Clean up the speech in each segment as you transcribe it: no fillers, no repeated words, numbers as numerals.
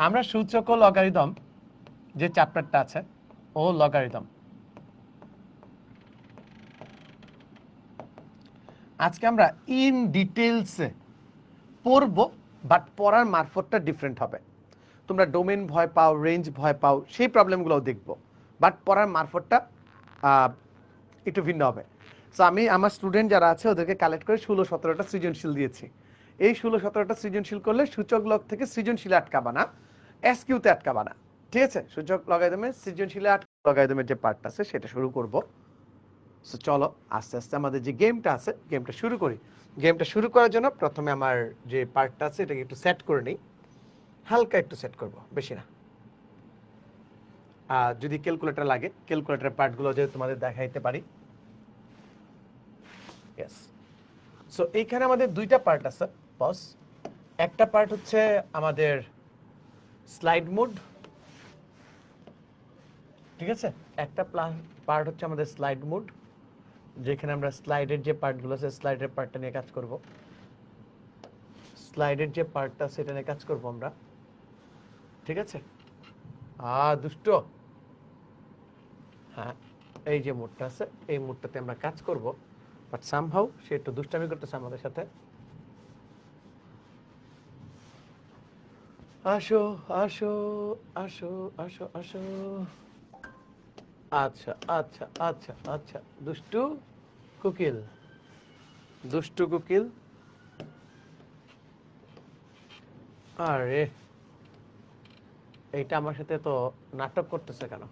আমরা সূচক ও লগারিদম যে চ্যাপ্টারটা আছে ও লগারিদম আজকে আমরা ইন ডিটেইলসে পড়বো, বাট পড়ার মারফতটা ডিফারেন্ট হবে। তোমরা ডোমেন ভয় পাও, রেঞ্জ ভয় পাও, সেই প্রবলেমগুলোও দেখবো, বাট পড়ার মারফতটা একটু ভিন্ন হবে। সো আমি আমার স্টুডেন্ট যারা আছে ওদেরকে কালেক্ট করে 16-17টা সৃজনশীল দিয়েছি। এই 16-17টা সৃজনশীল করলে সূচক লগ থেকে সৃজনশীলে আটকাবা না, এসকিউতে আটকাবা না, ঠিক আছে? সূচক লগারিদমের সৃজনশীলে লগারিদমের যে পার্টটা আছে সেটা শুরু করব। সো চলো আস্তে আস্তে আমাদের যে গেমটা আছে গেমটা শুরু করি। গেমটা শুরু করার জন্য প্রথমে আমার যে পার্টটা আছে এটাকে একটু সেট করে নিই, হালকা একটু সেট করব, বেশি না। যদি ক্যালকুলেটর লাগে ক্যালকুলেটরের পার্টগুলো যদি তোমাদের দেখাইতে পারি। ইয়েস, সো এইখানে আমাদের দুইটা পার্ট আছে বস। একটা পার্ট হচ্ছে আমাদের স্লাইড মোড, ঠিক আছে? একটা পার্ট হচ্ছে আমাদের স্লাইড মোড, যেখানে আমরা স্লাইডের যে পার্টগুলো আছে স্লাইডের পার্টটা নিয়ে কাজ করব। স্লাইডের যে পার্টটা সেটা নিয়ে কাজ করব আমরা, ঠিক আছে? দুষ্ট, হ্যাঁ, এই যে মোডটা আছে এই মোডটাতে আমরা কাজ করব, বাট সামহাউ সে একটু দুষ্টামি করতেছে আমাদের সাথে। আসো আসো আসো আসো আসো। আচ্ছা আচ্ছা আচ্ছা আচ্ছা, দুষ্টু কুকিল, দুষ্টু কুকিল। আরে এইটা আমার সাথে তো নাটক করতেছে কেন?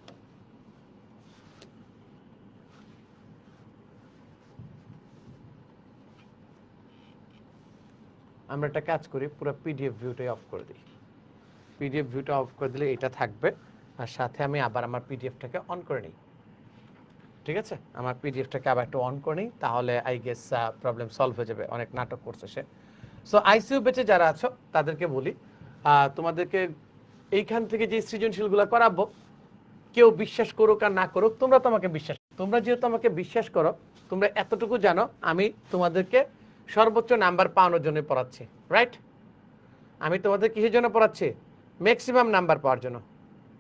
আমরা একটা কাজ করি, পুরো পিডিএফ ভিউটাই অফ করে দিই। পিডিএফ ভিউটা অফ করে দিলে এটা থাকবে, আর সাথে আমি আবার আমার পিডিএফটাকে অন করে নিই, ঠিক আছে? আমার পিডিএফটাকে আবার একটু অন করে নিই, তাহলে আই গেস প্রবলেম সলভ হয়ে যাবে। অনেক নাটক করছে সে। সো আইসিইউ বেঁচে যারা আছো তাদেরকে বলি, তোমাদেরকে এইখান থেকে যে সৃজনশীলগুলো করাবো, কেউ বিশ্বাস করুক আর না করুক, তোমরা তো আমাকে বিশ্বাস, তোমরা যেহেতু আমাকে বিশ্বাস করো, তোমরা এতটুকু জানো আমি তোমাদেরকে সর্বোচ্চ নাম্বার পাওয়ানোর জন্য পড়াচ্ছি, রাইট? আমি তোমাদের কিসের জন্য পড়াচ্ছি? ম্যাক্সিমাম নাম্বার পাওয়ার জন্য,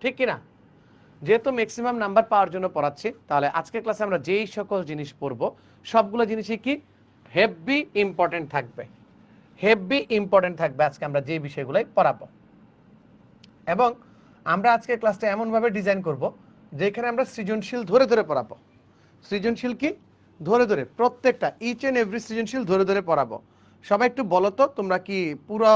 ঠিক কিনা? যেহেতু ম্যাক্সিমাম নাম্বার পাওয়ার জন্য পড়াচ্ছি, তাহলে আজকের ক্লাসে আমরা যেই সকল জিনিস পড়বো সবগুলো জিনিসই কি হেভি ইম্পর্টেন্ট থাকবে, হেভি ইম্পর্টেন্ট থাকবে আজকে আমরা যে বিষয়গুলোই পড়াবো। এবং আমরা আজকের ক্লাসটা এমনভাবে ডিজাইন করব যেখানে আমরা সৃজনশীল ধরে ধরে পড়াবো। সৃজনশীল কি ধরে ধরে, প্রত্যেকটা ইচ অ্যান্ড এভরি সৃজনশীল ধরে ধরে পড়াবো। সবাই একটু বলো তো তোমরা কি পুরো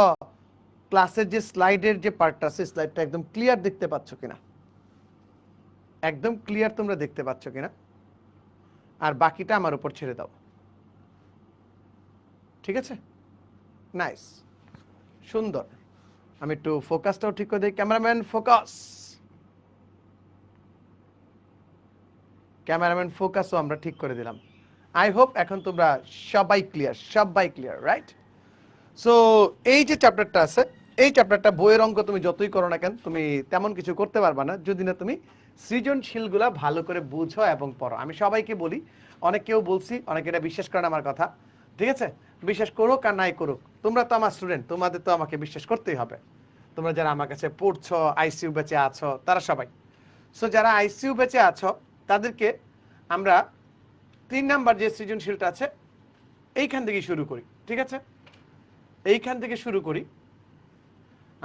ক্লাসের যে স্লাইডের যে পার্টটা আছে স্লাইডটা একদম ক্লিয়ার দেখতে পাচ্ছ কিনা? একদম ক্লিয়ার তোমরা দেখতে পাচ্ছ কিনা? আর বাকিটা আমার উপর ছেড়ে দাও, ঠিক আছে? নাইস, সুন্দর। আমি একটু ফোকাসটাও ঠিক করে দিই। ক্যামেরাম্যান ফোকাস, ক্যামেরাম্যান ফোকাসও আমরা ঠিক করে দিলাম। আই হোপ এখন তোমরা সবাই ক্লিয়ার, সবাই ক্লিয়ার, রাইট? সো এই যে চ্যাপ্টারটা আছে এই চ্যাপ্টারটা বইয়ের অঙ্ক তুমি যতই করো না কেন তুমি তেমন কিছু করতে পারবা না যদি না তুমি সৃজনশীলগুলা ভালো করে বুঝো এবং পড়ো। আমি সবাইকে বলি, অনেকেও বলছি, অনেকে এটা বিশ্বাস করেন আমার কথা, ঠিক আছে? বিশ্বাস করুক আর নাই করুক, তোমরা তো আমার স্টুডেন্ট, তোমাদের তো আমাকে বিশ্বাস করতেই হবে। তোমরা যারা আমার কাছে পড়ছো, আইসিইউ বেঁচে আছো, তারা সবাই। সো যারা আইসিইউ বেঁচে আছো তাদেরকে আমরা 3 নাম্বার যে সৃজনশীলটা আছে এইখান থেকে শুরু করি, ঠিক আছে? এইখান থেকে শুরু করি।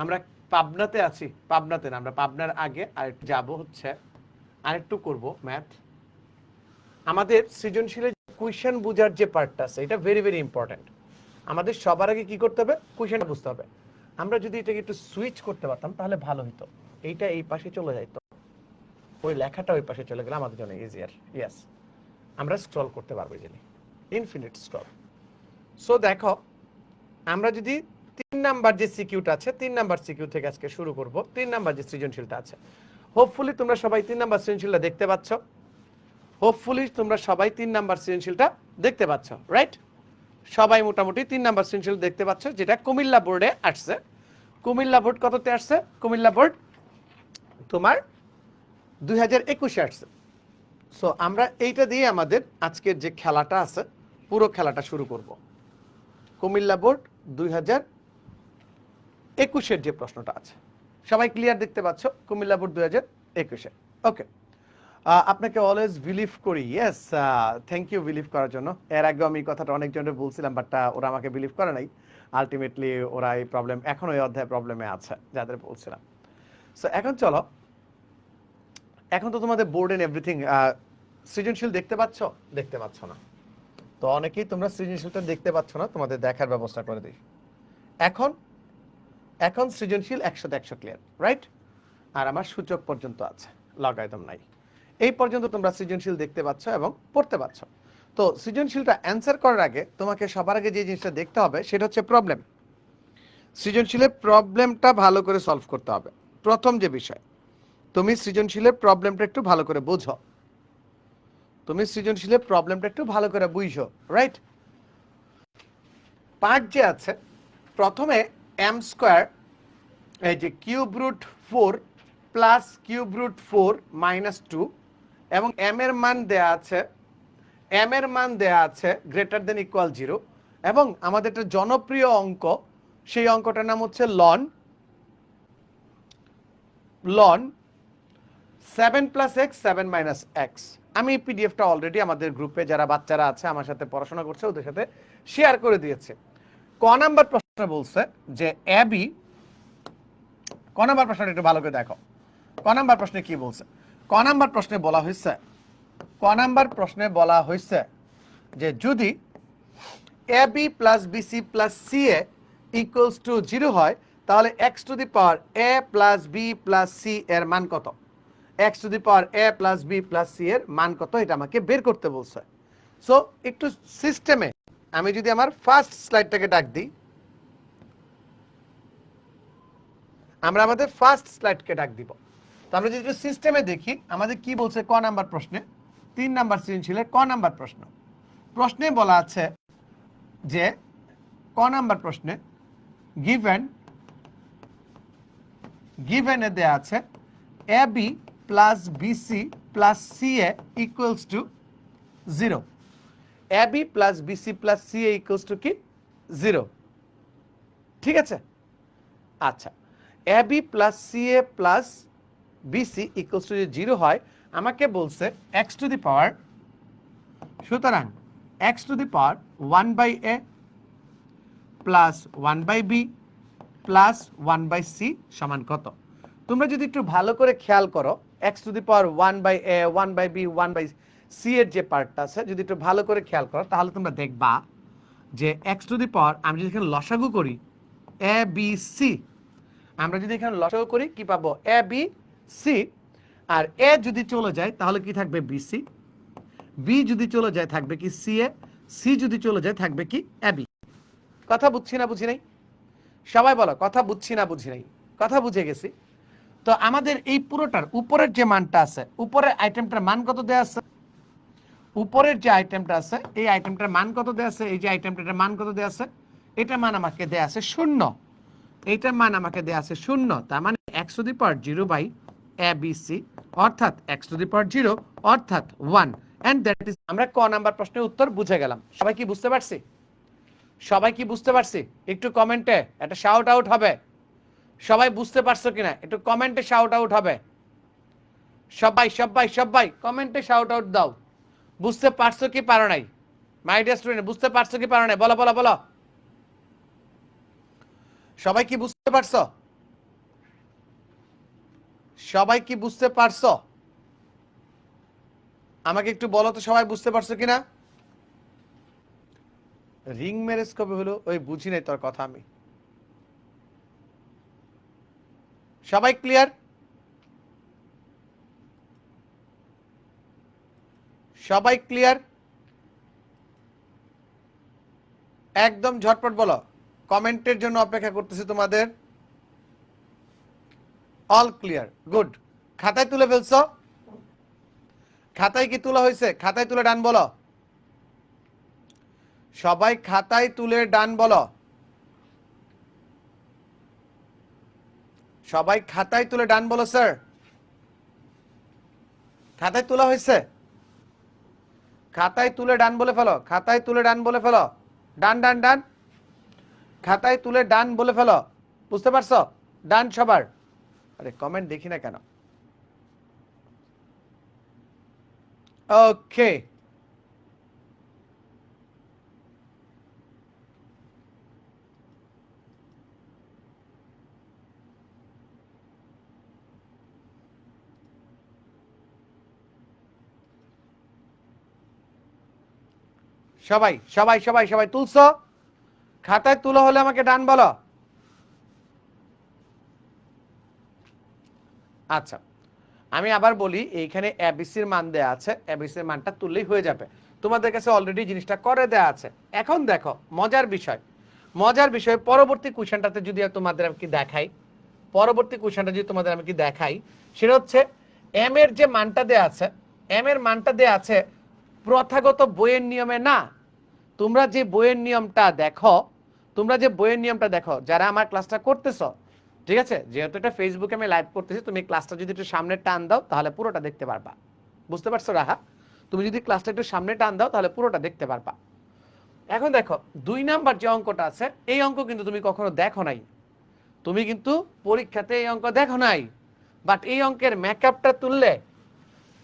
আমরা পাবনাতে আছি, পাবনাতে না, আমরা পাবনার আগে আরেকটু যাব, হচ্ছে আরেকটু করব ম্যাথ। আমাদের সৃজনশীলের কোয়েশ্চেন বোঝার যে পার্টটা আছে এটা ভেরি ভেরি ইম্পর্টেন্ট। আমাদের সবার আগে কি করতে হবে? কোয়েশ্চেনটা বুঝতে হবে। আমরা যদি এটাকে একটু সুইচ করতে পারতাম তাহলে ভালো হতো। এইটা এই পাশে চলে যাইতো, ওই লেখাটা ওই পাশে চলে গেলে আমাদের জন্য ইজিয়ার। ইয়েস, আমরা স্ক্রল করতে পারবো ইজিলি, ইনফিনিট স্ক্রল। সো দেখো, আমরা যদি 3 নাম্বার যে সিকিউটা আছে 3 নাম্বার সিকিউ থেকে আজকে শুরু করব। 3 নাম্বার যে সৃজনশীলটা আছে, হোপফুলি তোমরা সবাই 3 নাম্বার সৃজনশীলটা দেখতে পাচ্ছ। হোপফুলি তোমরা সবাই 3 নাম্বার সৃজনশীলটা দেখতে পাচ্ছ, রাইট? সবাই মোটামুটি 3 নাম্বার সৃজনশীল দেখতে পাচ্ছ, যেটা কুমিল্লা বোর্ডে আসছে। কুমিল্লা বোর্ড কততে আসছে? কুমিল্লা বোর্ড তোমার 2021-এ আসছে। সো আমরা এইটা দিয়ে আমাদের আজকের যে খেলাটা আছে পুরো খেলাটা শুরু করব। কুমিল্লা বোর্ড 2021 21-এর যে প্রশ্নটা আছে। সবাই ক্লিয়ার দেখতে পাচ্ছ? কুমিল্লা বোর্ড 2021-এ। ওকে, আপনাকে অলওয়েজ বিলিভ করি। ইয়েস, থ্যাংক ইউ বিলিভ করার জন্য। এর আগে আমি কথাটা অনেকজনের বলছিলাম, বাট ওরা আমাকে বিলিভ করে নাই। আলটিমেটলি ওরা এই প্রবলেম, এখন ওই অধ্যায় প্রবলেমে আছে যাদের বলছিলাম। সো এখন চলো, এখন তো তোমাদের বোর্ড এন্ড এভরিথিং সৃজনশীল দেখতে পাচ্ছ? দেখতে পাচ্ছ না তো অনেকেই তোমরা সৃজনশীলটা দেখতে পাচ্ছ না, তোমাদের দেখার ব্যবস্থা করে দিই। এখন এখন সৃজনশীল 100-100 ক্লিয়ার, রাইট? আর আমার সূচক পর্যন্ত আছে, লগারিদম নাই। এই পর্যন্ত তোমরা সৃজনশীল দেখতে পাচ্ছ এবং পড়তে পাচ্ছ। তো সৃজনশীলটা অ্যান্সার করার আগে তোমাকে সবার আগে যে জিনিসটা দেখতে হবে সেটা হচ্ছে প্রবলেম। সৃজনশীলের প্রবলেমটা ভালো করে সলভ করতে হবে। প্রথম যে বিষয়, তুমি সৃজনশীলের প্রবলেমটা একটু ভালো করে বুঝো। তুমি সৃজনশীলের প্রবলেমটা একটু ভালো করে বুঝো, রাইট? পার্ট যে আছে, প্রথমে এম স্কোয়ার, এই যে cube root 4 plus cube root 4 minus 2, এবং এম এর মান দেয়া আছে, এম এর মান দেয়া আছে গ্রেটার দেন ইকুয়াল 0, এবং আমাদের একটা জনপ্রিয় অঙ্ক, সেই অঙ্কটার নাম হচ্ছে লন 7 প্লাস এক্স 7 মাইনাস এক্স। আমি পিডিএফটা অলরেডি আমাদের গ্রুপে যারা বাচ্চারা আছে আমার সাথে পড়াশোনা করছে ওদের সাথে শেয়ার করে দিয়েছে। ক নাম্বার প্রশ্ন বলছে যে এবি, ক নাম্বার প্রশ্নটা একটু ভালো করে দেখো। ক নাম্বার প্রশ্নে কি বলছে? ক নাম্বার প্রশ্নে বলা হয়েছে, ক নাম্বার প্রশ্নে বলা হয়েছে যে যদি AB plus BC plus CA equals to 0 হয়, তাহলে X to the power A plus B plus C এর মান কত? X to the power A plus B plus C এর মান কত, এটা আমাকে বের করতে বলছে। সো একটু সিস্টেমে, আমি যদি আমার ফার্স্ট স্লাইডটাকে ডাক দিই, আমরা আমাদের ফার্স্ট স্লাইডকে ডাক দিব। তো আমরা যদি একটু সিস্টেমে দেখি আমাদের কি বলছে ক নাম্বার প্রশ্নে, 3 নাম্বার সৃজনশীলের ক নাম্বার প্রশ্ন। প্রশ্নে বলা আছে যে ক নাম্বার প্রশ্নে গিভেন এ দেয়া আছে A B plus BC plus C A equals to 0। A B plus BC plus C A equals to কি? 0। ঠিক আছে, আচ্ছা, A B plus C A plus BC equals to 0 হয়, আমাকে বলছে এক্স টু দি পাওয়ার, সুতরাং X to the power 1 by A plus 1 by B plus 1 by C সমান কত? তোমরা যদি একটু ভালো করে খেয়াল করো, x to the power 1 by A 1 by B 1 by C এর যে পার্টটা আছে, যদি একটু ভালো করে খেয়াল করো তাহলে তোমরা দেখবা যে এক্স টু দি পাওয়ার, আমি যদি এখানে লসাগু করি এ বি সি, আমরা যদি এখানে লসাগু করি কি পাবো? এ বি সি। আর এ যদি চলে যায় তাহলে কি থাকবে? বিসি। বি যদি চলে যায় থাকবে কি? সি এ। সি যদি চলে যায় থাকবে কি? A B. কথা বুঝছি না বুঝি নাই? সবাই বলো, কথা বুঝছি না বুঝি নাই? কথা বুঝে গেছি। তো আমাদের এই পুরোটার উপরের যে মানটা আছে, উপরের আইটেমটার মান কত দেয়া আছে? উপরের যে আইটেমটা আছে এই আইটেমটার মান কত দেয়া আছে? এই যে আইটেমটার মান কত দেয়া আছে? এটার মান আমাকে দেয়া আছে 0। এইটার মান আমাকে দেয়া আছে 0। তার মানে x to the power 0 by A B C, অর্থাৎ x টু দি পাওয়ার 0 অর্থাৎ 1, এন্ড দ্যাট ইজ। আমরা ক নাম্বার প্রশ্নের উত্তর বুঝে গেলাম। সবাই কি বুঝতে পারছি? সবাই কি বুঝতে পারছি? একটু কমেন্টে একটা শাউট আউট হবে। সবাই বুঝতে পারছো কিনা একটু কমেন্টে শাউট আউট হবে। সবাই সবাই সবাই কমেন্টে শাউট আউট দাও। বুঝতে পারছো কি পারো নাই? মাই ডিয়ার স্টুডেন্ট, বুঝতে পারছো কি পারো নাই? বলো বলো বলো। সবাই কি বুঝতে পারছো? সবাই কি বুঝতে পারছো? আমাকে একটু বলো তো সবাই বুঝতে পারছো কিনা? রিং ম্যারেজ কবে হলো? ওই বুঝি নাই তোর কথা আমি। সবাই ক্লিয়ার? সবাই ক্লিয়ার? একদম ঝটপট বলো। কমেন্টের জন্য অপেক্ষা করতেছি তোমাদের। All clear, good. খাতায় তুলে ফেলছো? খাতায় কি তোলা হয়েছে? খাতায় তুলে ডান বলো। সবাই খাতায় তুলে ডান বলো। সবাই খাতায় তুলে ডান বলো স্যার। খাতায় তোলা হয়েছে? খাতায় তুলে ডান বলে ফেলো। খাতায় তুলে ডান বলে ফেলো। ডান ডান ডান। খাতায় তুলে ডান বলে ফেলো। বুঝতে পারছো? ডান সবার? আরে কমেন্ট দেখি না কেন? ওকে, সবাই সবাই সবাই সবাই তুলছো? খাতায় তুলো হলে আমাকে ডান বলো। আচ্ছা, আমি আবার বলি, এইখানে এবিসির মান দেয়া আছে, এবিসির মানটা তুললেই হয়ে যাবে। তোমাদের কাছে অলরেডি জিনিসটা করে দেয়া আছে। এখন দেখো মজার বিষয়, মজার বিষয় পরবর্তী কোশ্চেনটাতে যদি তোমাদের আমি কি দেখাই, পরবর্তী কোশ্চেনটা যদি তোমাদের আমি কি দেখাই, সেটা হচ্ছে এম এর যে মানটা দেয়া আছে, এম এর মানটা দেয়া আছে প্রথাগত বইয়ের নিয়মে না। তোমরা যে বইয়ের নিয়মটা দেখো, তোমরা যে বইয়ের নিয়মটা দেখো, যারা আমার ক্লাসটা করতেছো, ঠিক আছে, যেহেতু এটা ফেসবুকে আমি লাইভ করতেছি, তুমি ক্লাসটা যদি একটু সামনে টান দাও তাহলে পুরোটা দেখতে পারবা। বুঝতে পারছো রাহা? তুমি যদি ক্লাসটা একটু সামনে টান দাও তাহলে পুরোটা দেখতে পারবা। এখন দেখো 2 নাম্বার যে অঙ্কটা আছে, এই অঙ্ক কিন্তু তুমি কখনো দেখো নাই, তুমি কিন্তু পরীক্ষাতে এই অঙ্ক দেখো নাই। বাট এই অঙ্কের মেকআপটা তুললে,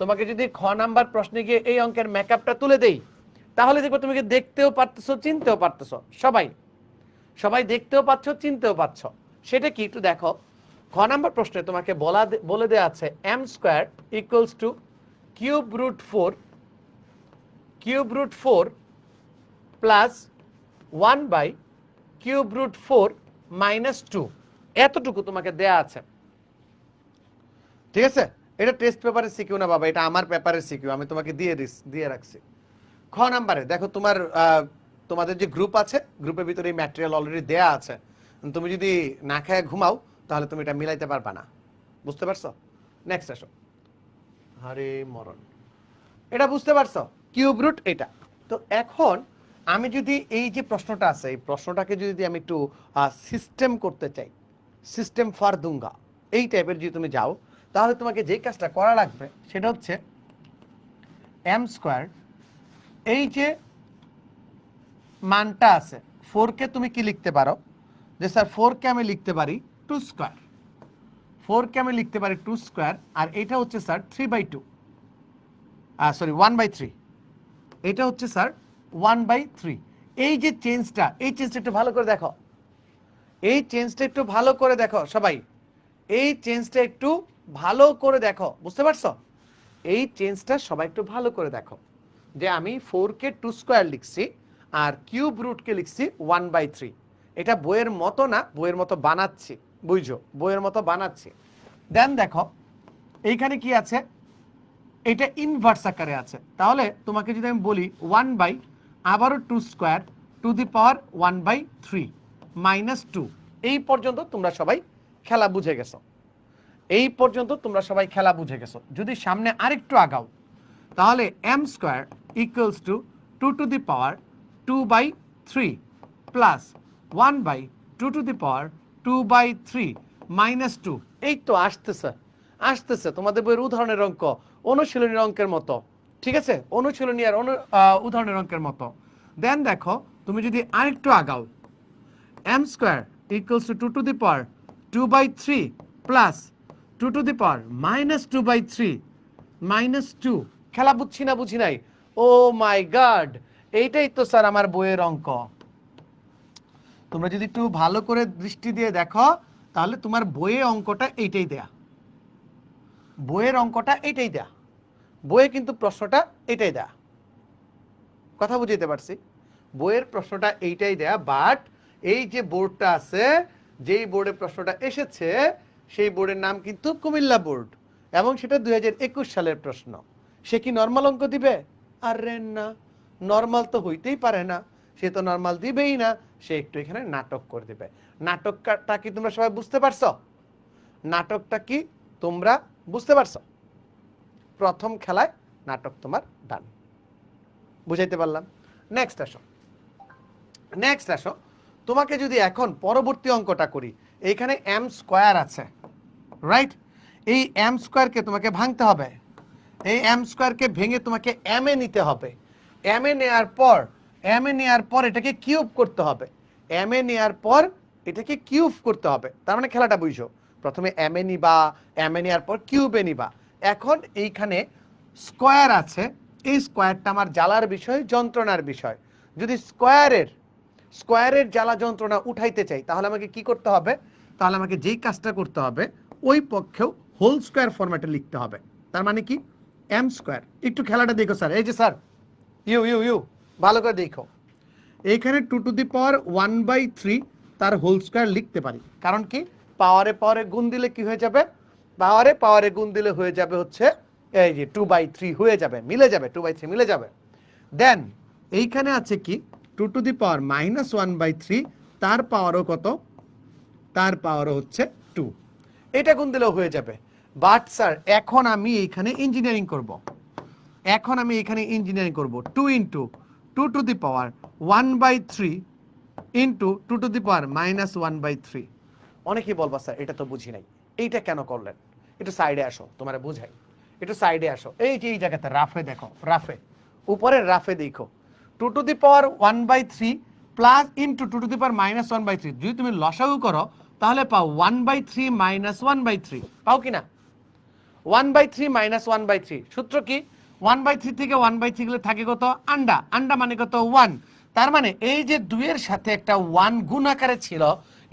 তোমাকে যদি খ নাম্বার প্রশ্নে গিয়ে এই অঙ্কের মেকআপটা তুলে দেই, তাহলে দেখো তুমি দেখতেও পারতেছো, চিনতেও পারতেছো। সবাই সবাই দেখতেও পাচ্ছ, চিনতেও পাচ্ছ। সেটা কি একটু দেখো। খ নাম্বার প্রশ্নে তোমাকে বলে দেওয়া আছে M square equals to cube root four plus 1/কিউব রুট 4 মাইনাস 2, এতটুকু তোমাকে দেয়া আছে। ঠিক আছে, এটা টেস্ট পেপারের সিকিউ না বাবা, এটা আমার পেপারের সিকিউ, আমি তোমাকে দিয়ে রাখছি। খ নাম্বারে দেখো, তোমাদের যে গ্রুপ আছে, গ্রুপের ভিতরে এই ম্যাটেরিয়াল অলরেডি দেয়া আছে। তুমি যদি না খায় ঘুমাও তাহলে তুমি এটা মিলাইতে পারবা না। বুঝতে পারছো? নেক্সট আসো। আরে মরণ, এটা বুঝতে পারছো? কিউব রুট এটা। তো এখন আমি যদি এই যে প্রশ্নটা আছে, এই প্রশ্নটাকে যদি আমি একটু সিস্টেম করতে চাই, সিস্টেম ফর দুঙ্গা, এই টাইপের যদি তুমি যাও, তাহলে তোমাকে যে কাজটা করা লাগবে সেটা হচ্ছে এম স্কোয়ার, এই যে মানটা আছে 4 কে তুমি কি লিখতে পারো, যে স্যার 4 কে আমি লিখতে পারি 2 স্কোয়ার, 4 কে আমি লিখতে পারি 2 স্কোয়ার, আর এটা হচ্ছে স্যার 3/2, সরি 1/3, এটা হচ্ছে স্যার 1/3। এই যে চেঞ্জটা, এই চেঞ্জটা একটু ভালো করে দেখো, এই চেঞ্জটা একটু ভালো করে দেখো সবাই, এই চেঞ্জটা একটু ভালো করে দেখো। বুঝতে পারছো? এই চেঞ্জটা সবাই একটু ভালো করে দেখো, যে আমি 4 কে 2 স্কোয়ার লিখছি আর কিউব রুটকে লিখছি 1/3। এটা বইয়ের মতো না, বইয়ের মতো বানাচ্ছি, বুঝছো? বইয়ের মতো বানাচ্ছি। দেন দেখো এইখানে কি আছে, এটা ইনভার্স আকারে আছে। তাহলে তোমাকে যদি আমি বলি 1/ আবারও 2 square two the power 1/3 minus 2, এই পর্যন্ত তোমরা সবাই খেলা বুঝে গেছো, এই পর্যন্ত তোমরা সবাই খেলা বুঝে গেছো। যদি সামনে আরেকটু আগাও, তাহলে M square equals to 2 to the power 2/3 plus 1/2 to the power 2/3 minus 2। এই তো আসতেছে, আসতেছে তোমাদের বইয়ের উদাহরণের অঙ্ক, অনুশীলনীর অঙ্কের মতো। ঠিক আছে, অনুশীলনী আর উদাহরণের অঙ্কের মতো। দেন দেখো তুমি যদি আরেকটু আগাও, M square equals to 2 to the power 2/3 plus 2 to the power minus 2/3 minus 2। খেলা বুঝছি না, বুঝি নাই? ও মাই গড, এইটাই তো স্যার আমার বইয়ের অঙ্ক। তোমরা যদি একটু ভালো করে দৃষ্টি দিয়ে দেখো, তাহলে তোমার বইয়ের অঙ্কটা এইটাই দেয়া, বইয়ের অঙ্কটা এইটাই দেয়া, বইয়ে কিন্তু প্রশ্নটা এইটাই দেয়া। কথা বুঝাইতে পারছি? বইয়ের প্রশ্নটা এইটাই দেয়া, বাট এই যে বোর্ডটা আছে, যেই বোর্ডে প্রশ্নটা এসেছে, সেই বোর্ডের নাম কিন্তু কুমিল্লা বোর্ড, এবং সেটা 2021 সালের প্রশ্ন। সে কি নর্মাল অঙ্ক দিবে? আরে না, নর্মাল তো হইতেই পারে না, সে তো নর্মাল দিবেই না, সে একটু এখানে নাটক করে দিবে। নাটকটা কি তোমরা সবাই বুঝতে পারছো? নাটকটা কি তোমরা বুঝতে পারছো? প্রথম খেলায় নাটক তোমার ডান। বুঝাইতে পারলাম? নেক্সট আসো, নেক্সট আসো। তোমাকে যদি এখন পরবর্তী অঙ্কটা করি, এইখানে এম স্কোয়ার আছে, রাইট? এই এম স্কোয়ারকে তোমাকে ভাঙতে হবে, এই এম স্কোয়ারকে ভেঙে তোমাকে এম এ নিতে হবে। এম এ নেওয়ার পর, এম এ নেওয়ার পর এটাকে কিউব করতে হবে। এম এ নেওয়ার পর এটাকে কিউব করতে হবে। তার মানে খেলাটা বুঝো, প্রথমে এম এ নিবা, এম এ নেওয়ার পর কিউবে নিবা। এখন এইখানে স্কোয়ার আছে, এই স্কোয়ারটা আমার জ্বালার বিষয়, যন্ত্রণার বিষয়। যদি স্কোয়ারের জ্বালা যন্ত্রণা উঠাইতে চাই তাহলে আমাকে কি করতে হবে, তাহলে আমাকে যেই কাজটা করতে হবে ওই পক্ষেও হোল স্কোয়ার ফরম্যাটে লিখতে হবে। তার মানে কি, এম স্কোয়ার। একটু খেলাটা দেখো স্যার, এই যে স্যার ইউ ইউ ইউ ভালো করে দেখো, এইখানে 2^1/3 তার হোল স্কোয়ার লিখতে পারি। কারণ কি, পাওয়ারে পাওয়ারে গুণ দিলে কি হয়ে যাবে, পাওয়ারে পাওয়ারে গুণ দিলে হয়ে যাবে হচ্ছে এই যে 2/3 হয়ে যাবে, মিলে যাবে, 2/3 মিলে যাবে। দেন এইখানে আছে কি, 2^-1/3 তার পাওয়ারও কত, তার পাওয়ারও হচ্ছে 2, এটা গুণ দিলেও হয়ে যাবে। বাট স্যার এখন আমি এইখানে ইঞ্জিনিয়ারিং করব, এখন আমি এখানে ইঞ্জিনিয়ারিং করব 2 × 2^1/3 ইন্টু 2^-1/3। অনেকেই বলবা স্যার এটা তো বুঝি নাই, এইটা কেন করলেন, একটু সাইডে আসো তোমার বুঝাই, একটু সাইডে আসো। এই যে এই জায়গাতে রাফে দেখো, রাফে উপরের রাফে দেখো 2^1/3 প্লাস ইন্টু 2^-1/3, যদি তুমি লসাগু করো তাহলে পাও 1/3 - 1/3, পাও কিনা 1/3 - 1/3। সূত্র কি, 1/3 থেকে 1/3 গেলে থাকে কত, আন্ডা, আন্ডা মানে কত 1। তার মানে এই যে 2 এর সাথে একটা 1 গুণ আকারে ছিল,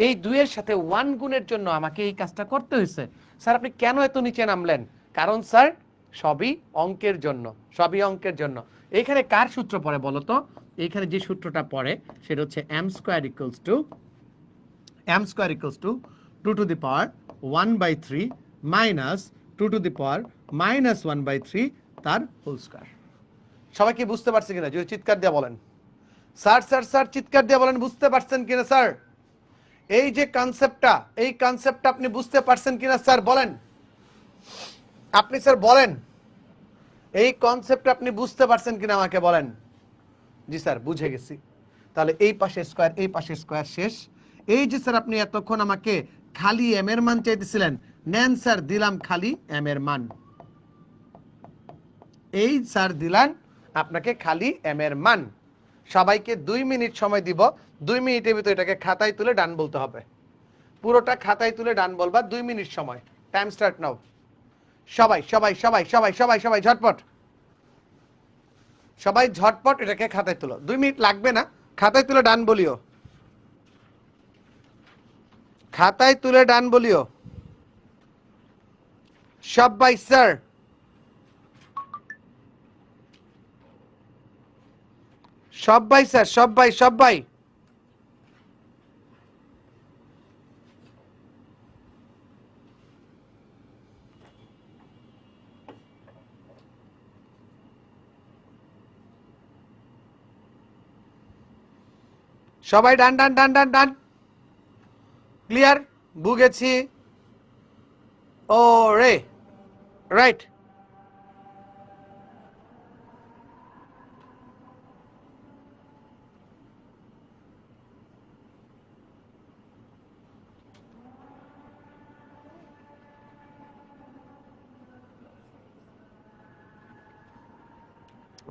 এই 2 এর সাথে 1 গুণের জন্য আমাকে এই কাজটা করতে হয়েছে। স্যার আপনি কেন এত নিচে নামলেন, কারণ স্যার সবই অঙ্কের জন্য, সবই অঙ্কের জন্য। এইখানে কার সূত্র পড়ে বলো তো, এইখানে যে সূত্রটা পড়ে সেটা হচ্ছে m² = 2^1/3 মাইনাস 2^-1/3 তার হোল স্কয়ার। সবাই কি বুঝতে পারছে কিনা, যদি চিৎকার দিয়ে বলেন স্যার স্যার স্যার, চিৎকার দিয়ে বলেন বুঝতে পারছেন কিনা স্যার। এই যে কনসেপ্টটা, এই কনসেপ্টটা আপনি বুঝতে পারছেন কিনা স্যার বলেন, আপনি স্যার বলেন এই কনসেপ্টটা আপনি বুঝতে পারছেন কিনা আমাকে বলেন। জি স্যার বুঝে গেছি। তাহলে এই পাশে স্কয়ার, এই পাশে স্কয়ার শেষ। এই যে স্যার আপনি এতক্ষণ আমাকে খালি এম এর মান চাইতেছিলেন, নেন স্যার দিলাম খালি এম এর মান। এই স্যার দিলাম আপনাকে খালি এম এর মান। সবাইকে 2 মিনিট সময় দিব, 2 মিনিটের ভিতরে এটাকে খাতায় তুলে ডান বলতে হবে, পুরোটা খাতায় তুলে ডান বলবা, 2 মিনিট সময়, টাইম স্টার্ট নাও। সবাই সবাই সবাই সবাই সবাই সবাই ঝটপট, সবাই ঝটপট এটাকে খাতায় তুলো, 2 মিনিট লাগবে না, খাতায় তুলে ডান বলিও, খাতায় তুলে ডান বলিও সবাই। স্যার সবাই, স্যার সবাই সবাই, সবাই ডান ডান ডান ডান ডান, ক্লিয়ার, বুঝেছি। ও রে, রাইট।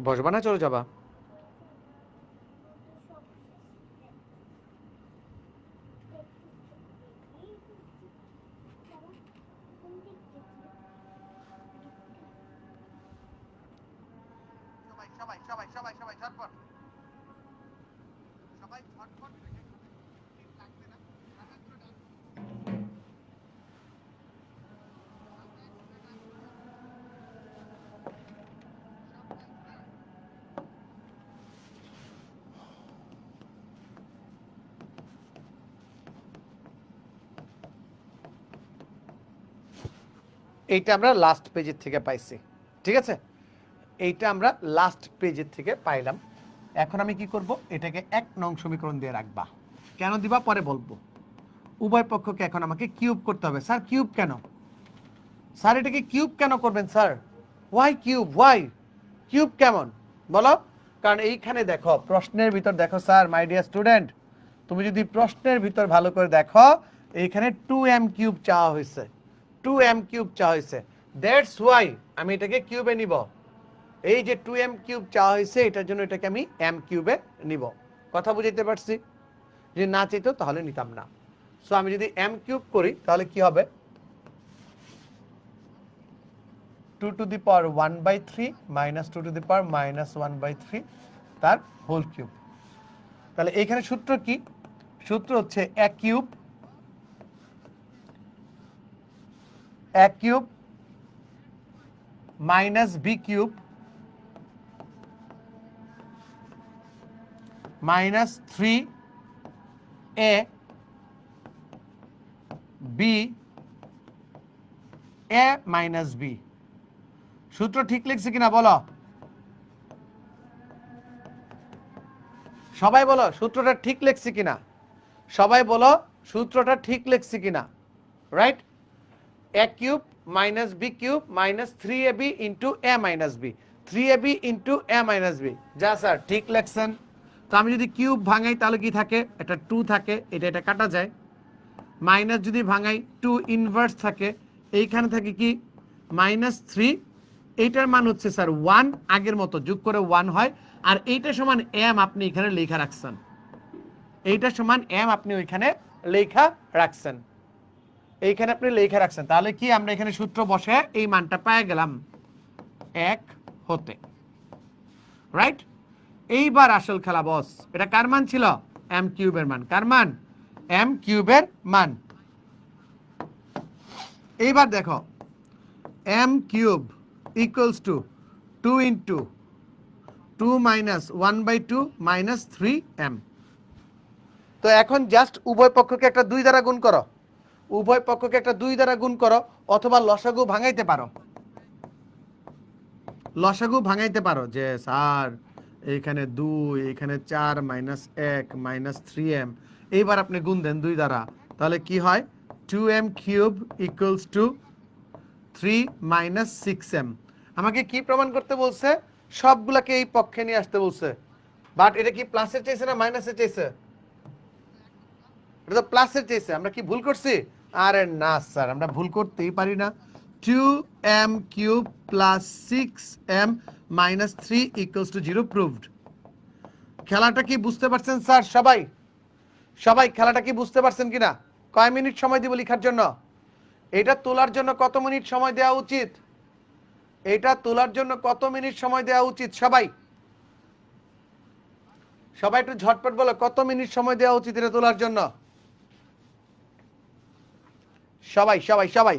বসবা না চলে যাবা, সবাই সবাই সবাই সবাই সবাই ঝটপট, সবাই ঝটপট, লাগবে না। এইটা আমরা লাস্ট পেজের থেকে পাইছি, ঠিক আছে, এইটা আমরা লাস্ট পেজের থেকে পাইলাম। এখন আমি কি করব, এটাকে 1 নং সমীকরণ দিয়ে রাখবা। কেন দিবা পরে বলবো। উভয় পক্ষকে এখন আমাকে কিউব করতে হবে। স্যার কিউব কেন, স্যার এটাকে কিউব কেন করবেন sir, Y cube, Y cube কেমন বলো। কারণ এইখানে দেখো প্রশ্নের ভিতর দেখো স্যার, মাই ডিয়ার স্টুডেন্ট, তুমি যদি প্রশ্নের ভিতর ভালো করে দেখো, এইখানে 2m³ চাওয়া হয়েছে, 2m³ চাওয়া হয়েছে, দ্যাটস ওয়াই আমি এটাকে কিউবে নিব। এই যে 2m³ চাওয়া হয়েছে, এটার জন্য এটাকে আমি m³ নিব। কথা বুঝাইতে পারছি, যদি না চাইতো তাহলে নিতাম না। সো আমি যদি m কিউব করি তাহলে কি হবে 2 to the power 1/3 minus 2 to the power minus 1/3 তার হোল কিউব। তাহলে এখানে সূত্র কি? সূত্র হচ্ছে a cube minus b cube minus 3a b a minus b। সূত্র ঠিক লিখছি কিনা বলো, সবাই বলো সূত্রটা ঠিক লিখছি কিনা, সবাই বলো সূত্রটা ঠিক লিখছি কিনা। Right, a cube minus b cube minus 3ab into a minus b, 3ab into a minus b। যা স্যার ঠিক লিখছেন। তো আমি যদি কিউব ভাঙাই তাহলে কি থাকে, এটা 2 থাকে, এটা কাটা যায়। মাইনাস যদি ভাঙাই 2 ইনভার্স থাকে, এইখানে থাকে কি মাইনাস 3, এইটার মান হচ্ছে স্যার 1, আগের মতো যোগ করে 1 হয়। আর এইটা সমান m আপনি এখানে লেখা রাখছেন, এইটা সমান m আপনি ওইখানে লেখা রাখছেন, এইখানে আপনি লেখা রাখছেন। তাহলে কি আমরা এখানে সূত্র বসে এই মানটা পেয়ে গেলাম 1 হতে। রাইট, এইবার আসল খেলা বস। এটা কার মান ছিল? m কিউবের মান। কার মান? m কিউবের মান। এইবার দেখো m cube equals to 2 into 2 minus 1/2 minus 3m। তো এখন জাস্ট উভয় পক্ষকে একটা 2 দ্বারা গুণ করো, উভয় পক্ষকে একটা 2 দ্বারা গুণ করো, অথবা লসাগু ভাঙাইতে পারো, লসাগু ভাঙাইতে পারো যে স্যার এইখানে 2, এইখানে 4 মাইনাস 1 মাইনাস 3m। এইবার আপনি গুণ দেন 2 দ্বারা, তাহলে কি হয় 2m cube equals to 3 minus 6m। আমাকে কি প্রমাণ করতে বলছে? সবগুলাকে এই পক্ষে নিয়ে আসতে বলছে। বাট এটা কি প্লাসের চাইছে না মাইনাসের চাইছে? এটা তো প্লাসের চাইছে। আমরা কি ভুল করছি? আরে না স্যার, আমরা ভুল করতেই পারি না। 2m cube plus 6m minus 3 equals to 0 proved. খেলাটা কি বুঝতে পারছেন স্যার? সবাই সবাই খেলাটা কি বুঝতে পারছেন কিনা? কয় মিনিট সময় দিব লেখার জন্য? এটা তোলার জন্য কত মিনিট সময় দেওয়া উচিত? এটা তোলার জন্য কত মিনিট সময় দেওয়া উচিত? সবাই সবাই একটু ঝটপট বলো, কত মিনিট সময় দেওয়া উচিত এটা তোলার জন্য? সবাই সবাই সবাই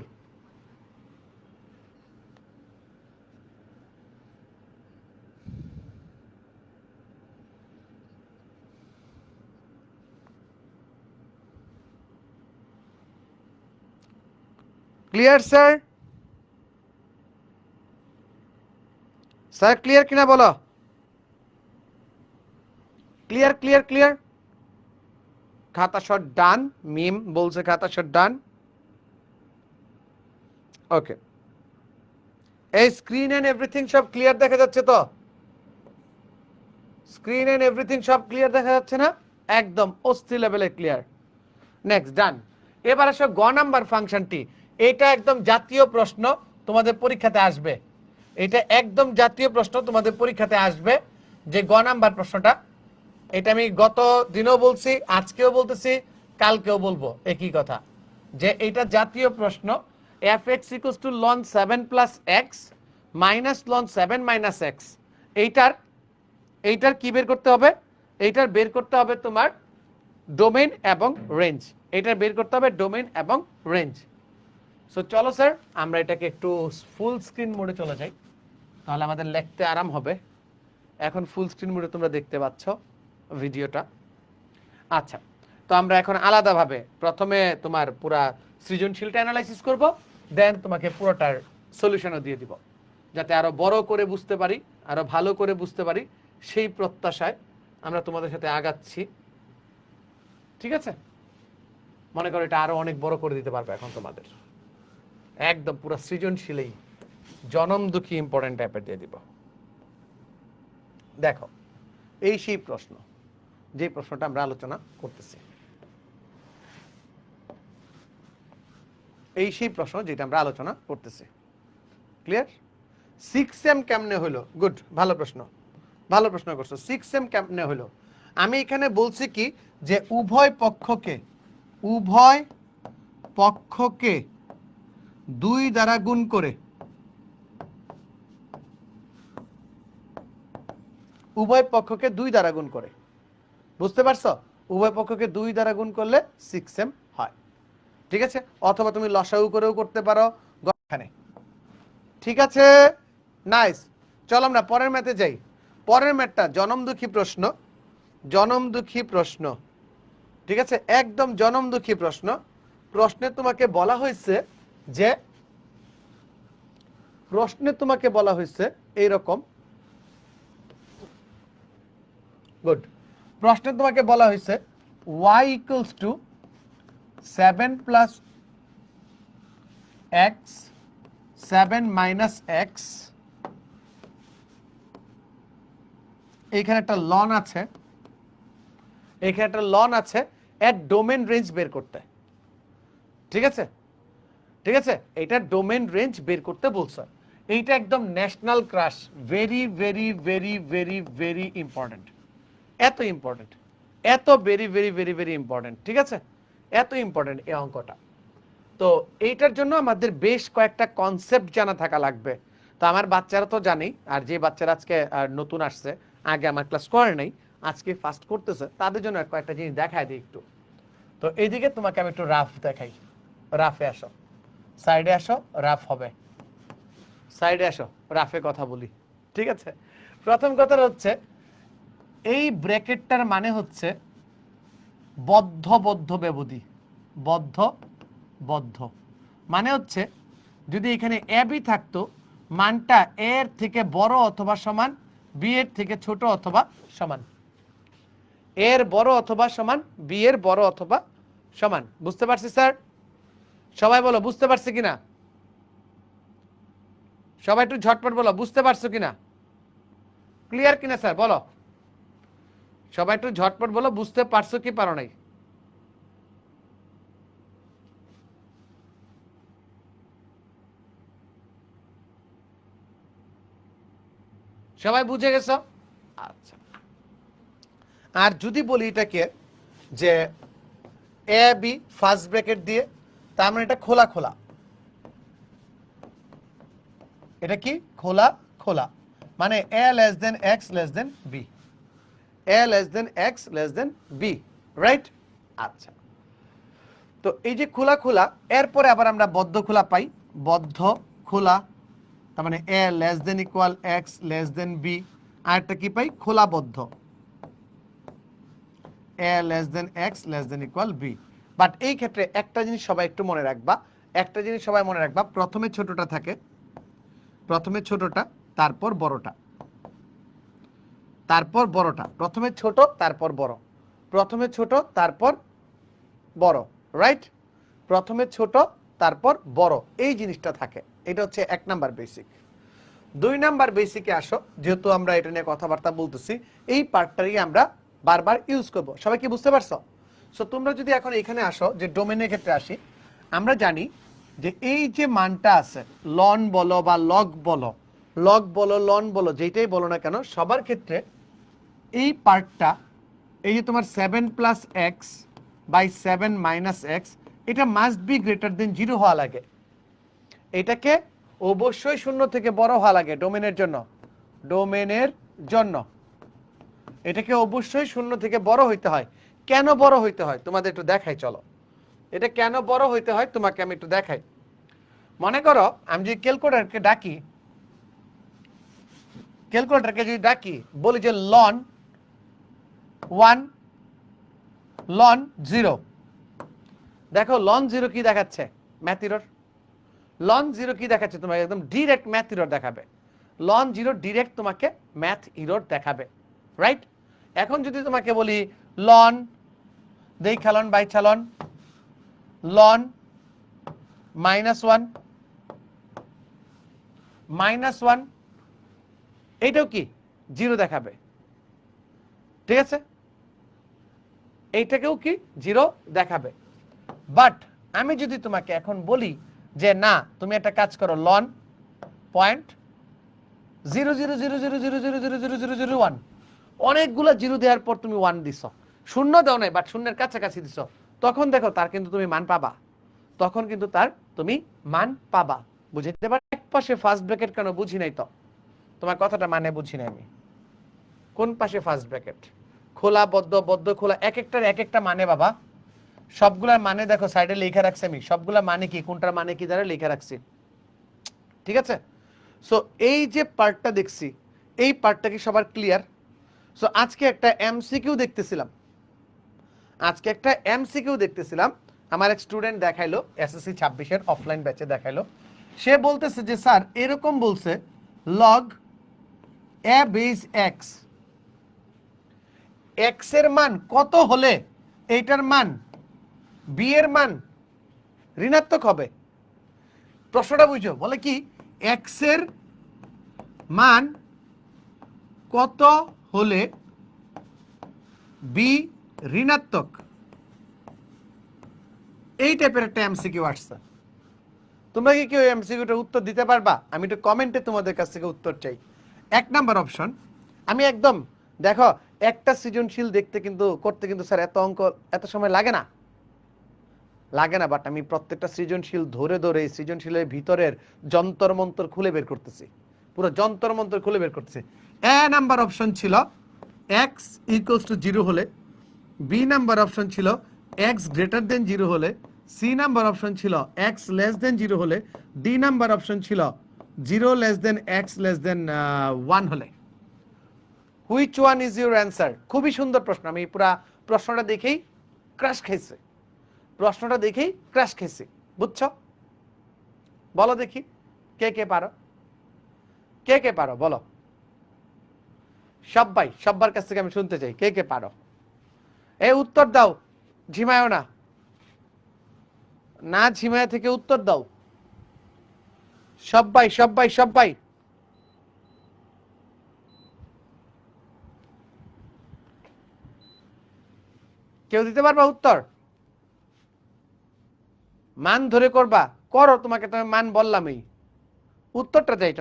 ক্লিয়ার স্যার? স্যার ক্লিয়ার কিনা বলো? Clear clear clear. খাতা শট ডান, মিম বলছে খাতা শট ডান। ওকে, এই স্ক্রিন এন্ড এভরিথিং সব ক্লিয়ার দেখা যাচ্ছে তো? স্ক্রিন এন্ড এভরিথিং সব ক্লিয়ার দেখা যাচ্ছে না? একদম অস্থির লেভেলে ক্লিয়ার। নেক্সট, ডান। এবার আসো গ নাম্বার ফাংশনটি। এটা একদম জাতীয় প্রশ্ন, তোমাদের পরীক্ষাতে আসবে। এটা একদম জাতীয় প্রশ্ন, তোমাদের পরীক্ষাতে আসবে। যে গ নাম্বার প্রশ্নটা, এটা আমি গত দিনও বলছি, আজকেও বলতেছি, কালকেও বলবো একই কথা, যে এটা জাতীয় প্রশ্ন। f(x = ln 7 + x minus ln 7 - x), এইটার কি বের করতে হবে? এইটার বের করতে হবে তোমার ডোমেইন এবং রেঞ্জ। এটা বের করতে হবে ডোমেইন এবং রেঞ্জ। সো চলো স্যার আমরা এটাকে একটু ফুল স্ক্রিন মোডে চলে যাই, তাহলে আমাদের লিখতে আরাম হবে। এখন ফুল স্ক্রিন মোডে তোমরা দেখতে পাচ্ছ ভিডিওটা। আচ্ছা, তো আমরা এখন আলাদাভাবে প্রথমে তোমার পুরা সৃজনশীলটা অ্যানালাইসিস করব, দেন তোমাকে পুরোটার সলিউশনও দিয়ে দিব, যাতে আরো বড় করে বুঝতে পারি, আরো ভালো করে বুঝতে পারি, সেই প্রত্যাশায় আমরা তোমাদের সাথে আগাচ্ছি। ঠিক আছে? মনে করো এটা আরো অনেক বড় করে দিতে পারবে এখন তোমাদের, একদম পুরো সৃজনশীলেই জনম দুঃখী ইম্পর্টেন্ট টাইপের দিয়ে দিব। দেখো, এই সেই প্রশ্ন, যে প্রশ্নটা আমরা আলোচনা করতেছি, এই সেই প্রশ্ন যেটা আমরা আলোচনা করতেছি। ক্লিয়ার? 6m কেমনে হলো? গুড, ভালো প্রশ্ন, ভালো প্রশ্ন করছো। 6m কেমনে হলো? আমি এখানে বলছি কি, যে উভয় পক্ষকে উভয় পক্ষকে 2 দ্বারা গুণ করে, উভয় পক্ষকে 2 দ্বারা গুণ করে, বুঝতে পারছো? উভয় পক্ষকে 2 দ্বারা গুণ করলে 6m হয়, ঠিক আছে? অথবা তুমি লসাগু করেও করতে পারো এখানে, ঠিক আছে? নাইস। চলো আমরা পরের ম্যাথে যাই। পরের ম্যাথটা জনমদুখী প্রশ্ন, জনমদুখী প্রশ্ন, ঠিক আছে? একদম জনমদুখী প্রশ্ন। প্রশ্নে তোমাকে বলা হয়েছে যে, প্রশ্নে তোমাকে বলা হয়েছে এইরকম, গুড। প্রশ্নে তোমাকে বলা হয়েছে y equals to 7 plus x 7 minus x, এখানে একটা লন আছে, এখানে একটা লন আছে, এর ডোমেন রেঞ্জ বের করতে, ঠিক আছে? ঠিক আছে, এটা ডোমেন রেঞ্জ বের করতে বলছে। এইটা একদম national crush, very very very very very important, এত ইম্পর্টেন্ট, এত very very very very important, ঠিক আছে? এত ইম্পর্টেন্ট এই অঙ্কটা। তো এইটার জন্য আমাদের বেশ কয়েকটা কনসেপ্ট জানা থাকা লাগবে। তো আমার বাচ্চারা তো জানেই, আর যে বাচ্চারা আজকে নতুন আসছে, আগে আমার ক্লাস করে নাই, আজকে ফার্স্ট করতেছে, তাদের জন্য কয়েকটা জিনিস দেখায় দিই একটু। তো এইদিকে তোমাকে আমি একটু রাফ দেখাই, রাফে আসো, সাইডে আসো, রাফ হবে, সাইডে আসো, রাফে কথা বলি, ঠিক আছে? প্রথম কথা হচ্ছে, এই ব্র্যাকেটটার মানে হচ্ছে বদ্ধ বদ্ধ ব্যবধি, বদ্ধ বদ্ধ মানে হচ্ছে যদি এখানে এ বি থাকতো, মানটা এর থেকে বড় অথবা সমান, বি এর থেকে ছোট অথবা সমান, এর বড় অথবা সমান, বি এর বড় অথবা সমান। বুঝতে পারছি স্যার? সবাই বলো বুঝতে পারছি কিনা, সবাই একটু ঝটপট বলো বুঝতে পারছো কিনা, ক্লিয়ার কিনা স্যার বলো, সবাই একটু ঝটপট বলো বুঝতে পারছো কি পারো নাই। সবাই বুঝে গেছো? আচ্ছা, আর যদি বলি এটাকে যে এ বি ফার্স্ট ব্র্যাকেট দিয়ে, তার মানে এটা খোলা খোলা, এটা কি খোলা খোলা, মানে A less than X less than B, A less than X less than B, right? আচ্ছা, তো এই যে খোলা খোলা, এরপরে আবার আমরা বদ্ধ খোলা পাই, বদ্ধ খোলা, তার মানে A less than equal X less than B, আর একটা কি পাই খোলা বদ্ধ, A less than X less than equal B. But এই ক্ষেত্রে একটা জিনিস সবাই একটু মনে রাখবা, একটা জিনিস সবাই মনে রাখবা, প্রথমে ছোটটা থাকে, প্রথমে ছোটটা তারপর বড়টা, তারপর বড়টা, প্রথমে ছোট তারপর বড়, প্রথমে ছোট তারপর বড়, রাইট? প্রথমে ছোট তারপর বড়, এই জিনিসটা থাকে, এটা হচ্ছে 1 নাম্বার বেসিক। 2 নাম্বার বেসিকে আসো, যেহেতু আমরা এটা নিয়ে কথাবার্তা বলতেছি, এই পার্টটারই আমরা বারবার ইউজ করব। সবাই কি বুঝতে পারছো? সো তোমরা যদি এখন এখানে আসো, যে ডোমেনের ক্ষেত্রে আসি, আমরা জানি যে এই যে মানটা আছে, লন বলো বা লগ বলো, লগ বলো লন বলো, যেটাই বলো না কেন, সবার ক্ষেত্রে এই পার্টটা, এই যে তোমার 7 plus X by 7 minus X, এটা মাস্ট বি গ্রেটার দেন 0 হওয়া লাগে, এটাকে অবশ্যই 0 থেকে বড় হওয়া লাগে ডোমেনের জন্য, ডোমেনের জন্য এটাকে অবশ্যই 0 থেকে বড় হইতে হয়। কেন বড় হইতে হয় তোমাদের একটু দেখাই, চলো এটা কেন বড় হইতে হয় তোমাকে আমি একটু দেখাই। মনে করো আমি যদি ক্যালকুলেটরকে ডাকি, ক্যালকুলেটরকে যদি ডাকি, বলি যে লন 1 লন 0, দেখো লন 0 কি দেখাচ্ছে, ম্যাথ এরর। লন 0 কি দেখাচ্ছে তোমাকে, একদম ডিরেক্ট ম্যাথ এরর দেখাবে, লন 0 ডিরেক্ট তোমাকে ম্যাথ এরর দেখাবে, রাইট? এখন যদি তোমাকে বলি লন দেখালন বাই চালন, লন -1 -1, এইটাও কি 0 দেখাবে, ঠিক আছে? এইটাকেও কি 0 দেখাবে। বাট আমি যদি তোমাকে এখন বলি যে না, তুমি একটা কাজ করো, লন 0.00000000001, অনেকগুলো জিরো দেওয়ার পর তুমি 1 দিছো, শূন্য দাও নাই বাট শূন্যের কাছাকাছি দিছো, তখন দেখো তার কিন্তু তুমি মান পাবা, তখন কিন্তু তার তুমি মান পাবা। বুঝতে পারো? এক পাশে ফার্স্ট ব্র্যাকেট কেন বুঝি নাই তো, তোমার কথাটা মানে বুঝি নাই আমি। কোন পাশে ফার্স্ট ব্র্যাকেট? খোলা, বদ্ধ, বদ্ধ, খোলা, এক একটার এক একটা মানে বাবা। সবগুলার মানে দেখো সাইডে লেখা রাখছি আমি, সবগুলা মানে কি, কোনটার মানে কি দ্বারা লেখা রাখছি। ঠিক আছে? সো এই যে পার্টটা দেখছি, এই পার্টটা কি সবার ক্লিয়ার? সো আজকে একটা এমসিকিউ দেখতেছিলাম, আমার এক স্টুডেন্ট দেখাইলো এসএসসি 26-এর অফলাইন ব্যাচে দেখাইলো। সে বলতেছে যে স্যার এরকম বলছে লগ এ বেস এক্স, এক্স এর মান কত হলে এইটার মান বি এর মান ঋণাত্মক হবে। প্রশ্নটা বুঝো, বলে কি এক্স এর মান কত হলে বি ঋণাত্মক, এই টাইপের একটা এমসিকিউ আসছে। তোমরা কি কেউ এমসিকিউটার উত্তর দিতে পারবা? আমি একটু কমেন্টে তোমাদের কাছ থেকে উত্তর চাই। 1 নাম্বার অপশন, আমি একদম দেখো একটা সৃজনশীল দেখতে কিন্তু করতে কিন্তু স্যার এত অঙ্ক এত সময় লাগে না, বাট আমি প্রত্যেকটা সৃজনশীল ধরে ধরে সৃজনশীলের ভিতরের যন্তর মন্তর খুলে বের করতেছি, পুরো যন্তর মন্তর খুলে বের করতেছি। এ নাম্বার অপশন ছিল x = 0 হলে, বি নাম্বার অপশন ছিল x greater than 0 হলে, সি নাম্বার অপশন ছিল x less than 0 হলে, ডি নাম্বার অপশন ছিল 0 less than x less than 1 হলে। Which one is your answer? খুবই সুন্দর প্রশ্ন, আমি পুরা প্রশ্নটা দেখেই ক্রাশ খেয়েছি, বুঝছো? বলো দেখি কে কে পারো বলো, সবার কাছ থেকে আমি শুনতে চাই কে কে পারো। এই উত্তর দাও, ঝিমায়ও না, ঝিমায় থেকে উত্তর দাও সবাই। কেউ দিতে পারবা উত্তর? মান ধরে করবা, করো, তোমাকে তো মান বললামই, উত্তরটা চাই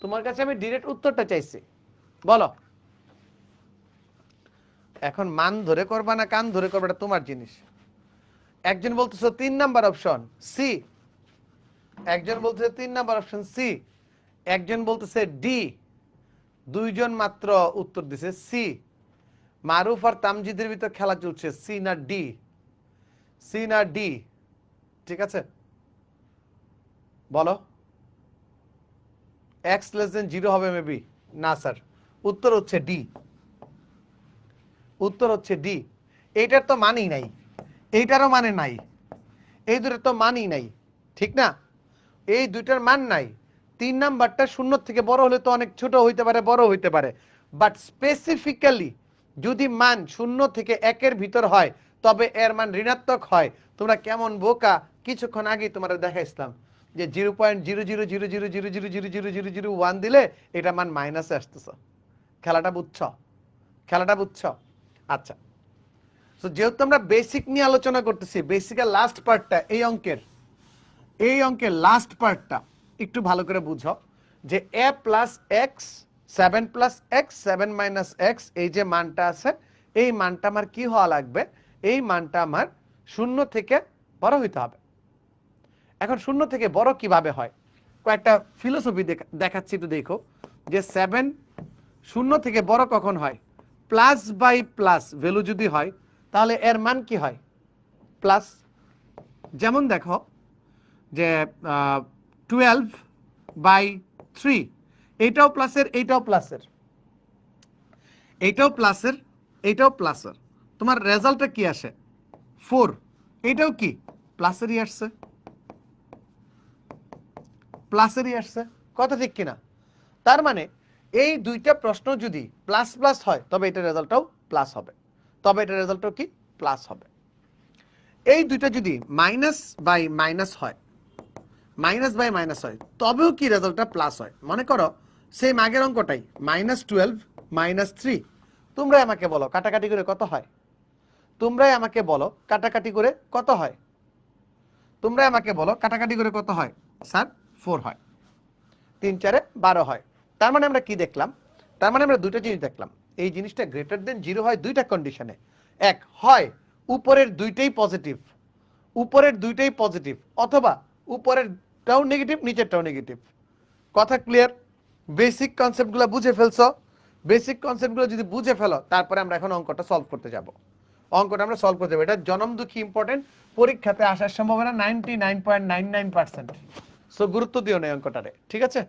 তোমার কাছে আমি ডিরেক্ট উত্তরটা চাইছি, বলো। এখন মান ধরে করবা না কান ধরে করবা, তোমার জিনিস। একজন বলতেছে 3 নাম্বার অপশন সি, একজন বলতেছে 3 নাম্বার অপশন সি, একজন বলতেছে ডি, দুইজন মাত্র উত্তর দিছে সি। মারুফ আর তামজিদের ভিতর খেলা চলছে, সি না ডি, ঠিক আছে বলো। x less than 0 হবে মেবি, না স্যার, উত্তর হচ্ছে ডি। এইটার তো মানই নাই, এইটারও মানে নাই, এই দুটোর তো মানই নাই, ঠিক না? এই দুইটার মান নাই। 3 নাম্বারটা 0 থেকে বড় হলে তো অনেক ছোট হইতে পারে, বড় হইতে পারে, বাট স্পেসিফিক্যালি যদি মান 0 থেকে 1-এর ভিতর হয় তবে এর মান ঋণাত্মক হয়। তোমরা কেমন বোকা, কিছুক্ষণ আগেই তোমাদের দেখাইছিলাম যে 0.00000000001 দিলে এটা মান মাইনাসে আসতেছে। খেলাটা বুঝছো? আচ্ছা, তো যেহেতু আমরা বেসিক নিয়ে আলোচনা করতেছি, বেসিকের লাস্ট পার্টটা এই অঙ্কের লাস্ট পার্টটা একটু ভালো করে বুঝো যে a plus X 7 plus X 7 minus x, এই যে মানটা আছে, এই মানটা আমার কি হওয়া লাগবে? এই মানটা আমার 0 থেকে বড় হইতে হবে। এখন 0 থেকে বড় কিভাবে হয়? কয়েকটা ফিলোসফি দেখাচ্ছি, একটু দেখো যে 7 0 থেকে বড় কখন হয়? প্লাস বাই প্লাস ভ্যালু যদি হয় তাহলে এর মান কি হয়? প্লাস। যেমন দেখো যে 12/3, এইটাও প্লাসের, এইটাও প্লাসের, তোমার রেজাল্টটা কি আসে? 4, এইটাও কি প্লাসেরই আসছে, কথা ঠিক কিনা? তার মানে এই দুইটা প্রশ্ন যদি প্লাস প্লাস হয় তবে এটা রেজাল্টটাও প্লাস হবে, কি প্লাস হবে। এই দুইটা যদি মাইনাস বাই মাইনাস হয় তবেও কি রেজাল্টটা প্লাস হয়। মনে করো সেই আগের অঙ্কটাই -12 -3, তোমরাই আমাকে বলো কাটাকাটি করে কত হয়? স্যার 4 হয়, 3 4 12 হয়। তার মানে আমরা কি দেখলাম? তার মানে আমরা দুটো জিনিস দেখলাম, এই জিনিসটা গ্রেটার দেন 0 হয় দুইটা কন্ডিশনে। এক হয় উপরের দুইটাই পজিটিভ, উপরের দুইটাই পজিটিভ, অথবা উপরেরটাও নেগেটিভ নিচেরটাও নেগেটিভ। কথা ক্লিয়ার? বেসিক কনসেপ্টগুলো বুঝে ফেলছো? বেসিক কনসেপ্টগুলো যদি বুঝে ফেলো, তারপরে আমরা এখন অঙ্কটা সলভ করতে যাব। অঙ্কটা আমরা সলভ করতে যাব। এটা জনম দুঃখী ইম্পর্টেন্ট, পরীক্ষাতে আসার সম্ভাবনা 99.99%। সো গুরুত্ব দিও না অঙ্কটারে, ঠিক আছে?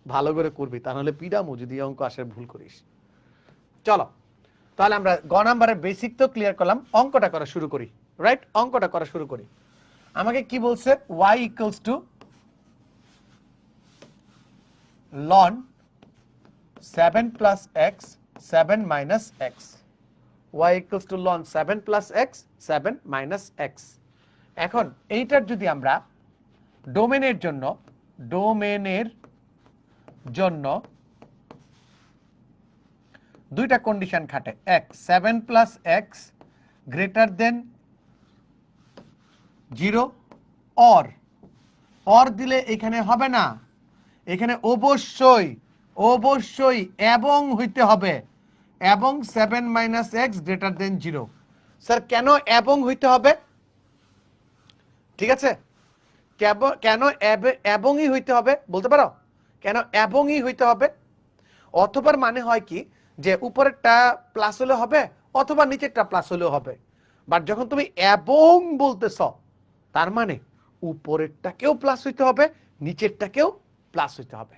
ভালো করে করবি, তাহলে পিডামু যদি অঙ্ক আসে ভুল করিস। চলো তাহলে আমরা গ নাম্বারের বেসিক তো ক্লিয়ার করলাম, অঙ্কটা করা শুরু করি। রাইট, অঙ্কটা করা শুরু করি। আমাকে কি বলছে? y equals to ln 7 plus x 7 minus x, y equals to ln 7 plus x 7 minus x। এখন এইটার যদি আমরা ডোমেনের জন্য দুইটা কন্ডিশন খাটে, এক 7 plus x greater than 0, or দিলে এখানে হবে না, এখানে অবশ্যই এবং হইতে হবে, এবং 7 minus x greater than 0। Sir কেন এবং হইতে হবে? ঠিক আছে, কেন এবংই হইতে হবে বলতে পারো? কেন এবংই হইতে হবে? অথবার মানে হয় কি, যে উপরেরটা প্লাস হলে হবে অথবা নিচেরটা প্লাস হলেও হবে। বাট যখন তুমি এবং বলতেছ, তার মানে উপরেরটাকেও প্লাস হইতে হবে, নিচেরটাকেও প্লাস হইতে হবে।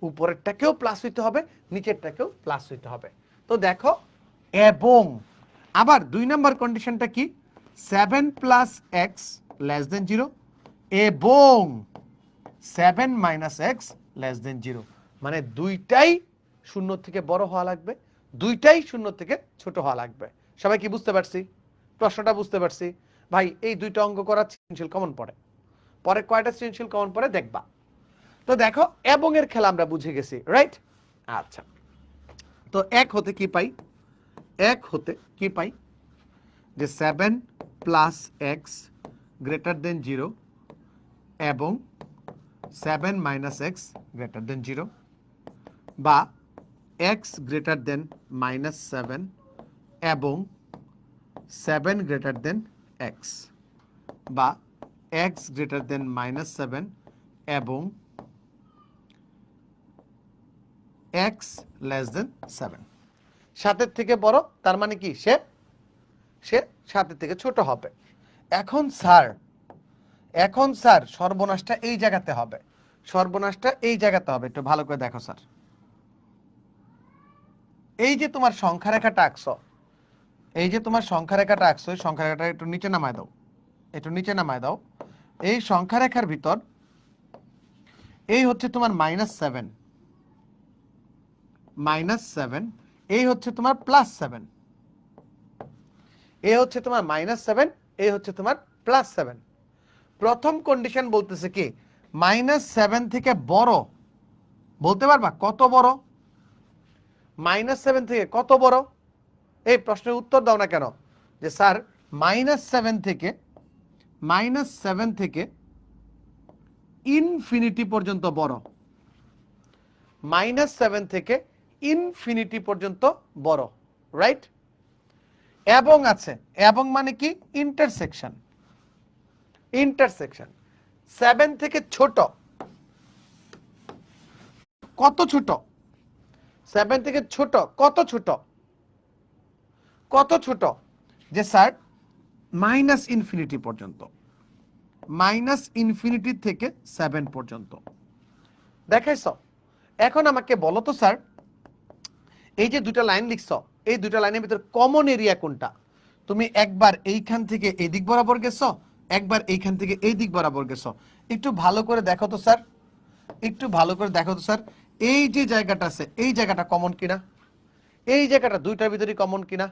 উপরেরটাকেও প্লাস হইতে হবে, নিচেরটাকেও প্লাস হইতে হবে। তো দেখো এবং, আবার 2 নাম্বার কন্ডিশনটা কি? 7 plus x less than 0 এবং 7 minus x less than 0। মানে দুইটাই শূন্য থেকে বড় হওয়া লাগবে, দুইটাই শূন্য থেকে ছোট হওয়া লাগবে। সবাই কি বুঝতে পারছি? প্রশ্নটা বুঝতে পারছি? ভাই এই দুইটা অঙ্ক করা সৃজনশীল কমন পড়ে, পরে কয়টা সৃজনশীল কমন পড়ে দেখবা। তো দেখো এবং এর খেলা আমরা বুঝে গেছি, রাইট? আচ্ছা, তো এক হতে কি পাই? এক হতে কি পাই? যে 7 plus x গ্রেটার দেন 0 এবং 7 minus x গ্রেটার দেন 0, বা x গ্রেটার দেন -7 এবং 7 গ্রেটার দেন x, বা x গ্রেটার দেন -7 এবং x লেস দেন 7। সাতের থেকে বড়, তার মানে কি সে সাতের থেকে ছোট হবে। এখন স্যার সর্বনাশটা এই জায়গাতে হবে, সর্বনাশটা এই জায়গাতে হবে। একটু ভালো করে দেখো স্যার, এই যে তোমার সংখ্যা রেখাটা আঁকছো, এই যে তোমার সংখ্যা রেখাটা আঁকছো, এই সংখ্যা রেখাটা একটু নিচে নামায় দাও, একটু নিচে নামায় দাও। এই সংখ্যা রেখার ভিতর এই হচ্ছে তোমার -7, এই হচ্ছে তোমার +7, এই হচ্ছে তোমার -7, এই হচ্ছে তোমার +7। প্রথম কন্ডিশন বলতেছে কি, -7 থেকে বড়, বলতে পারবা কত বড়? -7 থেকে কত বড়? এই প্রশ্নের উত্তর দাও না কেন? যে স্যার -7 থেকে ইনফিনিটি পর্যন্ত বড়, -7 থেকে ইনফিনিটি পর্যন্ত বড়, রাইট? এবং আছে, এবং মানে কি? ইন্টারসেকশন, 7 থেকে ছোট, কত ছোট? 7 থেকে ছোট, কত ছোট? কত ছোট? যে স্যার -ইনফিনিটি পর্যন্ত, -ইনফিনিটি থেকে 7 পর্যন্ত। দেখাইছো? এখন আমাকে বলো তো স্যার, এই যে দুটা লাইন লিখছো, এই দুটা লাইনের ভিতর কমন এরিয়া কোনটা? তুমি একবার এইখান থেকে এই দিক বরাবর গেছো, একবার এইখান থেকে এই দিক বরাবর গেছো। একটু ভালো করে দেখো তো স্যার, একটু ভালো করে দেখো তো স্যার, এই যে জায়গাটা আছে, এই জায়গাটা কমন কিনা? এই জায়গাটা দুইটার ভিতরেই কমন কিনা?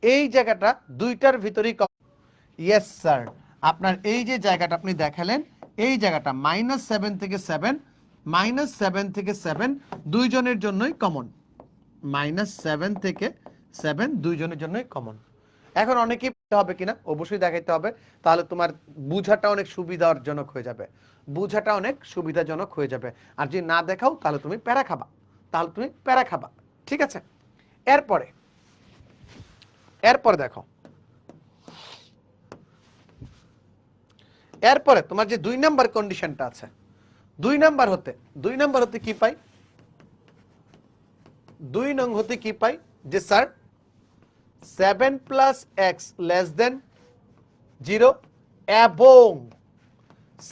এই জায়গাটা দুইটার ভিতরেই কমন। ইয়েস স্যার, আপনার এই যে জায়গাটা আপনি দেখালেন, এই জায়গাটা -7 থেকে 7, -7 থেকে 7 দুইজনের জন্যই কমন, -7 থেকে 7 দুইজনের জন্যই কমন। এখন অনেকেই হবে কিনা অবশ্যই দেখাইতে হবে, তাহলে তোমার বুঝাটা অনেক সুবিধাজনক হয়ে যাবে, বুঝাটা অনেক সুবিধাজনক হয়ে যাবে। আর যদি না দেখাও তাহলে তুমি প্যারা খাবা, ঠিক আছে? এরপরে দেখো, এরপরে তোমার যে 2 নাম্বার কন্ডিশনটা আছে, 2 নাম্বার হতে কি পাই? 2 নং হতে কি পাই? যে স্যার 7 প্লাস এক্স লেস দেন 0 এবং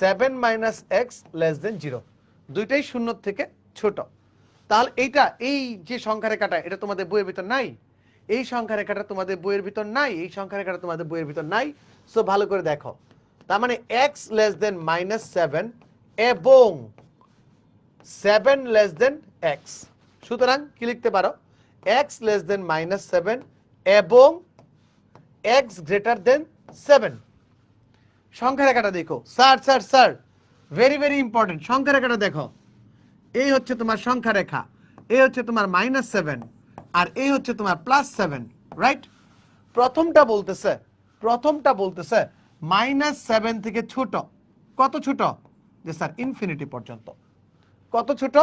7 মাইনাস এক্স লেস দেন 0, দুইটাই শূন্য থেকে ছোট। তাহলে এইটা, এই যে সংখ্যা রেখাটা, এটা তোমাদের বইয়ের ভিতর নাই। এই সংখ্যা রেখাটা তোমাদের বইয়ের ভিতর নাই, এই সংখ্যা রেখাটা তোমাদের বইয়ের ভিতর নাই। সো ভালো করে দেখো, তার মানে x লেস দেন -7 এবং 7 লেস দেন x। সুতরাং কি লিখতে পারো? x লেস দেন -7 এবং x গ্রেটার দেন 7। সংখ্যা রেখাটা দেখো। স্যার ভেরি ভেরি ইম্পর্টেন্ট, সংখ্যা রেখাটা দেখো। এই হচ্ছে তোমার সংখ্যা রেখা, এই হচ্ছে তোমার -7 আর এই হচ্ছে তোমার +7, রাইট? প্রথমটা বলতেছে -7 থেকে ছোট। কত ছোট? যে স্যার ইনফিনিটি পর্যন্ত। কত ছোট?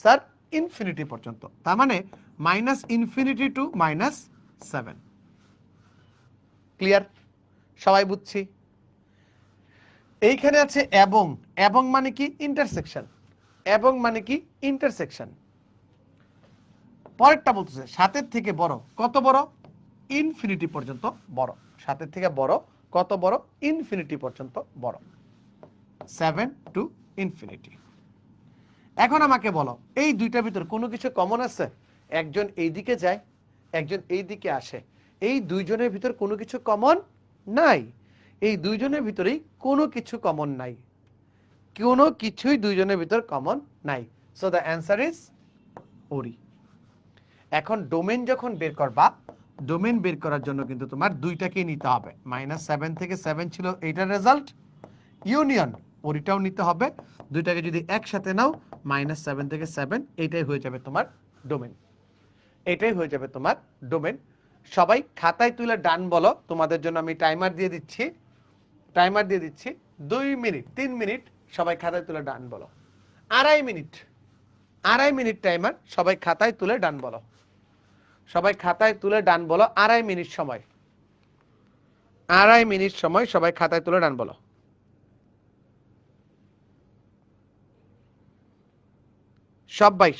স্যার ইনফিনিটি পর্যন্ত। তার মানে -∞ টু -7। ক্লিয়ার? সবাই বুঝছি? এইখানে আছে এবং, এবং মানে কি? ইন্টারসেকশন। এবং মানে কি? ইন্টারসেকশন। পরেরটা বলতেছে 7 থেকে বড়। কত বড়? ইনফিনিটি পর্যন্ত বড়। 7 থেকে বড় কত বড়? ইনফিনিটি পর্যন্ত বড়। 7 টু ইনফিনিটি। এখন আমাকে বলো, এই দুইটার ভিতর কোনো কিছু কমন আছে? একজন এই দিকে যায়, একজন এই দিকে আসে, এই দুইজনের ভিতর কোনো কিছু কমন নাই। এই দুইজনের ভিতরেই কোনো কিছু কমন নাই, কোনো কিছুই দুইজনের ভিতর কমন নাই। সো দ্য অ্যান্সার ইজ ওরি। এখন ডোমেন যখন বের করবা, ডোমেন বের করার জন্য কিন্তু তোমার দুইটাকেই নিতে হবে। -7 থেকে 7 ছিল এইটার রেজাল্ট, ইউনিয়ন ওরিটাও নিতে হবে। দুইটাকে যদি একসাথে নাও, -7 থেকে 7, এইটাই হয়ে যাবে তোমার ডোমেন। এটাই হয়ে যাবে তোমার ডোমেন। সবাই খাতায় তুলে ডান বলো। তোমাদের জন্য আমি টাইমার দিয়ে দিচ্ছি, 2 মিনিট 3 মিনিট। সবাই খাতায় তুলে ডান বলো। 2.5 মিনিট টাইমার। সবাই খাতায় তুলে ডান বলো। সবাই খাতায় তুলে ডান বলো। 2.5 মিনিট সময়, 2.5 মিনিট সময়। সবাই খাতায় তুলে ডান বলো। সবাই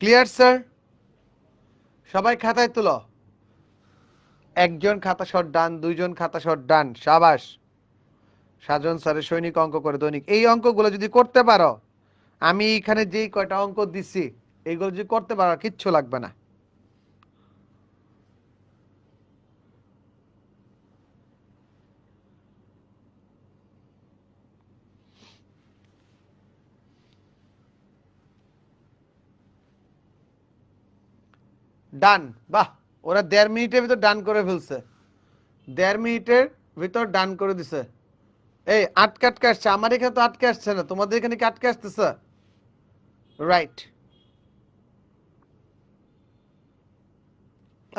ক্লিয়ার স্যার? সবাই খাতায় তুলো। একজন খাতা শট ডান, দুইজন খাতা শট ডান। সাবাস। সাজন স্যারের সৈনিক অঙ্ক করে দৈনিক। এই অঙ্কগুলো যদি করতে পারো, আমি এখানে যেই কয়টা অঙ্ক দিচ্ছি এইগুলো যদি করতে পারো, কিচ্ছু লাগবে না। ডান, বাহ, ওরা 1.5 মিনিটের ভিতর ডান করে ফেলছে। 1.5 মিনিটের ভিতর ডান করে দিছে। এই আটকে আসছে, আমার এখানে তো আটকে আসছে না, তোমাদের এখানে কি আটকে আসতেছে? রাইট,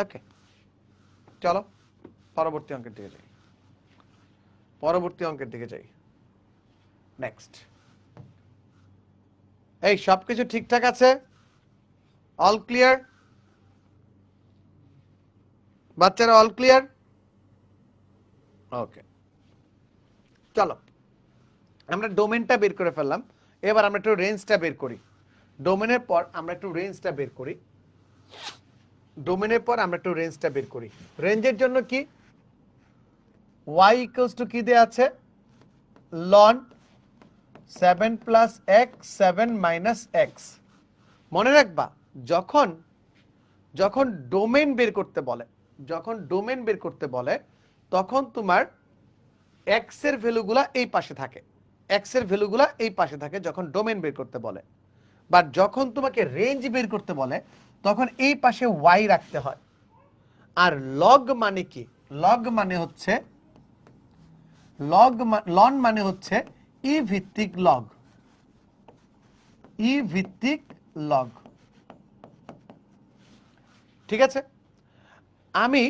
ওকে। চলো পরবর্তী অঙ্কের দিকে যাই। নেক্সট। এই সবকিছু ঠিকঠাক আছে? All clear? বাচ্চারা অল ক্লিয়ার? ওকে, চলো আমরা ডোমেনটা বের করে ফেললাম। এবার আমরা একটু রেঞ্জটা বের করি। ডোমেনের পর আমরা একটু রেঞ্জটা বের করি। রেঞ্জের জন্য কি? y ইকুয়ালস টু কি দেয়া আছে? ln 7 plus x 7 minus x। মনে রাখবা, যখন ডোমেন বের করতে বলে, তখন তোমার x এর ভ্যালুগুলা এই পাশে থাকে। যখন ডোমেন বের করতে বলে। বাট যখন তোমাকে রেঞ্জ বের করতে বলে, তখন এই পাশে y রাখতে হয়। আর লগ মানে কি? লগ মানে হচ্ছে লন মানে হচ্ছে ই ভিত্তিক লগ, ই ভিত্তিক লগ। ঠিক আছে, আমি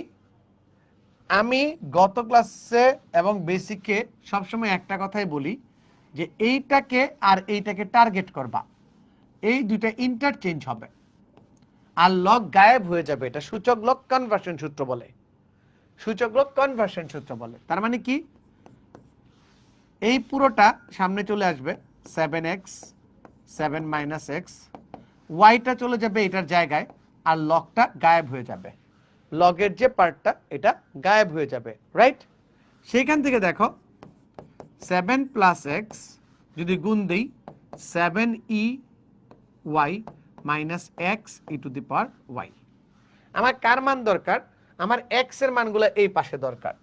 আমি গত ক্লাসে এবং বেসিকে সবসময় একটা কথাই বলি যে এইটাকে আর এইটাকে টার্গেট করবা, এই দুইটা ইন্টারচেঞ্জ হবে আর লগ গায়েব হয়ে যাবে। এটা সূচক লগ কনভার্সন সূত্র বলে, সূচক লগ কনভার্সন সূত্র বলে। তার মানে কি, এই পুরোটা সামনে চলে আসবে 7x 7 মাইনাস এক্স, ওয়াইটা চলে যাবে এটার জায়গায় আর লগটা গায়েব হয়ে যাবে, লগের যে পার্টটা এটা গায়েব হয়ে যাবে, রাইট? সেইখান থেকে দেখো 7 প্লাস এক্স যদি গুণ দিই 7e Y minus X E to the power Y. আমার কার মান দরকার? আমার এক্স এর মানগুলো এই পাশে দরকার।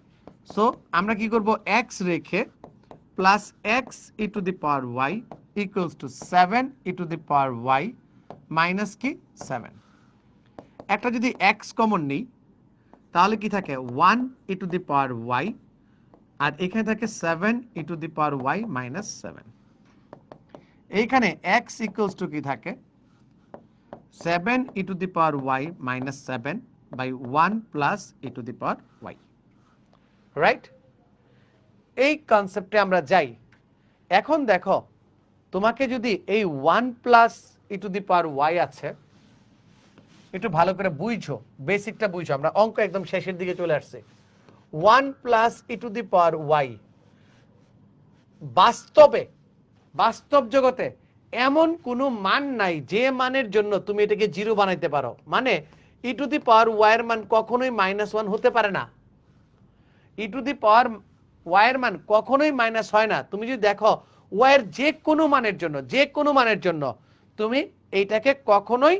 সো আমরা কি করব, এক্স রেখে plus X E to the power Y equals to 7 E to the power Y minus কি 7। একটা যদি এক্স কমন নেই তাহলে কি থাকে 1 ই টু দি পাওয়ার ওয়াই আর এখানে থাকে 7 E to the power Y minus 7। এইখানে এক্স ইকুয়ালস টু কি থাকে 7 E to the power Y minus 7 by 1 plus E to the power Y, right? এই কনসেপ্টে আমরা যাই। এখন দেখো, তোমাকে যদি এই 1 plus E to the power Y আছে, একটু ভালো করে বুঝছো, বেসিকটা বুঝছো, আমরা অঙ্ক একদম শেষের দিকে চলে আসছে। 1 plus E to the power Y বাস্তবে, বাস্তব জগতে এমন কোনো মান নাই যে মানের জন্য তুমি এটাকে জিরো বানাইতে পারো। মানে ই টু দি পাওয়ার ওয়াই এর মান কখনোই -1 হতে পারে না, ই টু দি পাওয়ার ওয়াই এর মান কখনোই মাইনাস হয় না। তুমি যদি দেখো ওয়াই এর যে কোনো মানের জন্য, যে কোনো মানের জন্য তুমি এইটাকে কখনোই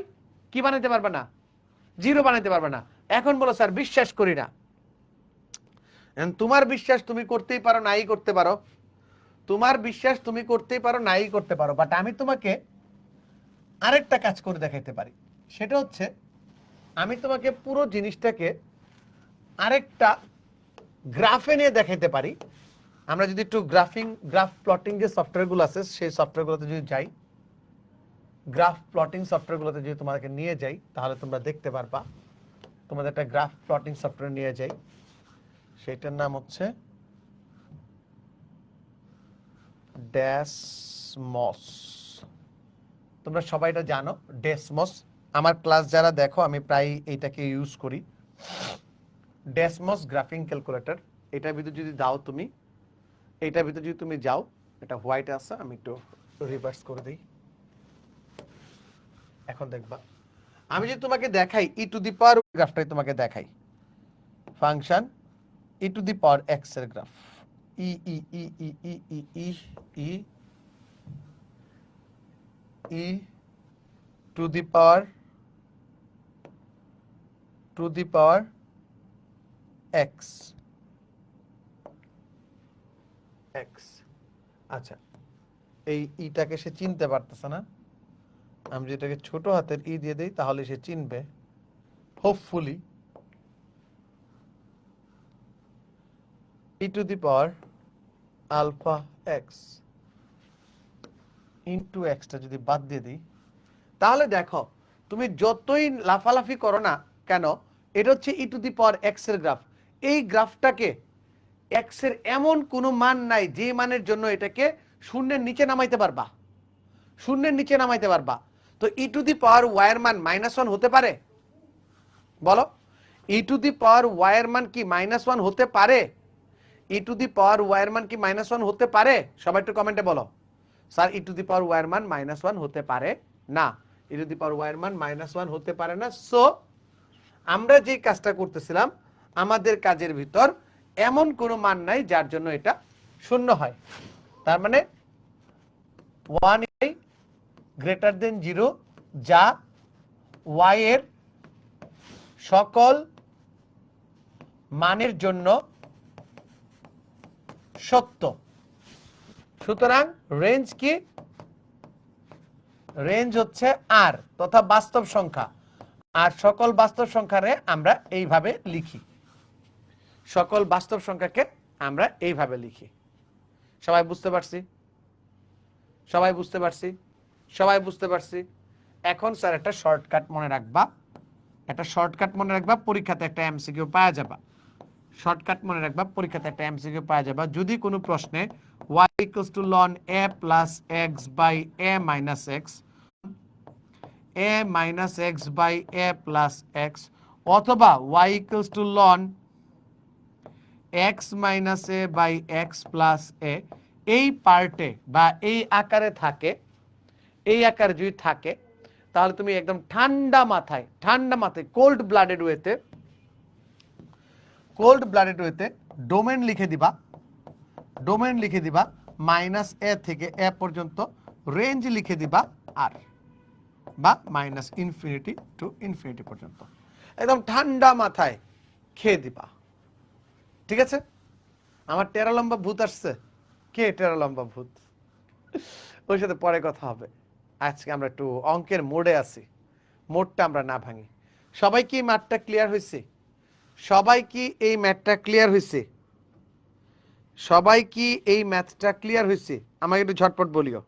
কি বানাইতে পারবে না, জিরো বানাইতে পারবে না। এখন বলো স্যার বিশ্বাস করি না। তোমার বিশ্বাস তুমি করতেই পারো, নাই করতে পারো, তোমার বিশ্বাস তুমি করতেই পারো, নাই করতে পারো, বাট আমি তোমাকে আরেকটা কাজ করে দেখাইতে পারি। সেটা হচ্ছে আমি তোমাকে পুরো জিনিসটাকে আরেকটা গ্রাফে নিয়ে দেখাইতে পারি। আমরা যদি একটু গ্রাফ প্লটিং যে সফটওয়্যারগুলো আছে সেই সফটওয়্যারগুলোতে যদি যাই, গ্রাফ প্লটিং সফটওয়্যারগুলোতে যদি তোমাদেরকে নিয়ে যাই তাহলে তোমরা দেখতে পারবা। তোমাদের একটা গ্রাফ প্লটিং সফটওয়্যার নিয়ে যাই, সেটার নাম হচ্ছে ডেসমস। তোমরা সবাই এটা জানো, ডেসমস। আমার ক্লাস যারা দেখো আমি প্রায় এইটাকে ইউজ করি, ডেসমস গ্রাফিং ক্যালকুলেটর। এটার ভিতরে যদি দাও তুমি, এইটার ভিতরে যদি তুমি যাও, এটা হোয়াইট আছে, আমি একটু রিভার্স করে দিই, এখন দেখবা। আমি যদি তোমাকে দেখাই ই টু দি পাওয়ার গ্রাফটাই তোমাকে দেখাই, function E to the power X এর graph, E E E E E E E E E to the power X X. আচ্ছা, এই ইটাকে সে চিনতে পারতেছে না, আমি যেটাকে ছোট হাতের ই দিয়ে দেই তাহলে সে চিনবে hopefully. E to the power alpha X into এক্সটা যদি বাদ দিয়ে দিই, তাহলে দেখো তুমি যতই লাফালাফি করো না কেন, এটা হচ্ছে ই টু দি পাওয়ার এক্স এর গ্রাফ। এই গ্রাফটাকে এক্স এর এমন কোনো মান নাই যে মানের জন্য এটাকে শূন্যের নিচে নামাইতে পারবা, শূন্যের নিচে নামাইতে পারবা। তো ই টু দি পাওয়ার ওয়াই এর মান -1 হতে পারে? বলো, ই টু দি পাওয়ার ওয়াই এর মান কি -1 হতে পারে? ই টু দি পাওয়ার ওয়াই এর মান কি -1 হতে পারে? সবাই একটু কমেন্টে বলো, sir E to the power Y এর মান -1 হতে পারে না, ই টু দি পাওয়ার ওয়াই এর মান -1 হতে পারে না। সো আমরা যে কাজটা করতেছিলাম, আমাদের কাজের ভিতর এমন কোনো মান নাই যার জন্য এটা শূন্য হয়। তার মানে 1 গ্রেটার দেন 0, যা y এর সকল মানের জন্য সত্য। সুতরাং রেঞ্জ কি? রেঞ্জ হচ্ছে আর তথা বাস্তব সংখ্যা। আর সকল বাস্তব সংখ্যারে আমরা এইভাবে লিখি, সকল বাস্তব সংখ্যাকে আমরা এইভাবে লিখি। সবাই বুঝতে পারছি? সবাই বুঝতে পারছি? সবাই বুঝতে পারছি? এখন স্যার একটা শর্টকাট মনে রাখবা, একটা শর্টকাট মনে রাখবা, পরীক্ষাতে একটা এমসিকিউ পাওয়া যাবে। শর্টকাট মনে রাখবা, পরীক্ষাতে একটা এমসিকিউ পাওয়া যাবে। যদি কোনো প্রশ্নে y equals to ln a plus x by a minus x, a minus x by a plus x, অথবা y equals to ln x minus a by x plus a, এই পার্টে বা এই আকারে থাকে, এই আকারে যদি থাকে, তাহলে তুমি একদম ঠান্ডা মাথায় কোল্ড ব্লাডেড ওয়েতে ডোমেন লিখে দিবা মাইনাস এ থেকে এ পর্যন্ত, রেঞ্জ লিখে দিবা আর, বা মাইনাস ইনফিনিটি টু ইনফিনিটি পর্যন্ত, একদম ঠান্ডা মাথায় খেয়ে দিবা। ঠিক আছে? আমার টেরা লম্বা ভূত আসছে। কে টেরা লম্বা ভূত? ওর সাথে পরে কথা হবে। আজকে আমরা একটু অঙ্কের মোডে আছি, মোডটা আমরা না ভাঙি। সবাই কি ম্যাথটা ক্লিয়ার হয়েছে? সবাই কি এই ম্যাথটা ক্লিয়ার হয়েছে? সবাই কি এই ম্যাথটা ক্লিয়ার হয়েছে? আমাকে একটু ঝটপট বলিও।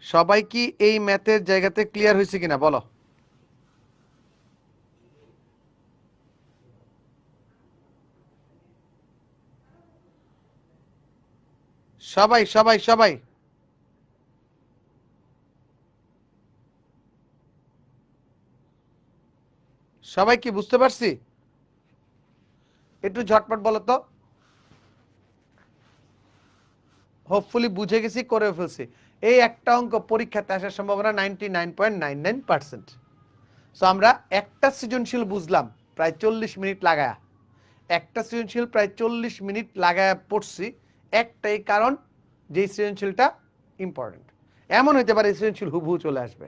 সবাই কি এই ম্যাথের জায়গাতে ক্লিয়ার হয়েছে কিনা বলো। সবাই সবাই সবাই সবাই কি বুঝতে পারছি? একটু ঝটপট বলো তো। হোপফুলি বুঝে গেছি, করে ফেলছি। এই একটা অঙ্ক পরীক্ষাতে আসার সম্ভাবনা 99.99%। সো আমরা একটা সৃজনশীল বুঝলাম প্রায় 40 মিনিট লাগায়া, একটা সৃজনশীল প্রায় 40 মিনিট লাগায়া পড়ছি, একটাই কারণ যে সৃজনশীলটা ইম্পর্টেন্ট। এমন হইতে পারে সৃজনশীল হুবহু চলে আসবে,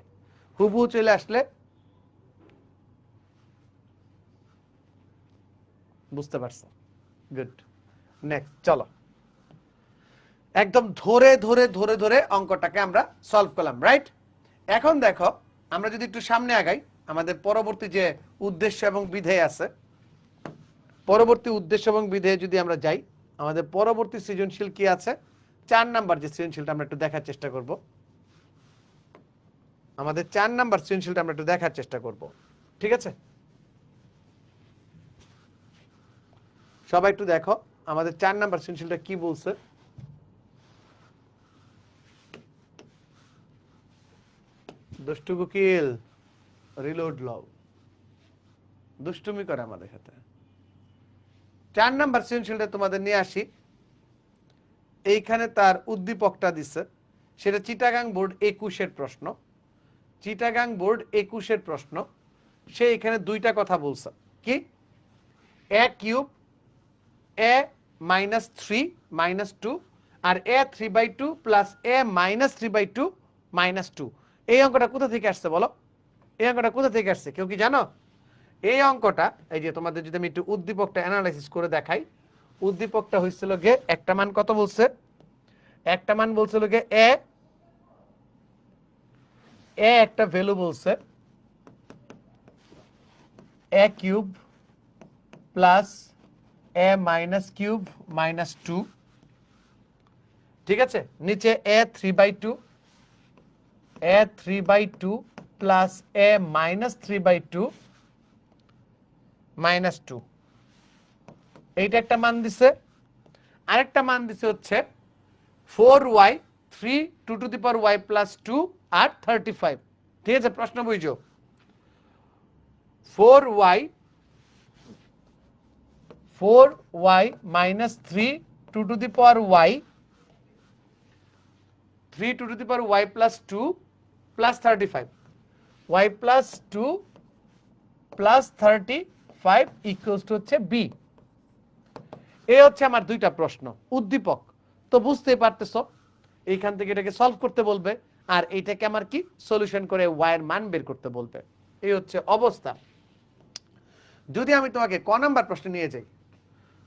হুবহু চলে আসলে বুঝতে পারছো? গুড। নেক্সট চলো, একদম ধরে ধরে ধরে ধরে অঙ্কটাকে আমরা সলভ করলাম, রাইট? এখন দেখো, আমরা যদি একটু সামনে আগাই, আমাদের পরবর্তী যে উদ্দেশ্য এবং বিধেয় আছে, পরবর্তী উদ্দেশ্য এবং বিধেয় যদি আমরা যাই, আমাদের পরবর্তী সৃজনশীল কি আছে? 4 নাম্বার যে সৃজনশীলটা আমরা একটু দেখার চেষ্টা করব। আমাদের 4 নাম্বার সৃজনশীলটা আমরা একটু দেখার চেষ্টা করব। ঠিক আছে? সবাই একটু দেখো আমাদের 4 নাম্বার সৃজনশীলটা কি বলছে। দুষ্টু কুকিল রিলোড লও, দুষ্টুমি করে আমাদের সাথে। 4 নাম্বার সৃজনশীলটা তোমাদের নিয়ে আসি। এইখানে তার উদ্দীপকটা দিচ্ছে, সেটা চিটাগাং বোর্ড 21-এর প্রশ্ন। চিটাগাং বোর্ড 21-এর প্রশ্ন। সে এখানে দুইটা কথা বলছে, কি? এ কিউব, এ মাইনাস 3 মাইনাস 2, আর এ 3/2 প্লাস এ মাইনাস 3/2 মাইনাস 2। এই অঙ্কটা কোথা থেকে আসছে বলো? এই অঙ্কটা কোথা থেকে আসছে কেউ কি জানো? এই অঙ্কটা, এই যে তোমাদের যদি আমি একটু উদ্দীপকটা অ্যানালাইসিস করে দেখাই, উদ্দীপকটা হয়েছিল গিয়ে একটা মান কত বলছে? একটা মান বলছিল গিয়ে এ একটা ভ্যালু বলছে এ কিউব প্লাস এ মাইনাস কিউব মাইনাস 2। ঠিক আছে? নিচে এ 3/2, এ 3/2 প্লাস এ মাইনাস 3/2 মাইনাস 2, এইটা একটা মান দিছে। আরেকটা মান দিছে হচ্ছে 4y 3 2 to the power y plus 2 আর 35। ঠিক আছে? প্রশ্ন বুঝো, 4y minus 3 2 to the power y, 3 2 to the power y plus 2 plus 35, y plus 2 plus 35 equals to হচ্ছে b। এই হচ্ছে আমার দুইটা প্রশ্ন, উদ্দীপক। তো বুঝতেই পারতেছো, এইখান থেকে এটাকে সলভ করতে বলবে, আর এইটাকে আমার কি সলিউশন করে y এর মান বের করতে বলবে। এই হচ্ছে অবস্থা। যদি আমি তোমাকে ক নাম্বার প্রশ্ন নিয়ে যাই,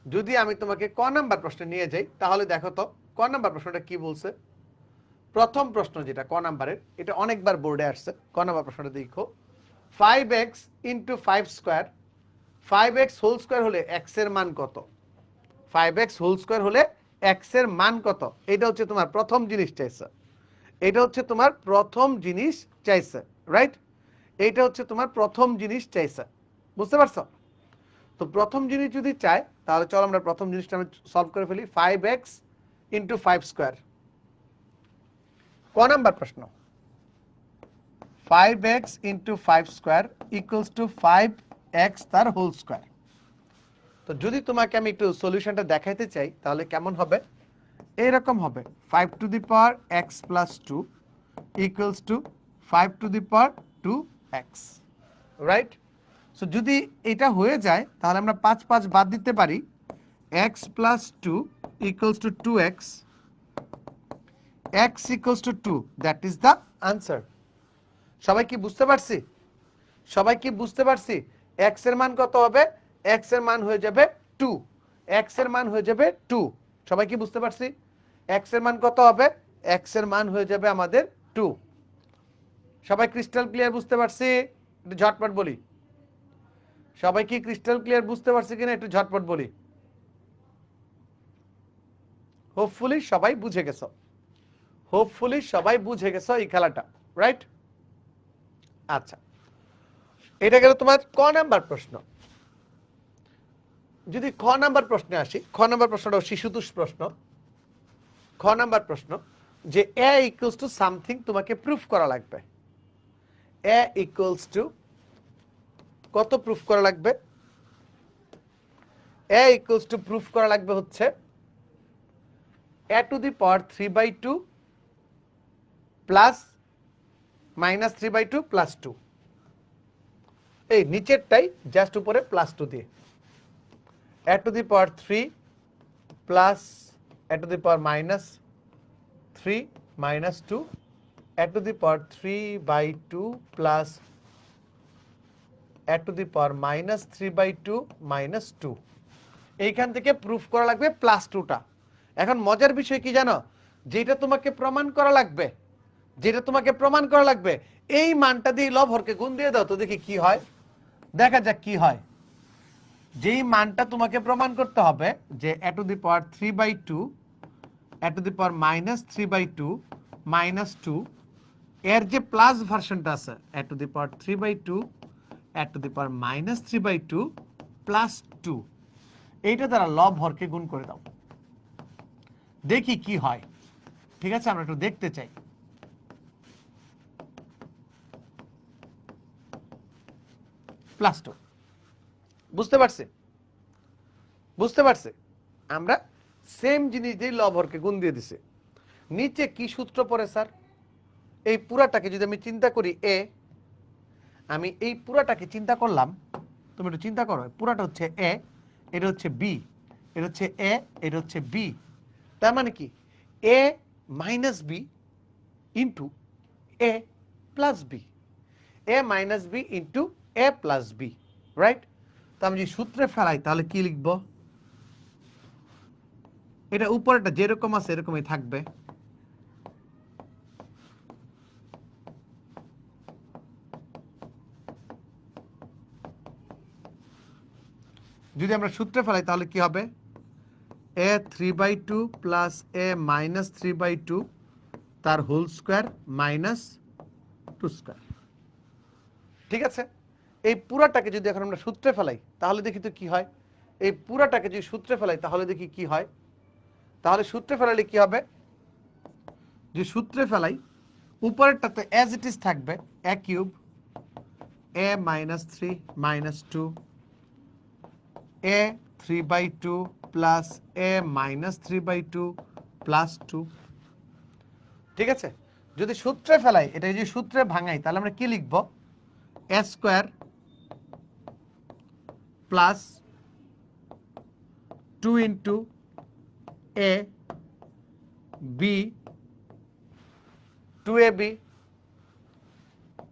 যদি আমি তোমাকে ক নাম্বার প্রশ্ন নিয়ে যাই, তাহলে দেখো তো ক নাম্বার প্রশ্নটা কি বলছে। প্রথম প্রশ্ন যেটা ক নাম্বারের, এটা অনেকবার বোর্ডে আসছে। ক নাম্বার প্রশ্নটা দেখো, 5x into 5 square, 5x whole square হলে x এর মান কত? 5x হোল স্কয়ার হলে x এর মান কত? এটা হচ্ছে তোমার প্রথম জিনিস চাইছে। এটা হচ্ছে তোমার প্রথম জিনিস চাইছে, রাইট? এইটা হচ্ছে তোমার প্রথম জিনিস চাইছে, বুঝতে পারছো? তো প্রথম জিনিস যদি চাই তাহলে চলো আমরা প্রথম জিনিসটা আমি সলভ করে ফেলি। 5x into 5 square. ক নাম্বার প্রশ্ন? 5x into 5 square equals to 5x তার হোল স্কয়ার। তো যদি তোমাকে আমি একটু সলিউশনটা দেখাইতে চাই তাহলে কেমন হবে? এরকম হবে 5 two the power x plus 2 equals to 5 two the power 2x, right? So যদি এটা হয়ে যায় তাহলে আমরা 5 5 বাদ দিতে পারি। x plus 2 equals to 2x, x equals to 2, that is the answer. সবাই কি বুঝতে পারছি? সবাই কি বুঝতে পারছি? x এর মান কত হবে? x এর মান হয়ে যাবে 2, x এর মান হয়ে যাবে 2। সবাই কি বুঝতে পারছি? x এর মান কত হবে? x এর মান হয়ে যাবে আমাদের 2। সবাই ক্রিস্টাল ক্লিয়ার বুঝতে পারছি? একটু ঝটপট বলি। সবাই কি ক্রিস্টাল ক্লিয়ার বুঝতে পারছি কিনা একটু ঝটপট বলি। হোপফুলি সবাই বুঝে গেছো, হোপফুলি সবাই বুঝে গেছো এই খেলাটা, রাইট? আচ্ছা, এটা গেল তোমার ক নাম্বার প্রশ্ন। যদি খ নাম্বার প্রশ্নে আসি, খ নাম্বার প্রশ্নটা শিশুতোষ প্রশ্ন। খ নাম্বার প্রশ্ন যে a ইকুয়ালস টু সামথিং তোমাকে প্রুফ করা লাগবে। a ইকুয়ালস টু কত প্রুফ করা লাগবে? a ইকুয়ালস টু প্রুফ করা লাগবে হচ্ছে a to the power 3/2 plus minus 3/2 plus 2। এই নিচেরটাই জাস্ট উপরে প্লাস 2 দিয়ে a to the power 3 plus a to the power minus 3 minus 2 a to the power 3/2 plus a to the power minus 3/2 minus 2। এইখান থেকে proof করা লাগবে plus 2টা। এখন মজার বিষয় কি জানো? যেটা তোমাকে প্রমাণ করা লাগবে, যেটা তোমাকে প্রমাণ করা লাগবে এই মানটা দিয়ে লব হরকে গুণ দিয়ে দাও তো দেখি কি হয়। দেখা যাক কি হয়। যেই মানটা তোমাকে প্রমাণ করতে হবে যে a to the power 3/2 a to the power minus 3/2 minus 2 এর যে প্লাস ভার্সনটা আছে a to the power 3/2 a to the power minus 3/2 plus 2, এইটা দ্বারা লব হরকে গুণ করে দাও, দেখি কি হয়। ঠিক আছে, আমরা একটু দেখতে চাই। প্লাস 2, বুঝতে পারছে? বুঝতে পারছে? আমরা সেম জিনিস দিয়ে লব হরকে গুণ দিয়ে দিছে। নিচে কি সূত্র পড়ে স্যার? এই পুরাটাকে যদি আমি চিন্তা করি এ, আমি এই পুরাটাকে চিন্তা করলাম, তুমি একটু চিন্তা করো, পুরাটা হচ্ছে এ, এটা হচ্ছে বি, এটা হচ্ছে এ, এটা হচ্ছে বি। তার মানে কি এ মাইনাস বি ইন্টু এ প্লাস বি, এ মাইনাস বি ইন্টু এ প্লাস বি, রাইট? তো আমি যদি সূত্রে ফেলাই তাহলে কি লিখবো? এটা উপরেটা যেরকম আছে এরকমই থাকবে। যদি আমরা সূত্রে ফেলাই তাহলে কি হবে? a 3/2 প্লাস a মাইনাস 3/2 তার হোল স্কয়ার মাইনাস 2 স্কয়ার। ঠিক আছে, এই পুরাটাকে যদি এখন আমরা সূত্রে ফেলাই তাহলে দেখি তো কি হয়। এই পুরাটাকে যদি সূত্রে ফেলাই তাহলে দেখি কি হয়। তাহলে সূত্রে ফেলালে কি হবে? যে সূত্রে ফেলাই উপরেরটাতে অ্যাজ ইট ইজ থাকবে a cube a minus 3 minus 2 a 3/2 plus a minus 3/2 plus 2। ঠিক আছে, যদি সূত্রে ফেলাই, এটা যদি সূত্রে ভাঙাই তাহলে আমরা কি লিখব? a square plus 2 into a b 2ab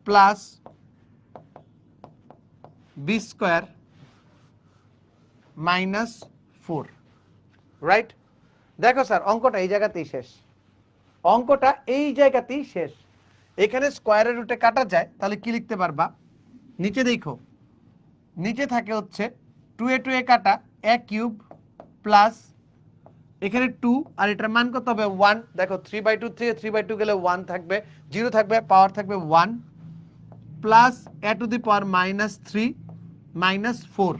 plus b square minus 4, right? দেখো স্যার অঙ্কটা এই জায়গাতেই শেষ, অঙ্কটা এই জায়গাতেই শেষ। এখানে স্কয়ারের রুটে কাটা যায় তাহলে কি লিখতে পারবা? নিচে দেখো, নিচে থাকে হচ্ছে 2 এ কাটা a কিউব প্লাস এখানে 2 আর এটার মান কত হবে 1। দেখো 3/2 থেকে 3/2 গেলে 1 থাকবে, 0 থাকবে, পাওয়ার থাকবে 1 plus a to the power -3 -4।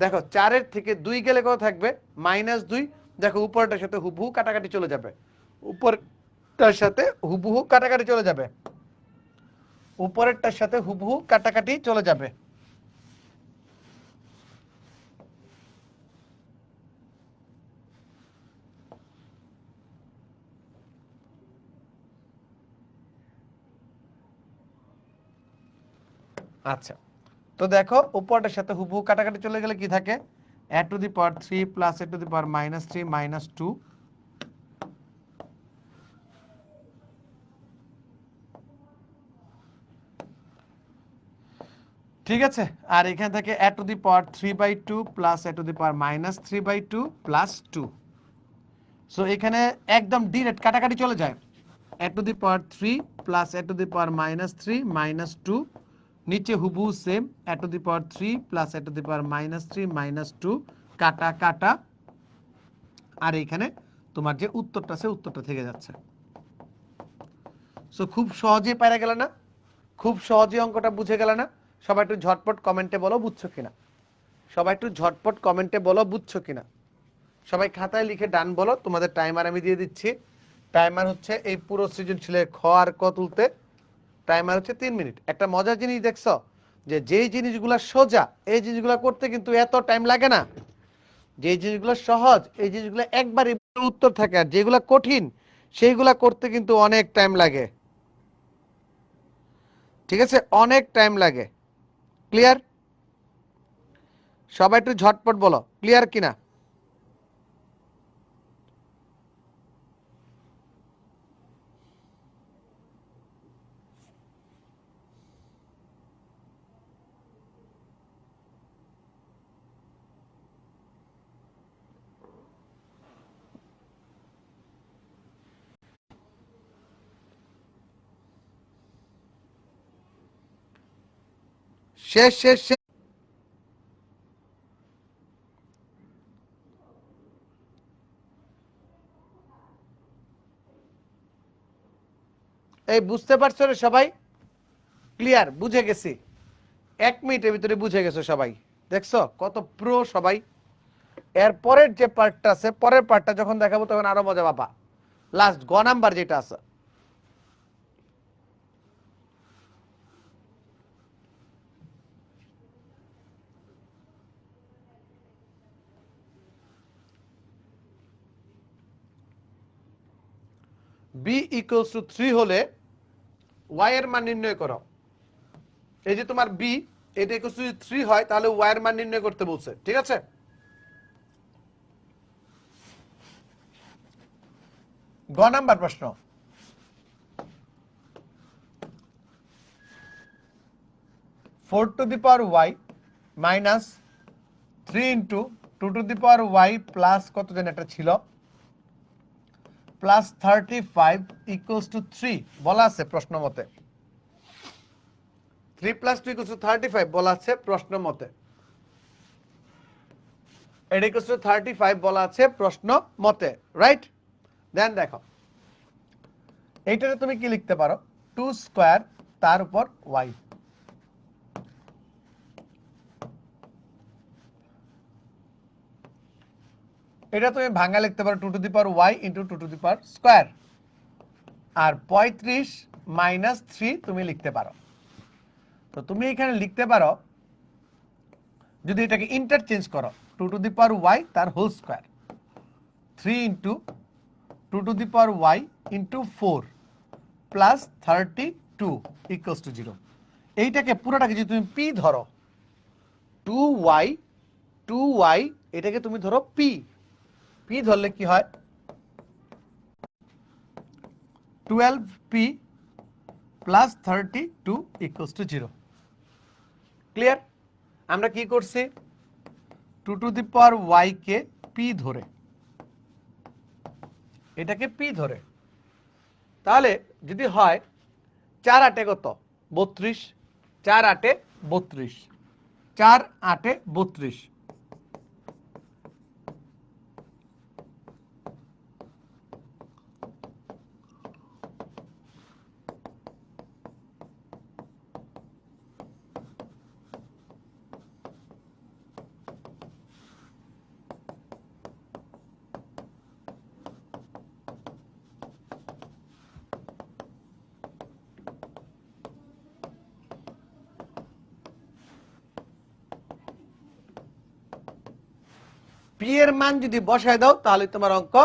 দেখো 4 এর থেকে 2 গেলে কত থাকবে -2। দেখো উপরটার সাথে হুবহু কাটাকাটি চলে যাবে, উপরটার সাথে হুবহু কাটাকাটি চলে যাবে, উপরেরটার সাথে হুবহু কাটাকাটি চলে যাবে। আচ্ছা, তো দেখো উপরটার সাথে হুবহু কাটাকাটি চলে গেলে কি থাকে a to the power 3 plus a to the power -3 -2। ঠিক আছে, আর এখান থেকে a to the power 3/2 plus a to the power -3/2 plus 2। So এখানে একদম ডিরেক্ট কাটাকাটি চলে যায়, a to the power 3 plus a to the power -3 -2, নিচে হুবহু same a to the power 3 plus a to the power -3 -2, কাটা কাটা, আর এখানে তোমার যে উত্তরটা আছে উত্তরটা থেকে যাচ্ছে। সো খুব সহজে পারা গেল না, খুব সহজে অঙ্কটা বুঝে গেল না। সবাই একটু ঝটপট কমেন্টে বলো বুঝছো কিনা, সবাই একটু ঝটপট কমেন্টে বলো বুঝছো কিনা। সবাই খাতায় লিখে ডান বলো। তোমাদের টাইমার আমি দিয়ে দিচ্ছি। টাইমার হচ্ছে এই পুরো সৃজনশীলের খ আর ক তুলতে টাইমার হচ্ছে 3 মিনিট। একটা মজার জিনিস দেখছো, যে যেই জিনিসগুলো সোজা এই জিনিসগুলো করতে কিন্তু এত টাইম লাগে না, যে জিনিসগুলো সহজ এই জিনিসগুলো একবারই উত্তর থাকে, আর যেগুলো কঠিন সেইগুলা করতে কিন্তু অনেক টাইম লাগে। ঠিক আছে, অনেক টাইম লাগে। ক্লিয়ার? সবাই একটু ঝটপট বলো ক্লিয়ার কিনা। শেষ শেষ শেষ। এই বুঝতে পারছো রে সবাই? ক্লিয়ার? বুঝে গেছি, 1 মিনিটের ভিতরে বুঝে গেছো সবাই। দেখছো কত প্রো সবাই। এর পরের যে পার্টটা আছে, পরের পার্টটা যখন দেখাবো তখন আরো মজা পাবা। লাস্ট গ নাম্বার যেটা আছে, b ইকুয়ালস টু 3 হলে y এর মান নির্ণয় করো। এই যে তোমার b, এটা ইকুয়ালস টু 3 হয় তাহলে y এর মান নির্ণয় করতে বলছে। ঠিক আছে, গ নাম্বার প্রশ্ন। 4 two the power y minus 3 into 2 to the power y plus কত যেন একটা ছিল প্লাস 35 ইকুয়ালস টু 3 বলা আছে প্রশ্ন মতে। 3 প্লাস 2 ইকুয়ালস টু 35 বলা আছে প্রশ্ন মতে। এটা ইকুয়ালস টু 35 বলা আছে প্রশ্ন মতে, রাইট? দেন দেখো এইটাতে তুমি কি লিখতে পারো, 2 স্কয়ার তার উপর y। এটা তুমি ভাঙা লিখতে পারো 2 to the power y into 2 to the power square, আর 35 মাইনাস 3 তুমি লিখতে পারো। তো তুমি এখানে লিখতে পারো, যদি এটাকে ইন্টারচেঞ্জ করো, 2 টু দি পাওয়ার y তার whole square, 3 into 2 to the power y into 4 plus 32 equals to 0। এইটাকে পুরোটাকে যদি তুমি p ধরো, 2y 2y, এটাকে তুমি ধরো p, p ধরলে কি হয় 12p plus 32 equals to 0। Clear? আমরা কি করছি, 2 to the power y K p ধরে, এটাকে p ধরে, তাহলে যদি হয় 4 8 কত 32, 4 8 32, 4 8 32, পি এর মান যদি বসায় দাও তাহলে তোমার অঙ্ক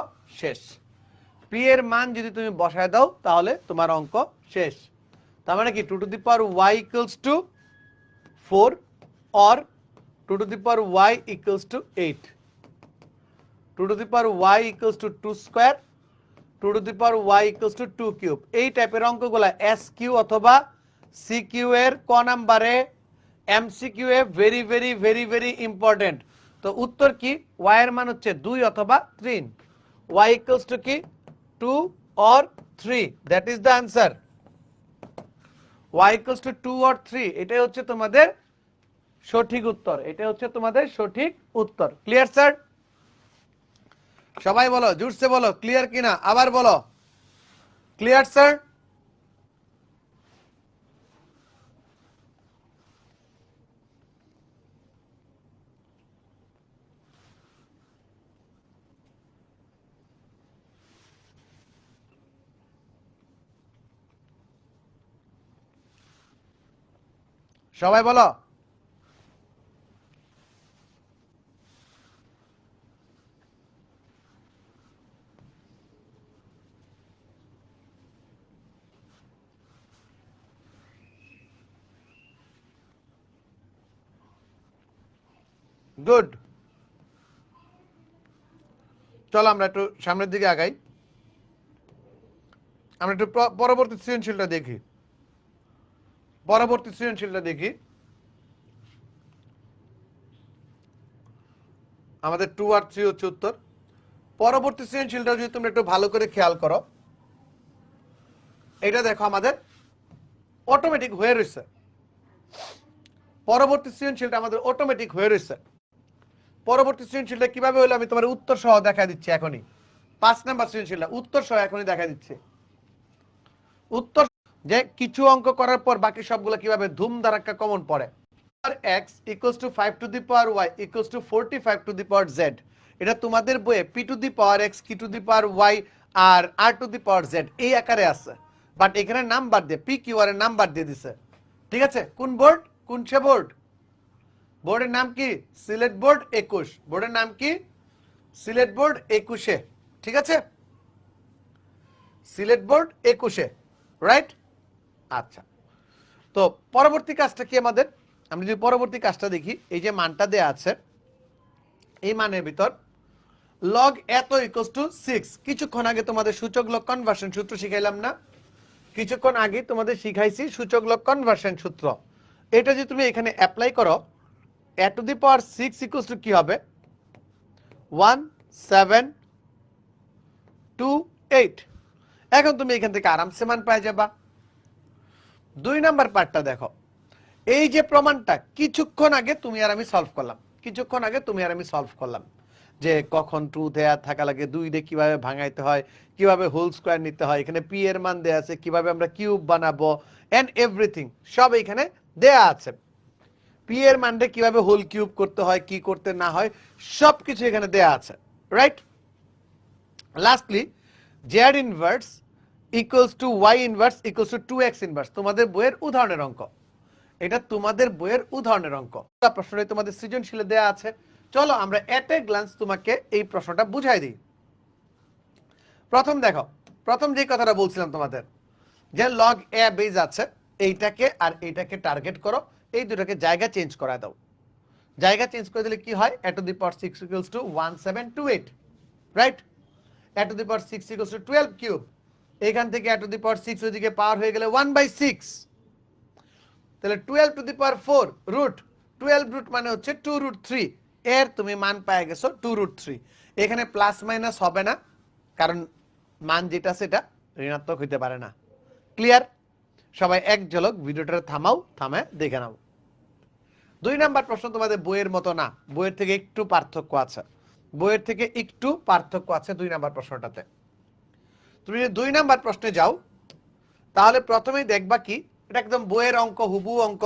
শেষ। পি এর মান যদি তুমি বসায় দাও তাহলে তোমার অঙ্ক শেষ। তার মানে কি 2 to the power y equals to 4 or 2 to the power y equals to 8, 2 to the power y equals to 2 square, 2 to the power y equals to 2 cube। এই টাইপের অঙ্কগুলা এস কিউ অথবা সি কিউ এর ক নাম্বারে MCQ a very very very very important. তো উত্তর কি? y এর মান হচ্ছে 2 অথবা 3, y equals to কি 2 or 3, that is the answer. y equals to 2 or 3, এটাই হচ্ছে তোমাদের সঠিক উত্তর, এটা হচ্ছে তোমাদের সঠিক উত্তর। Clear sir? সবাই বলো, জোরসে বলো ক্লিয়ার কিনা, আবার বলো ক্লিয়ার স্যার? সবাই বলো। গুড, চলো আমরা একটু সামনের দিকে আগাই। আমরা একটু পরবর্তী সৃজনশীলটা দেখি, পরবর্তী সৃজনশীলটা দেখি। আমাদের 2 আর 3 হচ্ছে উত্তর। পরবর্তী সৃজনশীলটা যদি তোমরা একটু ভালো করে খেয়াল করো, এটা দেখো আমাদের অটোমেটিক হয়ে রয়েছে। পরবর্তী সৃজনশীলটা আমাদের অটোমেটিক হয়ে রয়েছে। পরবর্তী সৃজনশীলটা কিভাবে হলো আমি তোমার উত্তর সহ দেখা দিচ্ছি এখনই। 5 নাম্বার সৃজনশীলটা উত্তর সহ এখনই দেখা দিচ্ছে। উত্তর যে কিছু অঙ্ক করার পর বাকি সবগুলো কিভাবে ধুম ধারাক্কা কমন পড়ে। x equals to 5 to the power y equals to 45 to the power z, এটা তোমাদের বইয়ে p to the power x, q to the power y R r to the power z এই আকারে আছে, বাট এখানে number দিয়ে p q r এর number দিয়ে দিছে। ঠিক আছে? কোন বোর্ড? কোন সে বোর্ড? বোর্ডের নাম কি? সিলেট বোর্ড 21। বোর্ডের নাম কি? সিলেট বোর্ড 21-এ। ঠিক আছে? সিলেট বোর্ড 21-এ, রাইট? আচ্ছা, তো পরবর্তী কাজটা কি আমাদের? আমরা যদি পরবর্তী কাজটা দেখি, এই যে মানটা দেয়া আছে, এই মানের ভিতর লগ এত ইকুয়ালস টু 6। কিছুক্ষণ আগে তোমাদের সূচক লগ কনভার্সন সূত্র শিখাইলাম না? কিছুক্ষণ আগে তোমাদের শিখাইছি সূচক লগ কনভার্সন সূত্র। এটা যদি তুমি এখানে অ্যাপ্লাই করো, a to the power 6 equals to কি হবে? 1728। এখন তুমি এখান থেকে আরামসে মান পাই যাবা। 2 নাম্বার পার্টটা দেখো, এই যে প্রমাণটা কিছুক্ষণ আগে তুমি আর আমি সলভ করলাম, কিছুক্ষণ আগে তুমি আর আমি সলভ করলাম যে কখন ট্রু দেয়া থাকা লাগে, 2 দিয়ে কিভাবে ভাঙাইতে হয়, কিভাবে হোল স্কয়ার নিতে হয়, এখানে পি এর মান দেয়া আছে, কিভাবে আমরা কিউব বানাবো এন্ড এভরিথিং সব এখানে দেয়া আছে। পি এর মানটা কিভাবে হোল কিউব করতে হয়, কি করতে না হয় সবকিছু এখানে দেয়া আছে, right? Lastly Z inverse equals to Y inverse equals to 2x inverse, তোমাদের বইয়ের উদাহরণের অঙ্ক। এটা তোমাদের বইয়ের উদাহরণের অঙ্ক। প্রশ্নটা তোমাদের সৃজনশীলে দেয়া আছে। চলো আমরা এট এ গ্ল্যান্স তোমাকে এই প্রশ্নটা বুঝাই দিই। প্রথম দেখো, প্রথম যে কথাটা বলছিলাম তোমাদের যে লগ এ বেজ আছে, এইটাকে আর এইটাকে টার্গেট করো, এই দুটোকে জায়গা চেঞ্জ করা দাও। জায়গা চেঞ্জ করে দিলে কি হয়? a to the power 6 equals to 1728, right? a to the power 6 equals to 12 cube. এখান থেকে a to the power 6 ওইদিকে পাওয়ার হয়ে গেলে 1/6, তাহলে 12 to the power 4 root 12 root মানে হচ্ছে 2√3, এর তুমি মান পেয়ে গেছো 2√3। এখানে প্লাস মাইনাস হবে না, কারণ মান যেটা সেটা ঋণাত্মক হইতে পারে না। ক্লিয়ার? সবাই এক ঝলক ভিডিওটা থামাও, থামে দেখে নাও। 2 নাম্বার প্রশ্ন তোমাদের বইয়ের মতো না, বইয়ের থেকে একটু পার্থক্য আছে, বইয়ের থেকে একটু পার্থক্য আছে 2 নাম্বার প্রশ্নটাতে। তুমি যদি 2 নাম্বার প্রশ্নে যাও তাহলে প্রথমেই দেখবা কি, এটা একদম বইয়ের অঙ্ক, হুবহু অঙ্ক,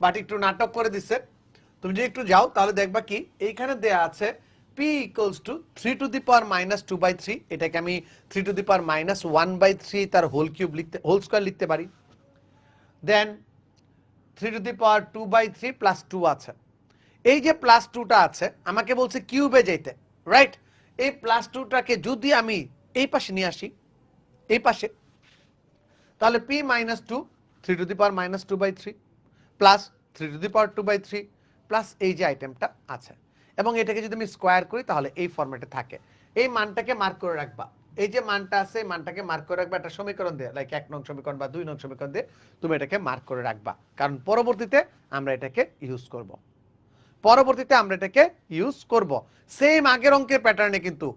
বাট একটু নাটক করে দিচ্ছে। তুমি যদি একটু যাও তাহলে দেখবা কি এইখানে দেয়া আছে p equals two 3 two the power minus 2/3, এটাকে আমি 3 টু দি পাওয়ার মাইনাস 1/3 তার হোল কিউব লিখতে, হোল স্কয়ার লিখতে পারি। দেন 3 টু দি পাওয়ার 2/3 প্লাস 2 আছে, এই যে প্লাস 2টা আছে আমাকে বলছে কিউবে যেতে, রাইট? এই প্লাস 2টাকে যদি আমি এই পাশে নিয়ে আসি, এই পাশে, তাহলে p minus 2 3 two the power minus 2/3 plus 3 two the power 2/3 plus এই যে আইটেমটা আছে, এবং এটাকে যদি আমি স্কোয়ার করি তাহলে এই ফরম্যাটে থাকে। এই মানটাকে মার্ক করে রাখবা, এই যে মানটা আছে এই মানটাকে মার্ক করে রাখবা একটা সমীকরণ দিয়ে, লাইক 1 নং সমীকরণ বা 2 নং সমীকরণ দিয়ে তুমি এটাকে মার্ক করে রাখবা, কারণ পরবর্তীতে আমরা এটাকে ইউজ করব। সেম আগের অঙ্কের প্যাটার্নে, কিন্তু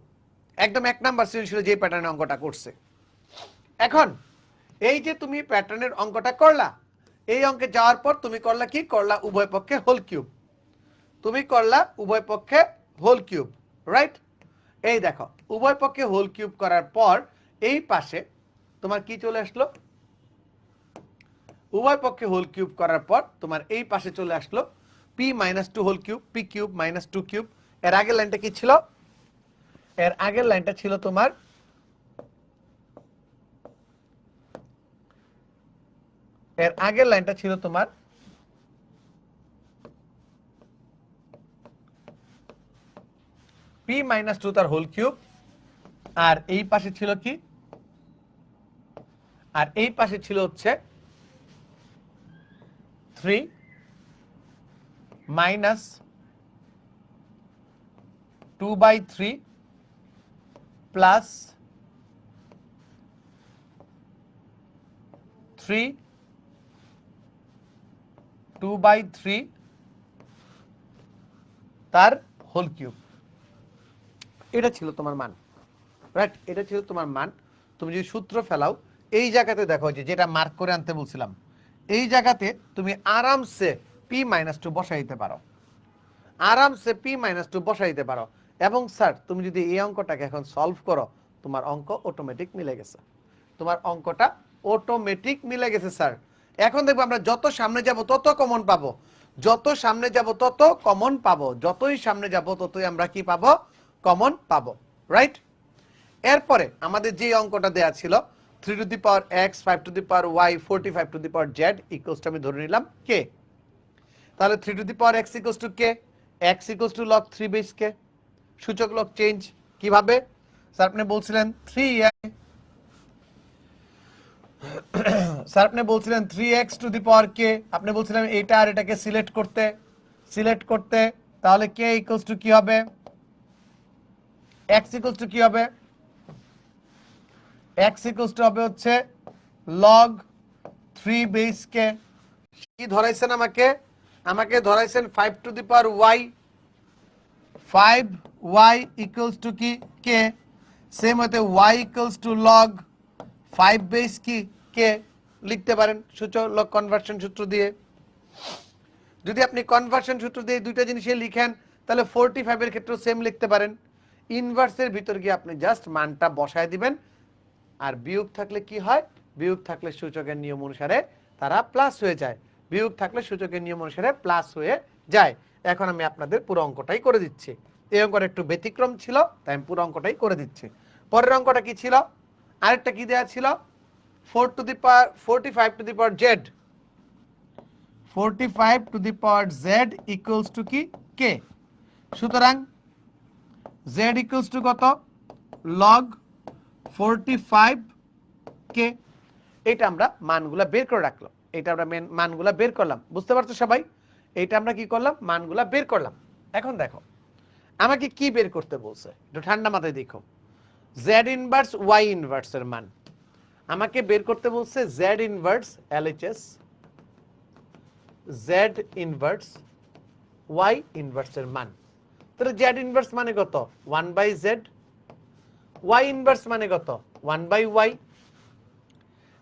একদম 1 নাম্বার সৃজনশীল যে প্যাটার্নে অঙ্কটা করছে। এখন এই যে তুমি প্যাটার্নের অঙ্কটা করলা, এই অঙ্কে যাওয়ার পর তুমি করলা কি, করলা উভয় পক্ষে হোল কিউব, রাইট? এই দেখো উভয় পক্ষে হোল কিউব করার পর এই পাশে তোমার কি চলে আসলো, উভয় পক্ষে হোল কিউব করার পর তোমার এই পাশে চলে আসলো p minus 2 whole cube, p cube minus 2 cube. এর আগের লাইনটা কি ছিল, এর আগের লাইনটা ছিল তোমার p মাইনাস 2 তার হোল কিউব, আর এই পাশে ছিল কি, আর এই পাশে ছিল হচ্ছে 3 মাইনাস 2/3 প্লাস 3 2/3 তার হোল কিউব। এটা ছিল তোমার মান, রাইট? এটা ছিল তোমার মান। তুমি যদি সূত্র ফেলাও এই জায়গাতে দেখো যে যেটা মার্ক করে আনতে বলছিলাম, এই জায়গাতে তুমি আরামসে p মাইনাস 2 বসাইতে পারো, এবং স্যার তুমি যদি এই অঙ্কটাকে এখন সলভ করো তোমার অঙ্ক অটোমেটিক মিলে গেছে, স্যার। এখন দেখবো আমরা যত সামনে যাব তত কমন পাবো, যতই সামনে যাব ততই আমরা কি পাবো, কমন পাবো, রাইট? এরপরে আমাদের যে অঙ্কটা দেয়া ছিল 3 two the power x 5 two the power y 45 two the power z equals to আমি ধরে নিলাম k, তাহলে 3 two the power x equals to k, x equals to log 3 base k। সূচক লগ চেঞ্জ কিভাবে, স্যার আপনি বলছিলেন 3x two the power k, আপনি বলছিলেন এটা আর এটাকে সিলেক্ট করতে, তাহলে k ইকুয়ালস টু কি হবে, x ইকুয়ালস টু কি হবে, x ইকুয়ালস টু হবে হচ্ছে log 3 বেস k। কি ধরাইছেন আমাকে ধরাইছেন 5 two the power y, 5y equals to কি k, সেম হতে y equals to log 5 base কি k লিখতে পারেন সূচক লগ কনভার্সন সূত্র দিয়ে। যদি আপনি কনভার্সন সূত্র দিয়ে দুইটা জিনিসই লিখেন তাহলে 45 এর ক্ষেত্রেও সেম লিখতে পারেন। ইনভার্সের ভিতর গিয়ে আপনি জাস্ট মানটা বসায় দিবেন, আর বিয়োগ থাকলে কি হয়, বিয়োগ থাকলে সূচকের নিয়ম অনুসারে তারা প্লাস হয়ে যায়, এখন আমি আপনাদের পুরো অঙ্কটাই করে দিচ্ছি। এই অঙ্কটা একটু ব্যতিক্রম ছিল তাই আমি পুরো অঙ্কটাই করে দিচ্ছি। পরের অঙ্কটা কি ছিল, আরেকটা কি দেয়া ছিল, 4 two the power 45 two the power z, 45 two the power z equals to কি k। সুতরাং z ইকুয়ালস টু কত, log 45 k। এটা আমরা মানগুলা বের করে রাখলাম, মানগুলা বের করলাম, বুঝতে পারছো সবাই? এটা আমরা কি করলাম, মানগুলা বের করলাম। এখন দেখো আমাকে কি বের করতে বলছে, একটু ঠান্ডা মাথায় দেখো। z ইনভার্স y ইনভার্স এর মান আমাকে বের করতে বলছে, z inverse LHS, z inverse y inverse এর মান। তাহলে z ইনভার্স মানে কত, 1/z, y ইনভার্স মানে কত, 1/y।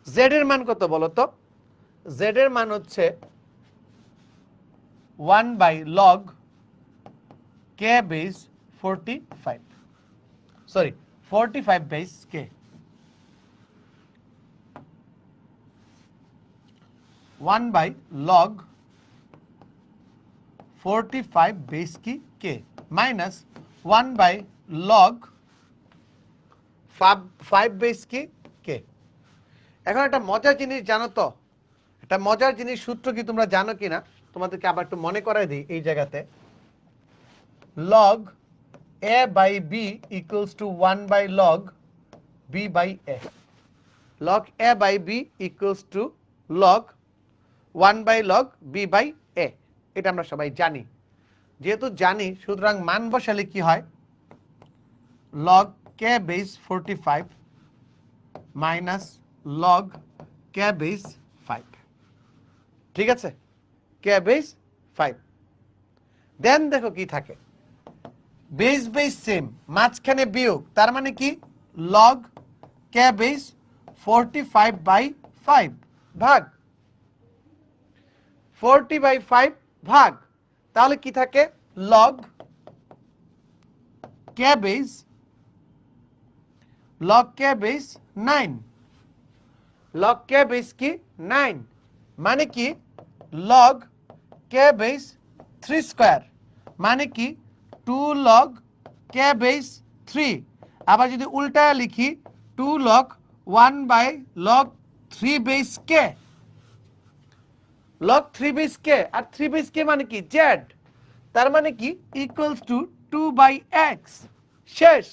z এর মান কত বলো তো, z এর মান হচ্ছে 1/log k base 45, sorry 45 base k, 1/log 45 base কি k মাইনাস 1/log 5 বেস কি k। এখন একটা মজার জিনিস জানো তো, একটা মজার জিনিস সূত্র কি তোমরা জানো কিনা, তোমাদেরকে আবার একটু মনে করাই দিই। এই জায়গাতে log a by b equals to 1 by log b by a. log a by b equals to log 1 by log b by a. এটা আমরা সবাই জানি। যেহেতু জানি সুতরাং মান বসালে কি হয়, log k base 45 minus log k base 5, ঠিক আছে, k base 5। দেন দেখো কি থাকে, বেস বেস সেম, মাঝখানে বিয়োগ, তার মানে কি log k base 45 by 5 ভাগ 40 by 5 ভাগ, তাহলে কি থাকে log k base 9, log k base কি 9, মানে কি log k base 3 স্কয়ার, মানে কি 2 log k base 3। আবার যদি উল্টায় লিখি 2 log 1 by log 3 base k, log 3 base k, R 3 base k মানে কি z, তার মানে কি ইকুয়ালস টু 2 by x। শেষ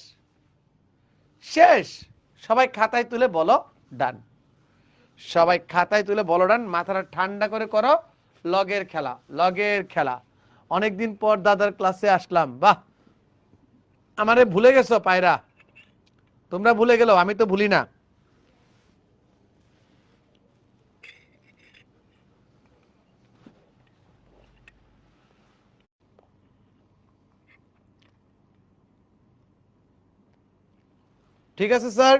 শেষ। সবাই খাতায় তুলে বলো ডান, সবাই খাতায় তুলে বলো ডান, মাথাটা ঠান্ডা করে করো। লগের খেলা, লগের খেলা। অনেকদিন পর দাদার ক্লাসে আসলাম, বাহ, আমারে ভুলে গেছো পায়রা, তোমরা ভুলে গেলো, আমি তো ভুলি না। ঠিক আছে স্যার।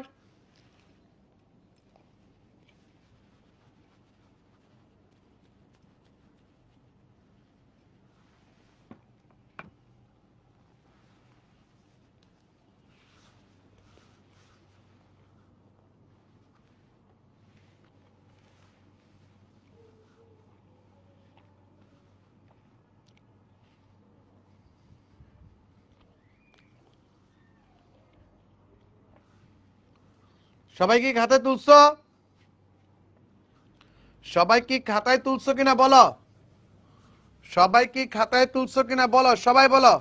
সবাই কি খাতায় তুলছো? সবাই কি খাতায় তুলছো কিনা বলো, সবাই কি খাতায় তুলছো কিনা বলো, সবাই বলো।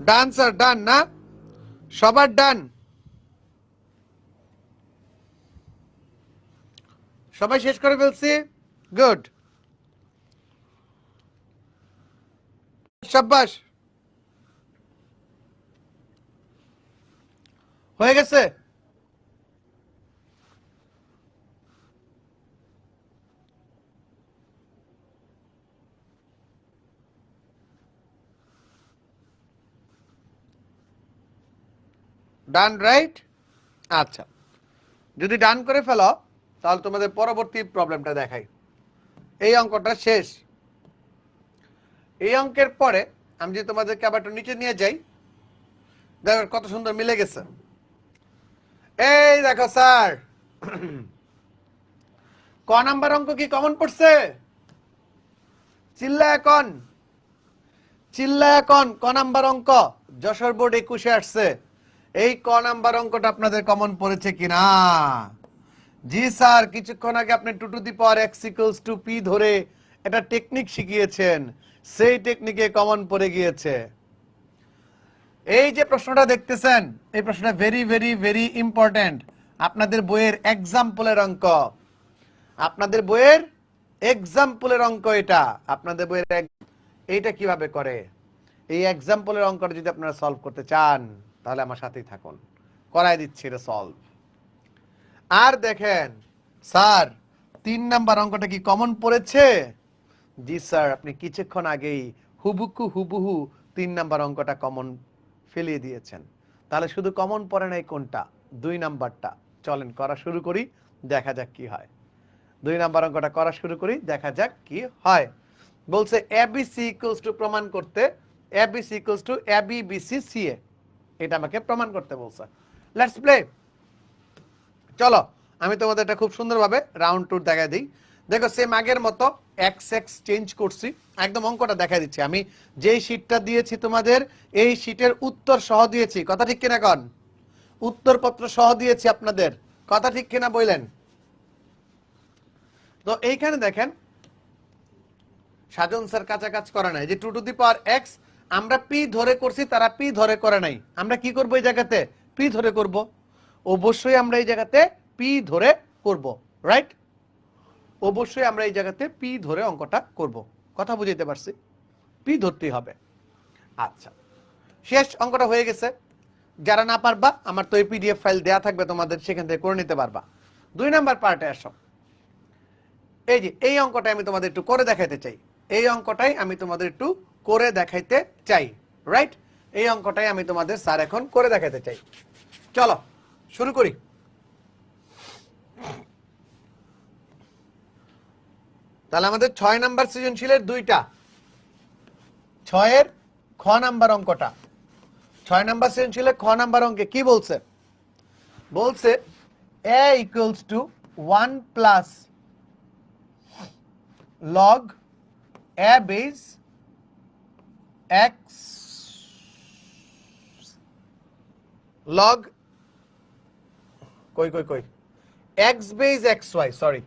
ডান স্যার, ডান না, সবার ডান, সবাই শেষ করে ফেলছি, গুড, শাবাশ, হয়ে গেছে। ডান, রাইট। আচ্ছা, যদি ডান করে ফেলো তাহলে তোমাদের পরবর্তী প্রবলেমটা দেখাই। এই অঙ্কটা শেষ। এই অঙ্কের পরে আমি যদি তোমাদেরকে আবার একটু নিচে নিয়ে যাই, দেখো কত সুন্দর মিলে গেছে। এই দেখো স্যার, ক নাম্বার অঙ্ক কি কমন পড়ছে? চিল্লা এখন, চিল্লা এখন, ক নাম্বার অঙ্ক যশোর বোর্ড 21-এ আসছে। এই ক নাম্বার অঙ্কটা আপনাদের কমন পড়েছে কিনা? জি স্যার, কিছুক্ষণ আগে আপনি 2 to the power x equals to p ধরে একটা টেকনিক শিখিয়েছেন, সেই টেকনিকে কমন পড়ে গিয়েছে। এই যে প্রশ্নটা দেখতেছেন, এই প্রশ্নটা ভেরি ভেরি ভেরি ইম্পর্টেন্ট। আপনাদের বইয়ের এক্সাম্পলের অঙ্ক, আপনাদের বইয়ের এক্সাম্পলের অঙ্ক এটা। আপনাদের বইয়ের এইটা কিভাবে করে, এই এক্সাম্পলের অঙ্কটা যদি আপনারা সলভ করতে চান তাহলে আমার সাথেই থাকুন, করাই দিচ্ছি এটা সলভ। আর দেখেন স্যার 3 নাম্বার অঙ্কটা কি কমন পড়েছে? জি স্যার, আপনি কিছুক্ষণ আগেই হুবহু 3 নাম্বার অঙ্কটা কমন ফেলিয়ে দিয়েছেন। তাহলে শুধু কমন পড়ে নাই কোনটা? 2 নাম্বারটা। চলেন করা শুরু করি, দেখা যাক কি হয়। 2 নাম্বার অঙ্কটা করা শুরু করি, দেখা যাক কি হয়। বলছে ABC ইকুয়ালস টু, প্রমাণ করতে ABC equals to AB BC CA, এটা আমাকে প্রমাণ করতে বলছে। Let's play. চলো আমি তোমাদের এটা খুব সুন্দরভাবে রাউন্ড টুর দেখাই দিই। দেখো সেম আগের মতো এক্স এক্স চেঞ্জ করছি, একদম অঙ্কটা দেখা দিচ্ছি। আমি যেই শীটটা দিয়েছি তোমাদের, এই শীটের উত্তর সহ দিয়েছি, কথা ঠিক কিনা কন? উত্তরপত্র সহ দিয়েছি আপনাদের, কথা ঠিক কিনা বললেন? তো এইখানে দেখেন সাজন স্যার কাঁচা কাজ করে নাই, যে 2 টু দি পাওয়ার এক্স আমরা পি ধরে করছি, তারা পি ধরে করে নাই। আমরা কি করব এই জায়গাতে? পি ধরে করব। অবশ্যই আমরা এই জায়গাতে পি ধরে করব, রাইট? অবশ্যই আমরা এই জায়গাতে পি ধরে অঙ্কটা করব। কথা বুঝাইতে পারছি? পি ধরতেই হবে। আচ্ছা, শেষ অঙ্কটা হয়ে গেছে। যারা না পারবা, আমার তো এই পিডিএফ ফাইল দেয়া থাকবে তোমাদের, সেখান থেকে করে নিতে পারবা। 2 নাম্বার পার্টে আসো। এই যে এই অঙ্কটাই আমি তোমাদের একটু করে দেখাইতে চাই, এই অঙ্কটাই আমি তোমাদের একটু করে দেখাইতে চাই, রাইট? এই অঙ্কটাই আমি তোমাদের স্যার এখন করে দেখাইতে চাই। চলো শুরু করি। তাহলে আমাদের 6 নাম্বার সৃজনশীলের 2টা, 6-এর খ নাম্বার অঙ্কটা। 6 নাম্বার সৃজনশীলের খ নাম্বার অঙ্কে কি বলছে? বলছে a equals to 1 plus log a base x log কই x base xy, sorry,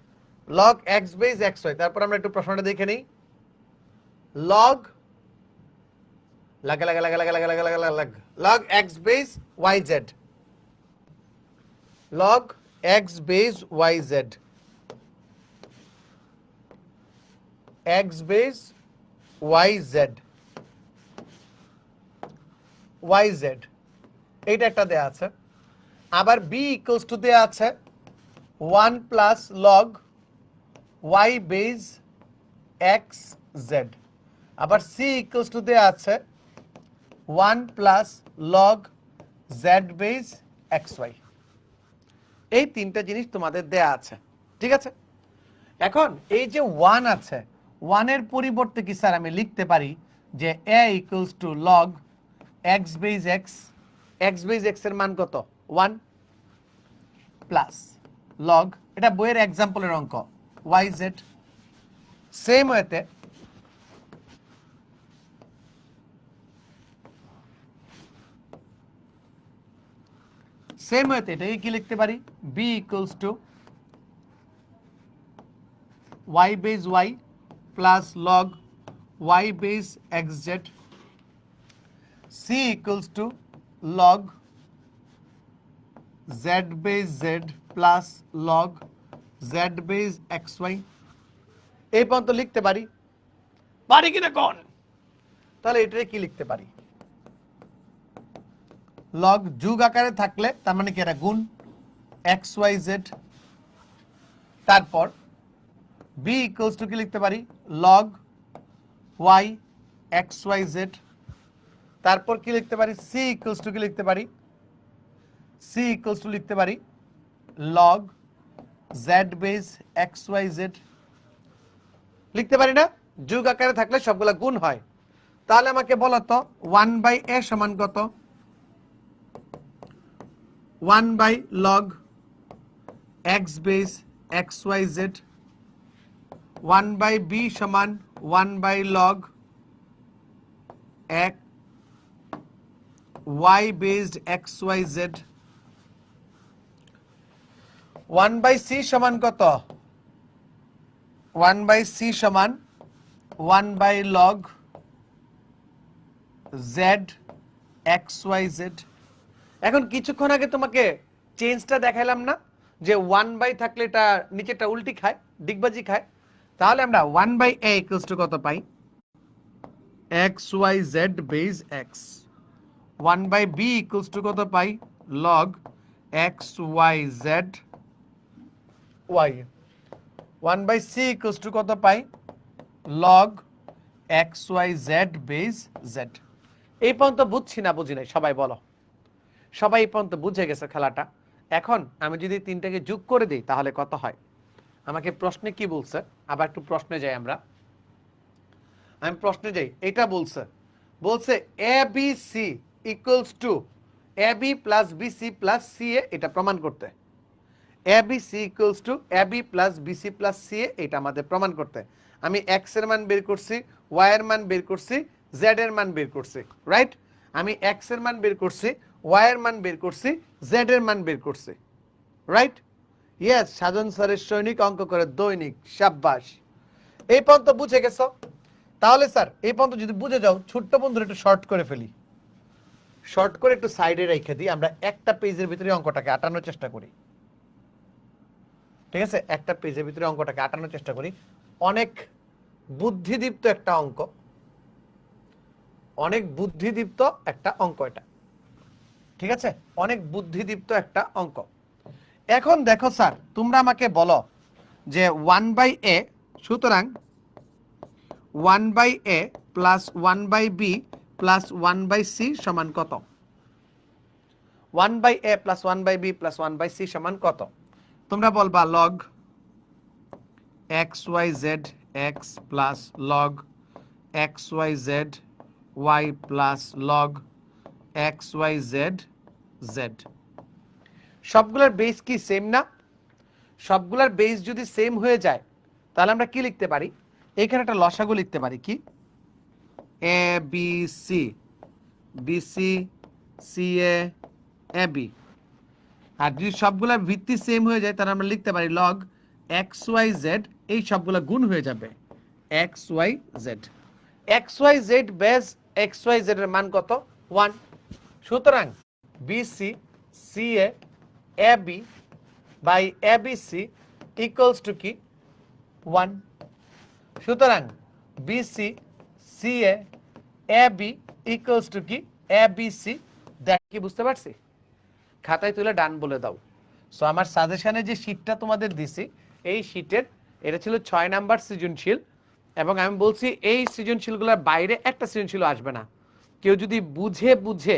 log x base xy। তারপর আমরা একটু প্রশ্নটা দেখে নেই। log log x base yz, log x base yz, x base yz, yz, এইটা একটা দেয়া আছে। আবার b ইকুয়ালস টু দেয়া আছে 1 plus log y base xz। আবার c ইকুয়ালস টু দেয়া আছে 1 plus log z base xy। এই তিনটা জিনিস তোমাদের দেয়া আছে, ঠিক আছে? এখন এই যে 1 আছে, 1 এর পরিবর্তে কি স্যার আমি লিখতে পারি যে a equals to log x base x, x base x এর মান কত? 1 প্লাস log, এটা বইয়ের एग्जांपलের অঙ্ক, yz। সেম ওয়েতে এটাকে কি লিখতে পারি? b equals to y base y plus log y base xz, c equals to log z base z plus log z base xy। এই পর্যন্ত লিখতে পারি কিনা কোন? তাহলে এটাকে কি লিখতে পারি? log যুগ আকারে থাকলে তার মানে কি, এটা গুণ xyz। তারপর b ইকুয়ালস টু কি লিখতে পারি? log y xyz। তারপর কি লিখতে পারি? c ইকুয়ালস টু কি লিখতে পারি? c ইকুয়ালস টু লিখতে পারি log z base xyz। লিখতে পারি না? যুগ আকারে থাকলে সবগুলা গুণ হয়। তাহলে আমাকে বলো তো 1/a সমান কত? 1/log x base xyz। 1/b সমান 1/log x y based xyz। 1/c সমান কত? 1/c সমান 1/log z xyz। এখন কিছুক্ষণ আগে তোমাকে চেঞ্জটা দেখাইলাম না, যে 1/, থাকলে এটা নিচেটা উল্টি খায়, ডিগবাজি খায়। তাহলে আমরা 1/a ইকুয়ালস টু কত পাই? xyz base x। 1/b equals to কত পাই? log xyz y। 1/c equals to কত পাই? log xyz base z। এই পর্যন্ত বুঝছি না বুঝি নাই? সবাই বলো। সবাই এই পর্যন্ত বুঝে গেছে খেলাটা। এখন আমি যদি তিনটাকে যোগ করে দিই তাহলে কত হয়? আমাকে প্রশ্নে কি বলছে? আবার একটু প্রশ্নে যাই আমরা। আমি প্রশ্নে যাই। এটা বলছে abc equals to ab plus bc plus ca, এটা প্রমাণ করতে। ABC equals to AB plus BC plus C A, এটা আমাদের প্রমাণ করতে। আমি এক্স এর মান বের করছি, ওয়াই এর মান বের করছি, জেড এর মান বের করছি, রাইট? আমি এক্স এর মান বের করছি, ওয়াই এর মান বের করছি, জেড এর মান বের করছি, রাইট? ইয়েস, সাজন স্যারের সৈনিক অঙ্ক করে দৈনিক, সাব্বাস। এই পর্যন্ত বুঝে গেছো? তাহলে স্যার এই পর্যন্ত যদি বুঝে যাও, ছোট্ট বন্ধুরা একটু শর্ট করে ফেলি, শর্ট করে একটু সাইডে রেখে দিই, আমরা একটা পেজের ভিতরে অঙ্কটাকে আটানোর চেষ্টা করি, ঠিক আছে? একটা পেজের ভিতরে অঙ্কটাকে আটানোর চেষ্টা করি। অনেক বুদ্ধিদীপ্ত একটা অঙ্ক, অনেক বুদ্ধিদীপ্ত একটা অঙ্ক এটা, ঠিক আছে? অনেক বুদ্ধিদীপ্ত একটা অঙ্ক। এখন দেখো স্যার, তোমরা আমাকে বলো যে 1/a, সুতরাং 1/a plus 1/b plus 1/c সমান কত? 1/a plus 1/b plus 1/c সমান কত? তোমরা বলবা log xyz x plus log xyz y plus log xyz z। সবগুলোর বেস কি সেম না? সবগুলোর বেস যদি সেম হয়ে যায় তাহলে আমরা কি লিখতে পারি? এখানে একটা লসাগু লিখতে পারি, কি? A B C, BC C A B. আর যদি সবগুলোর ভিত্তি সেম হয়ে যায় তাহলে আমরা লিখতে পারি লগ এক্স ওয়াই জেড, এই সবগুলো গুণ হয়ে যাবে X Y Z. X Y Z base X Y Z এর মান কত? 1। সুতরাং BC C A B by A B C equals to কি? 1। সুতরাং BC C A B equals to কি? A B C. দেখ কি বুঝতে পারছি? খাতায় তুলে ডান বলে দাও। সো আমার সাজেশনে যে শীটটা তোমাদের দিছি, এই শীটের এটা ছিল 6 নাম্বার সৃজনশীল, এবং আমি বলছি এই সৃজনশীলগুলোর বাইরে একটা সৃজনশীল আসবে না। কেউ যদি বুঝে বুঝে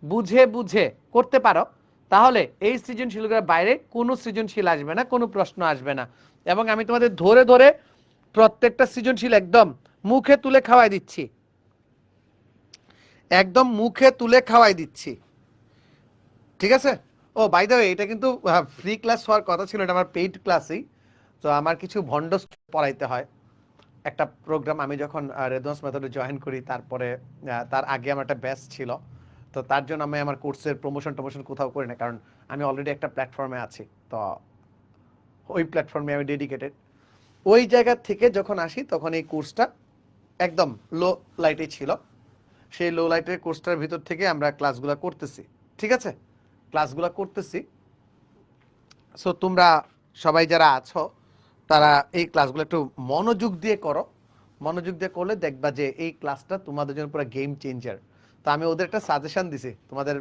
বুঝে বুঝে করতে পারো তাহলে এই সৃজনশীলগুলোর বাইরে কোনো সৃজনশীল আসবে না, কোনো প্রশ্ন আসবে না। এবং আমি তোমাদের ধরে ধরে প্রত্যেকটা সৃজনশীল একদম মুখে তুলে খাওয়াই দিচ্ছি, একদম মুখে তুলে খাওয়াই দিচ্ছি, ঠিক আছে? ও বাই দ্য ওয়ে, এটা কিন্তু ফ্রি ক্লাস হওয়ার কথা ছিল, এটা আমার পেইড ক্লাসই। তো আমার কিছু ভন্ড পড়াইতে হয় একটা প্রোগ্রাম। আমি যখন রেদওয়ান্স মেথডে জয়েন করি, তারপরে তার আগে আমার একটা ব্যাচ ছিল, তো তার জন্য আমি আমার কোর্সের প্রমোশন কোথাও করি না, কারণ আমি অলরেডি একটা প্ল্যাটফর্মে আছি। তো ওই প্ল্যাটফর্মে আমি ডেডিকেটেড। ওই জায়গা থেকে যখন আসি তখন এই কোর্সটা একদম লো লাইটে ছিল। সেই লো লাইটের কোর্সটার ভিতর থেকে আমরা ক্লাসগুলো করতেছি, ঠিক আছে? ক্লাসগুলো করতেছি। সো তোমরা সবাই যারা আছো তারা এই ক্লাসগুলো একটু মনোযোগ দিয়ে করো। মনোযোগ দিয়ে করলে দেখবা যে এই ক্লাসটা তোমাদের জন্য পুরো গেম চেঞ্জার। তো আমি ওদের একটা সাজেশন দিছি, তোমাদের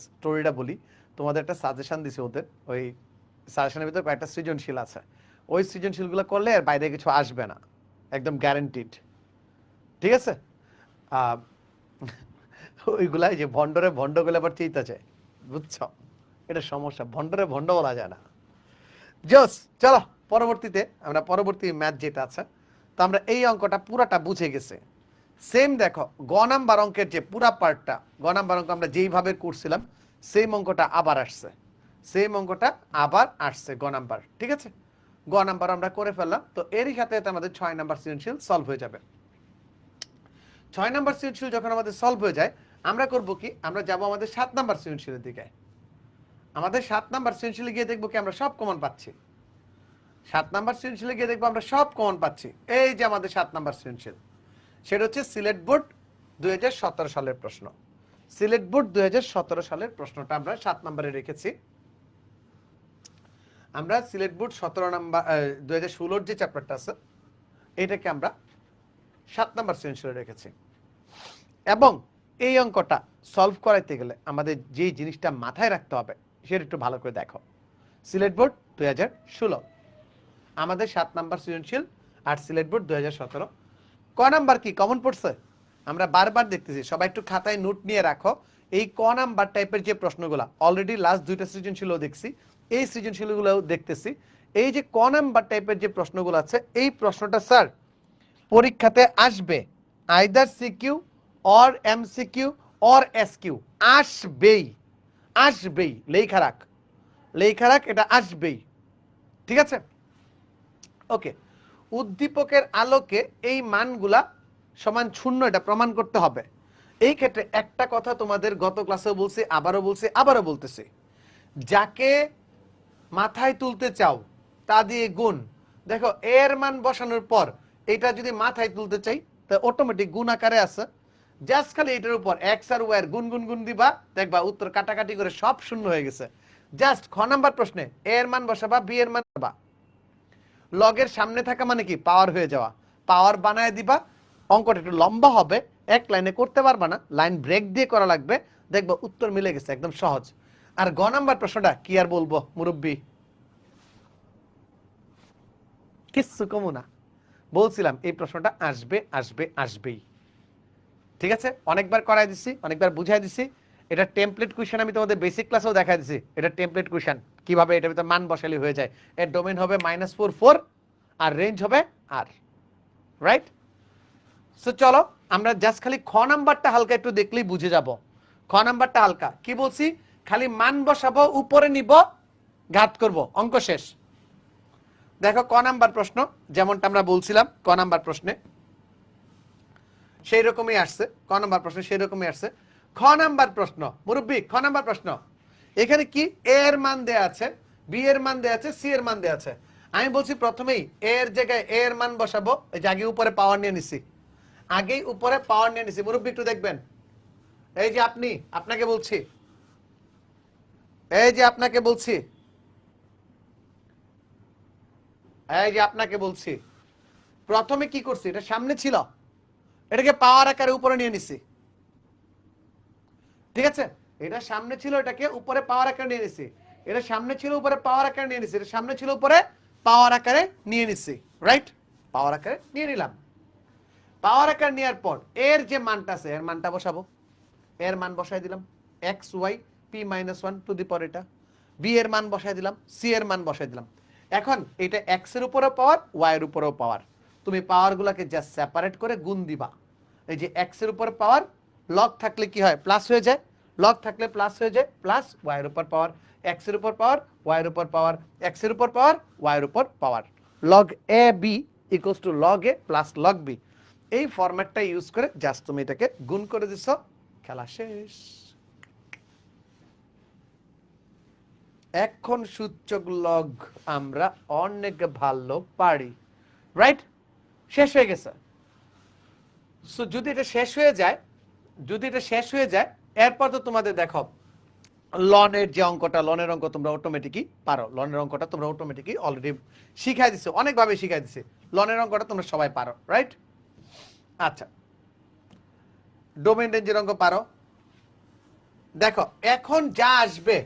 স্টোরিটা বলি। তোমাদের একটা সাজেশন দিছি ওদের, ওই সাজেশনের ভিতরে কয়েকটা সৃজনশীল আছে। ওই সৃজনশীলগুলো করলে আর বাইরে কিছু আসবে না, একদম গ্যারান্টিড, ঠিক আছে? ওইগুলাই যে ভণ্ডরে ভণ্ড গুলো আবার চিন্তা চায়, বুঝছো? এটা সমস্যা, ভণ্ডরে ভণ্ড বলা যায় না। জোস, চলো পরবর্তীতে আমরা পরবর্তী ম্যাথ যেটা আছে, তো আমরা এই অঙ্কটা পুরাটা বুঝে গেছে। সেম দেখো গ নাম্বার অঙ্কের যে পুরা পার্টটা, গ নাম্বার অঙ্ক আমরা যেইভাবে করছিলাম সেম অঙ্কটা আবার আসছে, সেম অঙ্কটা আবার আসছে গ নাম্বার, ঠিক আছে? গ নাম্বার আমরা করে ফেললাম। তো এরই সাথে আমাদের 6 নাম্বার সৃজনশীল সলভ হয়ে যাবে। 6 নাম্বার সৃজনশীল যখন আমাদের সলভ হয়ে যায়, আমরা করব কি? আমরা যাব আমাদের 7 নাম্বার সৃজনশীলের দিকে। আমাদের 7 নাম্বার সৃজনশীলে গিয়ে দেখবো কি আমরা সব কমন পাচ্ছি। 7 নাম্বার সৃজনশীলে গিয়ে দেখবো আমরা সব কমন পাচ্ছি। এই যে আমাদের 7 নাম্বার সৃজনশীল, সেটা হচ্ছে সিলেট বোর্ড 2017 সালের প্রশ্ন। সিলেট বোর্ড 2017 সালের প্রশ্নটা আমরা 7 নম্বরে রেখেছি। আমরা সিলেট বোর্ড 17 নাম্বার 2016 যে চ্যাপ্টারটা আছে এটাকে আমরা 7 নাম্বার সৃজনশীলে রেখেছি। এবং এই অঙ্কটা সলভ করাইতে গেলে আমাদের যেই জিনিসটা মাথায় রাখতে হবে সেটা একটু ভালো করে দেখো। সিলেট বোর্ড 2016 আমাদের 7 নাম্বার সৃজনশীল, আর সিলেট বোর্ড 2017 ক নাম্বার কি কমন পড়ছে আমরা বারবার দেখতেছি। সবাই একটু খাতায় নোট নিয়ে রাখো। এই ক নাম্বার টাইপের যে প্রশ্নগুলো অলরেডি লাস্ট দুইটা সৃজনশীলও দেখছি, এই সৃজনশীলগুলোও দেখতেছি। এই যে ক নাম্বার টাইপের যে প্রশ্নগুলো আছে, এই প্রশ্নটা স্যার পরীক্ষাতে আসবে, either CQ or MCQ or SQ, আসবেই, আসবেই। লেখা রাখ, লেখা রাখ, এটা আসবেই। ঠিক আছে? ওকে, উদ্দীপকের আলোকে এই মানগুলা সমান শূন্য এটা প্রমাণ করতে হবে। এই ক্ষেত্রে একটা কথা তোমাদের গত ক্লাসেও বলছি, আবারও বলতেছি, যাকে মাথায় তুলতে চাও তা দিয়ে গুণ। দেখো এর মান বসানোর পর এটা যদি মাথায় তুলতে চাই তা অটোমেটিক গুণ আকারে আছে, জাস্ট খালি এটার উপর এক্স আর ওয়াই এর গুণ গুণ গুণ দিবা, দেখবা উত্তর কাটাকাটি করে সব শূন্য হয়ে গেছে। জাস্ট খ নাম্বার প্রশ্নে এর মান বসাবা, বি এর মান বসাবা, লগের সামনে থাকা মানে কি পাওয়ার হয়ে যাওয়া, পাওয়ার বানায় দিবা, অঙ্কটা একটু লম্বা হবে, এক লাইনে করতে পারবা না, লাইন ব্রেক দিয়ে করা লাগবে, দেখবা উত্তর মিলে গেছে, একদম সহজ। আর গ নাম্বার প্রশ্নটা কি আর বলবো মুরব্বী, কিচ্ছু কমু না, বলছিলাম এই প্রশ্নটা আসবেই। ঠিক আছে, অনেকবার করাই দিছি, অনেকবার বুঝাই দিছি। এটা টেমপ্লেট কোয়েশ্চেন, আমি তোমাদের বেসিক ক্লাসেও দেখাই দিছি। এটা টেমপ্লেট কোয়েশ্চেন, কিভাবে এটার ভিতরে মান বসালে হয়ে যায়। এর ডোমেন হবে -4 আর রেঞ্জ হবে আর, রাইট? সো চলো আমরা জাস্ট খালি খ নাম্বারটা হালকা একটু দেখলেই বুঝে যাব। খ নাম্বারটা হালকা, কি বলছি, খালি মান বসাবো, উপরে নিব, ঘাত করব, অঙ্ক শেষ। দেখো ক নাম্বার প্রশ্ন যেমনটা আমরা বলছিলাম, ক নাম্বার প্রশ্নে সেই রকমই আসছে, ক নাম্বার প্রশ্ন সেই রকমই আসছে। খ নাম্বার প্রশ্ন মুরব্বী, খ নাম্বার প্রশ্ন, এখানে কি এ এর মান দেয়া আছে, বি এর মান দেয়া আছে, সি এর মান দেয়া আছে। আমি বলছি প্রথমেই এ এর জায়গায় এ এর মান বসাবো, এই যে আগে উপরে পাওয়ার নিয়ে নিছি, আগেই উপরে পাওয়ার নিয়ে নিছি। মুরব্বী একটু দেখবেন, এই যে আপনাকে বলছি, এই যে আপনাকে বলছি, এই যে আপনাকে বলছি, প্রথমে কি করছি, এটা সামনে ছিল, এটাকে পাওয়ার আকারে উপরে নিয়ে নিছি। ঠিক আছে, এটা সামনে ছিল, এটাকে উপরে পাওয়ার আকারে নিয়ে নিছি। এটা সামনে ছিল, উপরে পাওয়ার আকারে নিয়ে নিছি। এটা সামনে ছিল, উপরে পাওয়ার আকারে নিয়ে নিছি, রাইট? পাওয়ার আকারে নিয়ে নিলাম। পাওয়ার আকারে নেওয়ার পর এর যে মানটা আছে, এর মানটা বসাবো, এর মান বসাই দিলাম x y p -1 to the power, এটা বি এর মান বসাই দিলাম, সি এর মান বসাই দিলাম। এখন এটা এক্স এর উপরেও পাওয়ার, ওয়াই এর উপরেও পাওয়ার, তুমি পাওয়ারগুলোকে জাস্ট সেপারেট করে গুণ দিবা। এই যে এক্স এর উপর পাওয়ার, লগ থাকলে কি হয়, প্লাস হয়ে যায়, লগ থাকলে প্লাস হয়ে যায়, প্লাস ওয়াই এর উপর পাওয়ার, এক্স এর উপর পাওয়ার, ওয়াই এর উপর পাওয়ার, এক্স এর উপর পাওয়ার, ওয়াই এর উপর power, log a B equals to log a plus log b. এই ফরম্যাটটা ইউজ করে জাস্ট তুমি এটাকে গুণ করে দিছো, খেলা শেষ। এখন সূচক লগ আমরা অনেক ভালো পারি, রাইট? শেষ হয়ে গেছে। সো যদি এটা শেষ হয়ে যায়, এরপর তো তোমাদের দেখো লনের যে অঙ্কটা, লনের অঙ্ক তোমরা অটোমেটিকই পারো, লনের অঙ্কটা তোমরা অটোমেটিকই অলরেডি শিখাই দিছে, অনেকভাবে শিখাই দিছে, লনের অঙ্কটা তোমরা সবাই পারো, রাইট? আচ্ছা, ডোমেন রেঞ্জের অঙ্ক পারো। দেখো এখন যা আসবে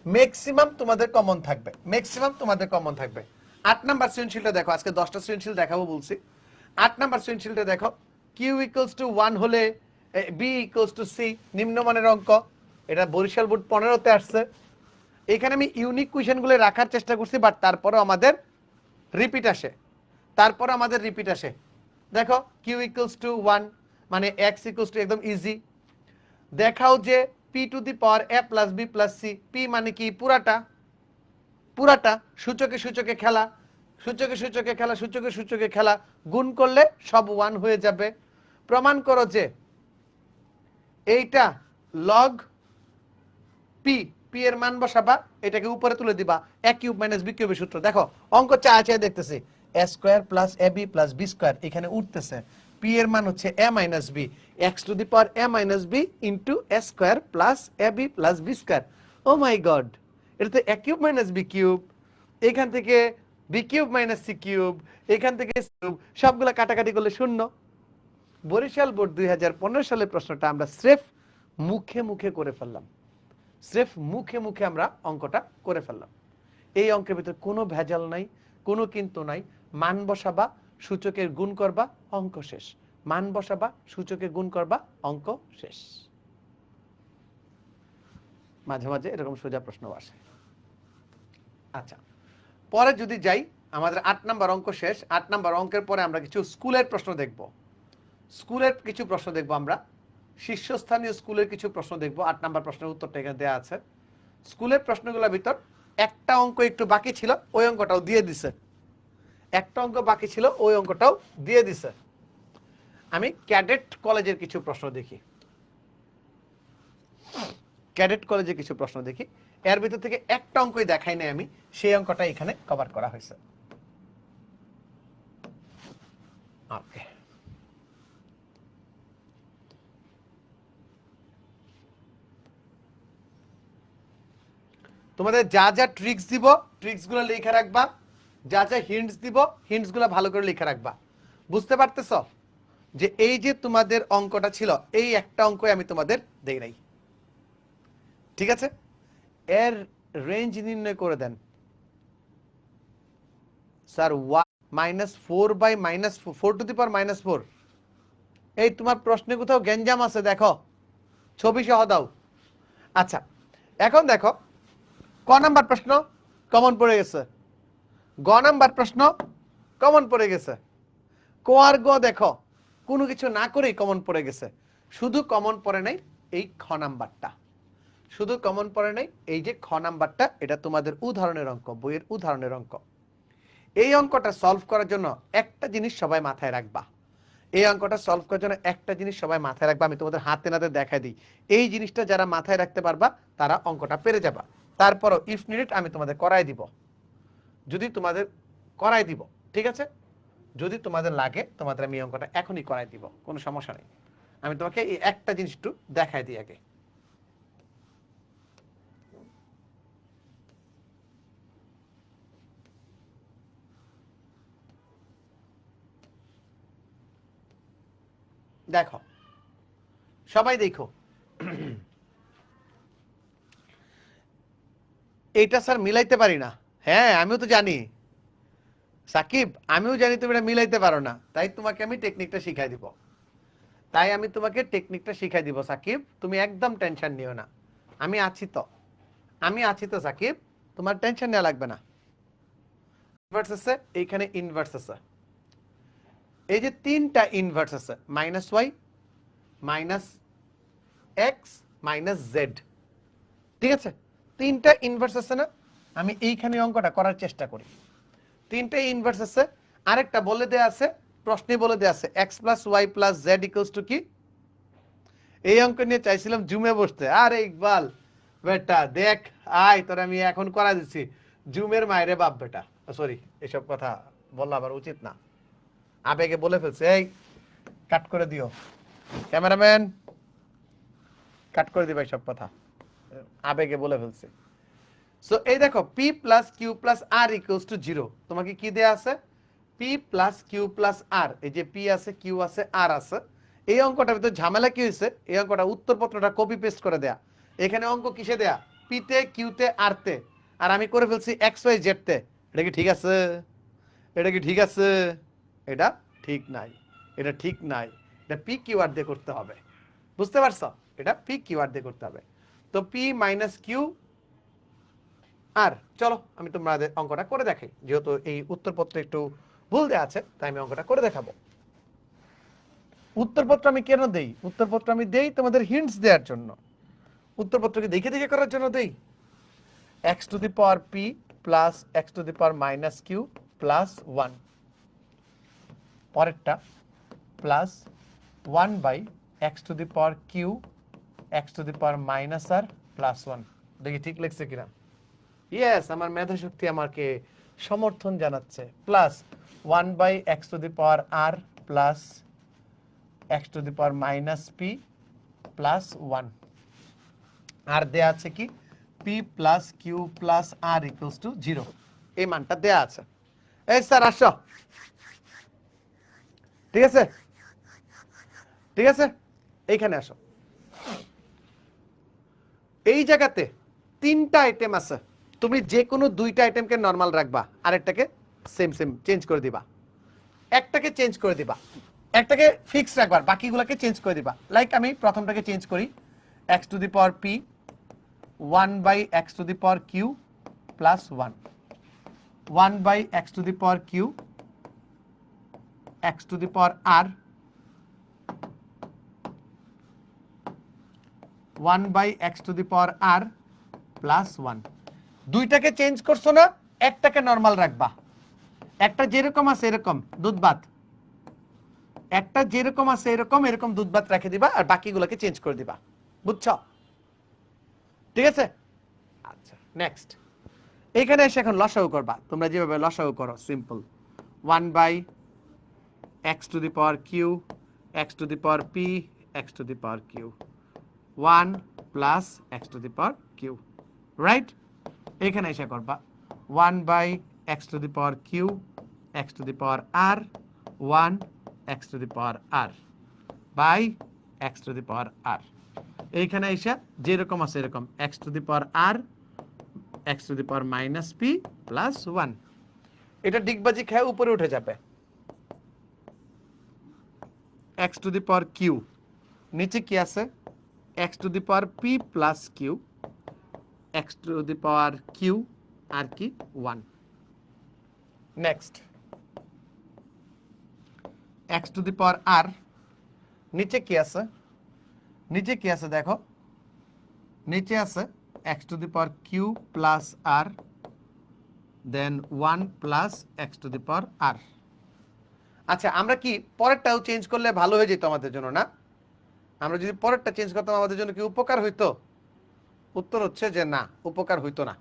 ম্যাক্সিমাম তোমাদের কমন থাকবে, 8 নাম্বার সৃজনশীলটা দেখো, আজকে 10টা সৃজনশীল দেখাবো বলছি। 8 নাম্বার সৃজনশীলটা দেখো, কিউ ইকুয়ালস টু 1 হলে বি ইকুয়ালস টু সি, নিম্নমানের অঙ্ক, এটা বরিশাল বোর্ড 15তে আসছে। এখানে আমি ইউনিক কোয়েশ্চেনগুলো রাখার চেষ্টা করছি, বাট তারপরেও আমাদের রিপিট আসে। দেখো কিউ ইকুয়ালস টু 1 মানে এক্স ইকুয়ালস টু, একদম ইজি। দেখাও যে P to the power A plus B plus C, P মানে কি পুরাটা, সূচকে খেলা, সূচকে খেলা, গুণ করলে সব 1 হয়ে যাবে। প্রমাণ করো যে এইটা লগ পি, পি এর মান বসাবা, এটাকে উপরে তুলে দিবা, এ কিউব মাইনাস বি কিউবের সূত্র। দেখো অঙ্ক চায় দেখতেছি, a square plus a B plus b square, এখানে উঠতেছে পি এর মান হচ্ছে a minus b, x to the power a minus b into a square plus a B plus b square. Oh my God, এটা তো a cube minus b cube, এখান থেকে b cube minus c cube, এখান থেকে সবগুলা কাটাকাটি করলে শূন্য। বরিশাল বোর্ড 2015 সালের প্রশ্নটা আমরা স্রেফ মুখে করে ফেললাম, আমরা অঙ্কটা করে ফেললাম। এই অঙ্কের ভিতরে কোনো ভেজাল নাই, কোনো কিন্তু নাই। মান বসাবা, সূচকের গুণ করবা, অঙ্ক শেষ। মান বসাবা, সূচকে গুণ করবা, অঙ্ক শেষ। মাঝে মাঝে এরকম সোজা প্রশ্ন আসে। আচ্ছা, পরে যদি যাই, আমাদের 8 নাম্বার অঙ্ক শেষ। 8 নাম্বার অঙ্কের পরে আমরা কিছু স্কুলের প্রশ্ন দেখব, আমরা শীর্ষস্থানীয় স্কুলের কিছু প্রশ্ন দেখব। 8 নাম্বার প্রশ্নের উত্তরটা এখানে দেওয়া আছে। স্কুলের প্রশ্নগুলোর ভিতর একটা অঙ্ক একটু বাকি ছিল, ওই অঙ্কটাও দিয়ে দিছে। একটা অঙ্ক বাকি ছিল, ওই অঙ্কটাও দিয়ে দিছে। আমি ক্যাডেট কলেজের কিছু প্রশ্ন দেখি। ক্যাডেট কলেজে কিছু প্রশ্ন দেখি, এর ভিতর থেকে একটা অঙ্কই দেখাই নাই আমি, সেই অঙ্কটা এখানে কভার করা হয়েছে। ওকে, তোমাদের যা যা ট্রিক্স দিব, ট্রিক্সগুলো লিখে রাখবা। যা যা হিন্টস দিব, হিন্টসগুলো ভালো করে লিখে রাখবা। বুঝতে পারতেছ যে এই যে তোমাদের অঙ্কটা ছিল, এই একটা অঙ্কই আমি তোমাদের দেই নাই। ঠিক আছে, এর রেঞ্জ নির্ণয় করে দেন স্যার। -4/-4 এই তোমার প্রশ্নে কোথাও গ্যাঞ্জাম আছে দেখো, ছবি সহ দাও। আচ্ছা, এখন দেখো ক নাম্বার প্রশ্ন কমন পড়ে গেছে, গ নাম্বার প্রশ্ন কমন পড়ে গেছে, ক আর গ দেখো কোনো কিছু না করেই কমন পড়ে গেছে। শুধু কমন পড়ে নাই এই খ নাম্বারটা, শুধু কমন পড়ে নাই এই যে খ নাম্বারটা। এটা তোমাদের উদাহরণের অঙ্ক, বইয়ের উদাহরণের অঙ্ক। এই অঙ্কটা সলভ করার জন্য একটা জিনিস সবাই মাথায় রাখবা। এই অঙ্কটা সলভ করার জন্য একটা জিনিস সবাই মাথায় রাখবা। আমি তোমাদের হাতে নাতে দেখাই দিই। এই জিনিসটা যারা মাথায় রাখতে পারবা তারা অঙ্কটা পেরে যাবা। তারপরও ইফ নিডেড আমি তোমাদের করাই দিব, যদি তোমাদের করাই দিব, ঠিক আছে? যদি তোমাদের লাগে তোমাদের আমি অঙ্কটা এখনই করাই দিব, কোনো সমস্যা নেই। আমি তোমাকে এই একটা জিনিস একটু দেখাই দিই আগে। দেখো, সবাই দেখো, এইটা স্যার মিলাইতে পারি না। হ্যাঁ আমিও তো জানি সাকিব, আমিও জানি তুমি এটা মিলাইতে পারো না, তাই তোমাকে আমি টেকনিকটা শিখাই দিব। তাই আমি তোমাকে টেকনিকটা শিখাই দিব সাকিব, তুমি একদম টেনশন নিও না। আমি আছি তো, আমি আছি তো সাকিব, তোমার টেনশন নেওয়া লাগবে না। ইনভার্স আছে, এইখানে ইনভার্স আছে, এই যে তিনটা ইনভার্স আছে, -y, -x, -z, ঠিক আছে? তিনটা ইনভার্স আছে না? আমি এইখানে অঙ্কটা করার চেষ্টা করি। তিনটা ইনভার্স আছে, আরেকটা বলে দেয়া আছে, প্রশ্নে বলে দেয়া আছে x + y + z = কি? এই অঙ্ক নিয়ে চাইছিলাম জুমে বসতে, আরে ইকবাল বেটা দেখ, আয় তোর আমি এখন করা দিচ্ছি। জুমের মায়েরে বাপ বেটা, সরি এসব কথা বলা আবার উচিত না, আবেগে বলে ফেলছে। এই কাট করে দিও, ক্যামেরাম্যান কাট করে দিবা সব কথা, আবেগে বলে ফেলছে। সো এই দেখো p + q + r = 0। তোমাকে কি দেয়া আছে? p + q + r, এই যে p আছে, q আছে, r আছে। এই অঙ্কটার ভিতর ঝামেলা কি হয়েছে, এই অঙ্কটা উত্তরপত্রটা কপি পেস্ট করে দেয়া। এখানে অঙ্ক কিসে দেয়া? p তে, q তে, r তে, আর আমি করে ফেলছি x y z তে। এটা কি ঠিক আছে? এটা কি ঠিক আছে? এটা ঠিক নাই, এটা ঠিক নাই। এটা p q r দিয়ে করতে হবে, বুঝতে পারছো? এটা p q r দিয়ে করতে হবে। তো p - q আর, চলো আমি তোমাদের অঙ্কটা করে দেখাই, যেহেতু এই উত্তরপত্রে একটু ভুল দেওয়া আছে তাই আমি অঙ্কটা করে দেখাবো। উত্তরপত্র আমি কেন দেই? উত্তরপত্র আমি দেই তোমাদের হিন্টস দেওয়ার জন্য। উত্তরপত্রকে দেখে দেখে করার জন্য দেই। x⁻p + x⁻−q + 1, পরেরটা +1/x⁻q x⁻−r + 1। দেখি ঠিক লিখছে কিনা। ইয়েস, আমার মেধা শক্তি আমাকে সমর্থন জানাচ্ছে। +1/x⁻r + x⁻−p + 1, আর দেয়া আছে কি p + q + r = 0। এই মানটা দেয়া আছে। এই স্যার আসো, ঠিক আছে, ঠিক আছে, এইখানে আসো। এই জায়গাতে তিনটা আইটেম আছে, তুমি যে কোনো দুইটা আইটেমকে নরমাল রাখবা, আরেকটাকে সেম সেম চেঞ্জ করে দিবা, একটাকে চেঞ্জ করে দিবা, একটাকে ফিক্স রাখবা, বাকিগুলোকে চেঞ্জ করে দিবা। লাইক আমি প্রথমটাকে চেঞ্জ করি, x⁻p 1/x⁻q + 1, 1/x⁻q x⁻r 1/x⁻r + 1। দুইটাকে চেঞ্জ করছো না, একটাকে নরমাল রাখবা। একটা যেরকম আছে এরকম দুধ ভাত, একটা যেরকম আছে এরকম এরকম দুধ ভাত রেখে দিবা, আর বাকিগুলোকে চেঞ্জ করে দিবা। বুঝছো? ঠিক আছে, আচ্ছা নেক্সট। এইখানে এসে এখন লসাগু করবা। তোমরা যেভাবে লসাগু করো simple, 1/x to the power Q x to the power p x to the power q, 1 plus x to the power q, right? এখানে এসে করবা 1/x to the power q x to the power r, 1 x to the power r by x to the power r। এইখানে এসে যেরকম আছে এরকম x to the power r x to the power minus p plus 1। এটা ডিগবাজি খেয়ে উপরে উঠে যাবে। x to the power q, নিচে কি আছে? x to the power p plus q, x to the power q আর কি 1। Next x to the power r, নিচে কি আছে? নিচে কি আছে দেখো, নিচে আছে x to the power q plus r, then 1 plus x to the power r। আচ্ছা, আমরা কি পরেরটাও চেঞ্জ করলে ভালো হয়ে যেত আমাদের জন্য না? আমরা যদি পরেরটা চেঞ্জ করতাম আমাদের জন্য কি উপকার হইতো? উত্তর হচ্ছে যে না, উপকার হইতো না।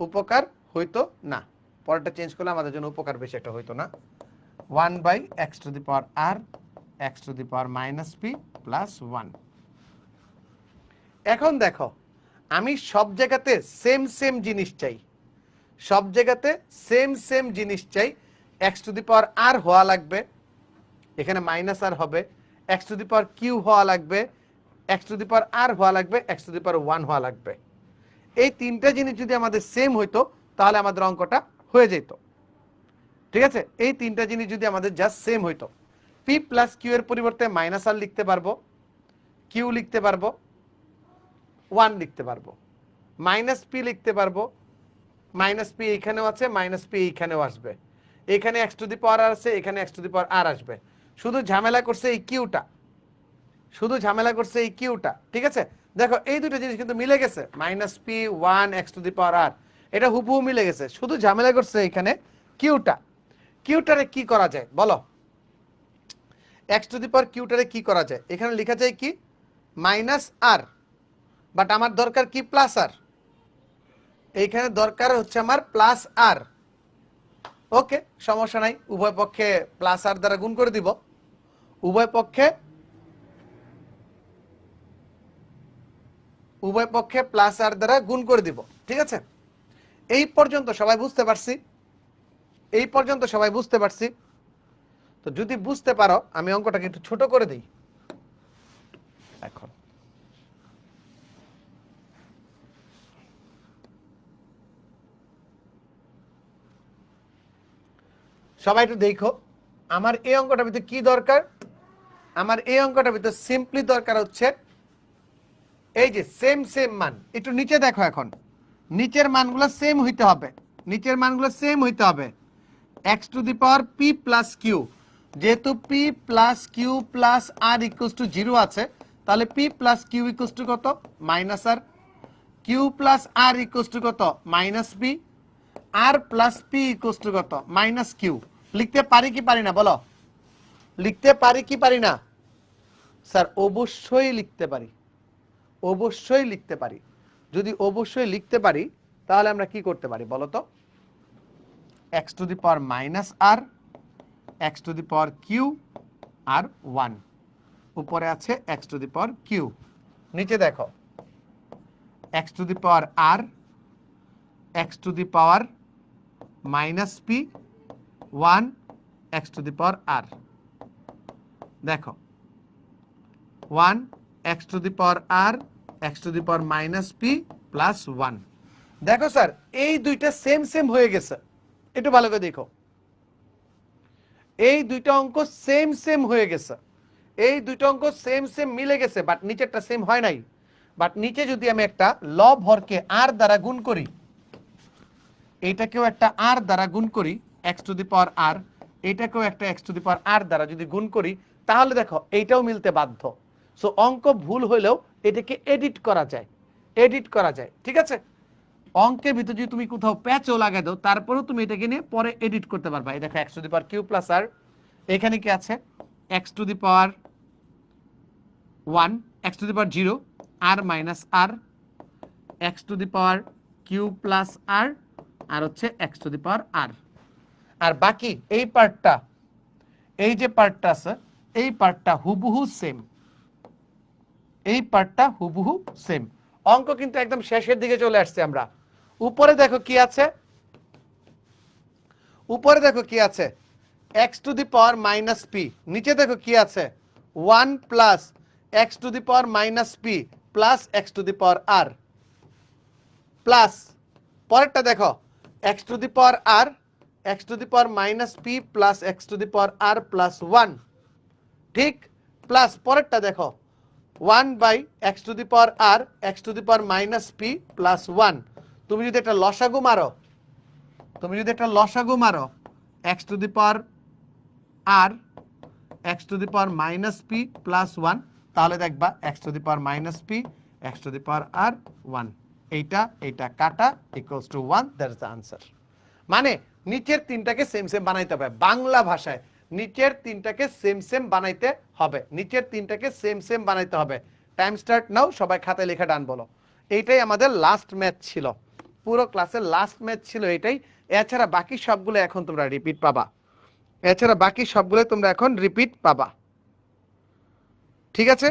উপকার হইতো না। পরেরটা চেঞ্জ করলে আমাদের জন্য উপকার বেশি একটা হইতো না। 1/x to the power r x to the power minus p plus 1। এখন দেখো, আমি সব জায়গাতে সেম সেম জিনিস চাই। সব জায়গাতে সেম সেম জিনিস চাই। x to the power r হওয়া লাগবে, এখানে মাইনাস r হবে। x to the power q হওয়া লাগবে, x to the power r হওয়া লাগবে, x টু দি পাওয়ার 1 হওয়া লাগবে। এই তিনটা জিনিস যদি আমাদের সেম হইতো তাহলে আমাদের অঙ্কটা হয়ে যেত। ঠিক আছে, এই তিনটা জিনিস যদি আমাদের জাস্ট সেম হইতো, p প্লাস q এর পরিবর্তে মাইনাস r লিখতে পারবো, q লিখতে পারবো, 1 লিখতে পারবো, মাইনাস p লিখতে পারবো, মাইনাস p এইখানেও আছে, মাইনাস p এইখানেও আসবে, এখানে x to the power r আছে, এখানে x to the power r আসবে। শুধু ঝামেলা করছে এই কিউটা, শুধু ঝামেলা করছে এই কিউটা। ঠিক আছে, দেখো এই দুটো জিনিস কিন্তু মিলে গেছে, minus p 1 x to the power r, এটা হুবহু মিলে গেছে। শুধু ঝামেলা করছে এখানে কিউটা। কিউটারে কি করা যায় বলো? x টু দি পাওয়ার কিউটারে কি করা যায়? এখানে লেখা যায় কি মাইনাস r, বাট আমার দরকার কি প্লাস r। এইখানে দরকার হচ্ছে আমার প্লাস r। ওকে, সমস্যা নাই, উভয় পক্ষে প্লাস r দ্বারা গুণ করে দিব। উভয় পক্ষে প্লাস r দ্বারা গুণ করে দিব। ঠিক আছে, এই পর্যন্ত সবাই বুঝতে পারছি? এই পর্যন্ত সবাই বুঝতে পারছি? তো যদি বুঝতে পারো আমি অঙ্কটাকে একটু ছোট করে দিই। এখন সবাই একটু দেখো, আমার এই অঙ্কটার ভিতরে কি দরকার? আমার এই অঙ্কটার ভিতরে সিম্পলি দরকার হচ্ছে এই যে সেম সেম মান। একটু নিচে দেখো, এখন নিচের মানগুলো সেম হইতে হবে, নিচের মানগুলো সেম হইতে হবে। x to the power p plus q, যেহেতু p plus q plus r equals to 0 আছে, তাহলে p plus q equals to কত? Minus r। Q plus r equals to কত? Minus p। r plus p equals to কত? Minus q. লিখতে পারি কি পারি না বলো? লিখতে পারি কি পারি না? স্যার অবশ্যই লিখতে পারি, অবশ্যই লিখতে পারি। যদি অবশ্যই লিখতে পারি তাহলে আমরা কি করতে পারি বলো তো? x to the power minus r, x to the power q আর 1, উপরে আছে x to the power q, নিচে দেখো x to the power r, x to the power minus p 1, x to the power r। দেখো 1 x to the power r, x to the power minus p plus 1। দেখো sir এই দুইটা same same হয়ে গেছে, একটু ভালো করে দেখো, এই দুইটা অঙ্ক সেম সেম হয়ে গেছে, এই দুইটা অঙ্ক সেম সেম মিলে গেছে, বাট নিচেরটা সেম হয় নাই। বাট নিচে যদি আমি একটা লব হরকে r দ্বারা গুণ করি, এইটাকেও একটা r দ্বারা গুণ করি, x to the power r, এইটাকেও একটা x to the power r দ্বারা যদি গুণ করি, তাহলে দেখো এইটাও মিলতে বাধ্য। সো অঙ্ক ভুল হইলেও এটাকে এডিট করা যায়, এডিট করা যায়। ঠিক আছে, অঙ্কের ভিতর যদি তুমি কোথাও প্যাচও লাগাই দাও তারপরেও তুমি এটাকে নিয়ে পরে এডিট করতে পারবা। এই দেখো x to the power q plus r, এখানে কি আছে x to the power 1, x to the power 0, আর minus r, x to the power q plus r, r হচ্ছে এক্স টু দি পাওয়ার আর। আর বাকি এই পার্টটা, এই যে পার্টটা আছে এই পার্টটা হুবহু সেম, এই পার্টটা হুবহু সেম। অঙ্ক কিন্তু একদম শেষের দিকে চলে আসছে আমরা। উপরে দেখো কি আছে, উপরে দেখো কি আছে x to the power minus P, নিচে দেখো কি আছে 1 plus X to the power minus P plus X to the power R, plus পরেরটা দেখো x to the power R, x to the power minus P plus X to the power R plus 1, ঠিক, plus পরেরটা দেখো 1 by X to the power R, x to the power minus P plus 1। তুমি যদি একটা লসাগু মারো, তুমি যদি একটা লসাগু মারো x to the power R, x to the power minus P plus 1, তাহলে দেখবা x to the power minus p x to the power r 1, এইটা এইটা কাটা equals to 1, that is the answer. মানে নিচের তিনটাকে সেম সেম বানাইতে হবে, বাংলা ভাষায় নিচের তিনটাকে সেম সেম বানাইতে হবে, নিচের তিনটাকে সেম সেম বানাইতে হবে। টাইম স্টার্ট নাও, সবাই খাতায় লেখা ডান বলো। এইটাই আমাদের লাস্ট ম্যাথ ছিল, পুরো ক্লাসের লাস্ট ম্যাথ ছিল এটাই। এছাড়া বাকি সবগুলো এখন তোমরা রিপিট পাবা, এছাড়া বাকি সবগুলো তোমরা এখন রিপিট পাবা, ঠিক আছে?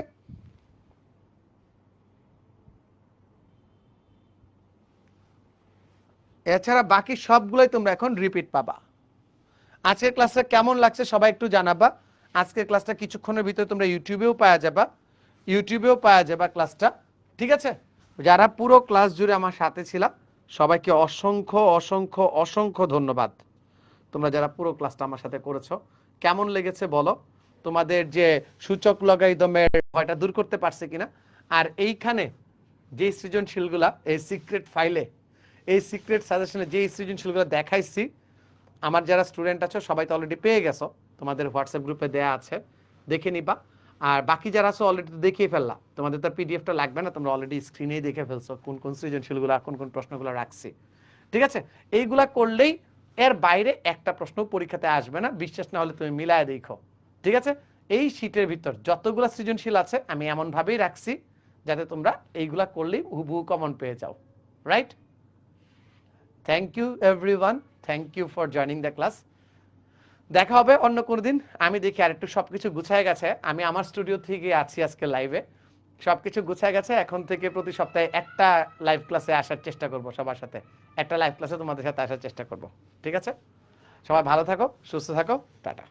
এছাড়া বাকি সবগুলোই তোমরা এখন রিপিট পাবা। আজকের ক্লাসটা কেমন লাগছে সবাই একটু জানাবা। আজকের ক্লাসটা কিছুক্ষণের ভিতরে তোমরা ইউটিউবেও পাওয়া যাবা, ইউটিউবেও পাওয়া যাবা ক্লাসটা, ঠিক আছে? যারা পুরো ক্লাস জুড়ে আমার সাথে ছিলা সবাইকে অসংখ্য অসংখ্য অসংখ্য ধন্যবাদ। তোমরা যারা পুরো ক্লাসটা আমার সাথে করেছো, কেমন লেগেছে বলো? তোমাদের যে সূচক লগারিদমের ভয়টা দূর করতে পারছে কিনা? আর এইখানে যে সৃজনশীলগুলা এই সিক্রেট ফাইলে, এই সিক্রেট সাজেশনে যে সৃজনশীলগুলো দেখাইছি, আমার যারা স্টুডেন্ট আছো সবাই তো অলরেডি পেয়ে গেছো, তোমাদের হোয়াটসঅ্যাপ গ্রুপে দেয়া আছে, দেখে নিবা। আর বাকি যারা আছো অলরেডি দেখিয়ে ফেললা, তোমাদের তো পিডিএফটা লাগবে না, তোমরা অলরেডি স্ক্রিনেই দেখে ফেলছো কোন কোন সৃজনশীলগুলো কোন কোন প্রশ্নগুলো রাখছি, ঠিক আছে? এইগুলা করলেই এর বাইরে একটা প্রশ্ন পরীক্ষাতে আসবে না, বিশ্বাস না হলে তুমি মিলায় দেখো, ঠিক আছে? এই শীটের ভিতর যতগুলো সৃজনশীল আছে আমি এমনভাবেই রাখছি যাতে তোমরা এইগুলা করলেই হুবহু কমন পেয়ে যাও, right? Thank you everyone, thank you for joining the class. দেখা হবে অন্য কোনো দিন। আমি দেখি আরেকটু সবকিছু গুছায় গেছে, আমি আমার স্টুডিও থেকে আছি আজকে লাইভে, সবকিছু গুছায় গেছে। এখন থেকে প্রতি সপ্তাহে একটা লাইভ ক্লাসে আসার চেষ্টা করব, সবার সাথে একটা লাইভ ক্লাসে তোমাদের সাথে আসার চেষ্টা করব, ঠিক আছে? সবাই ভালো থাকো, সুস্থ থাকো, টাটা।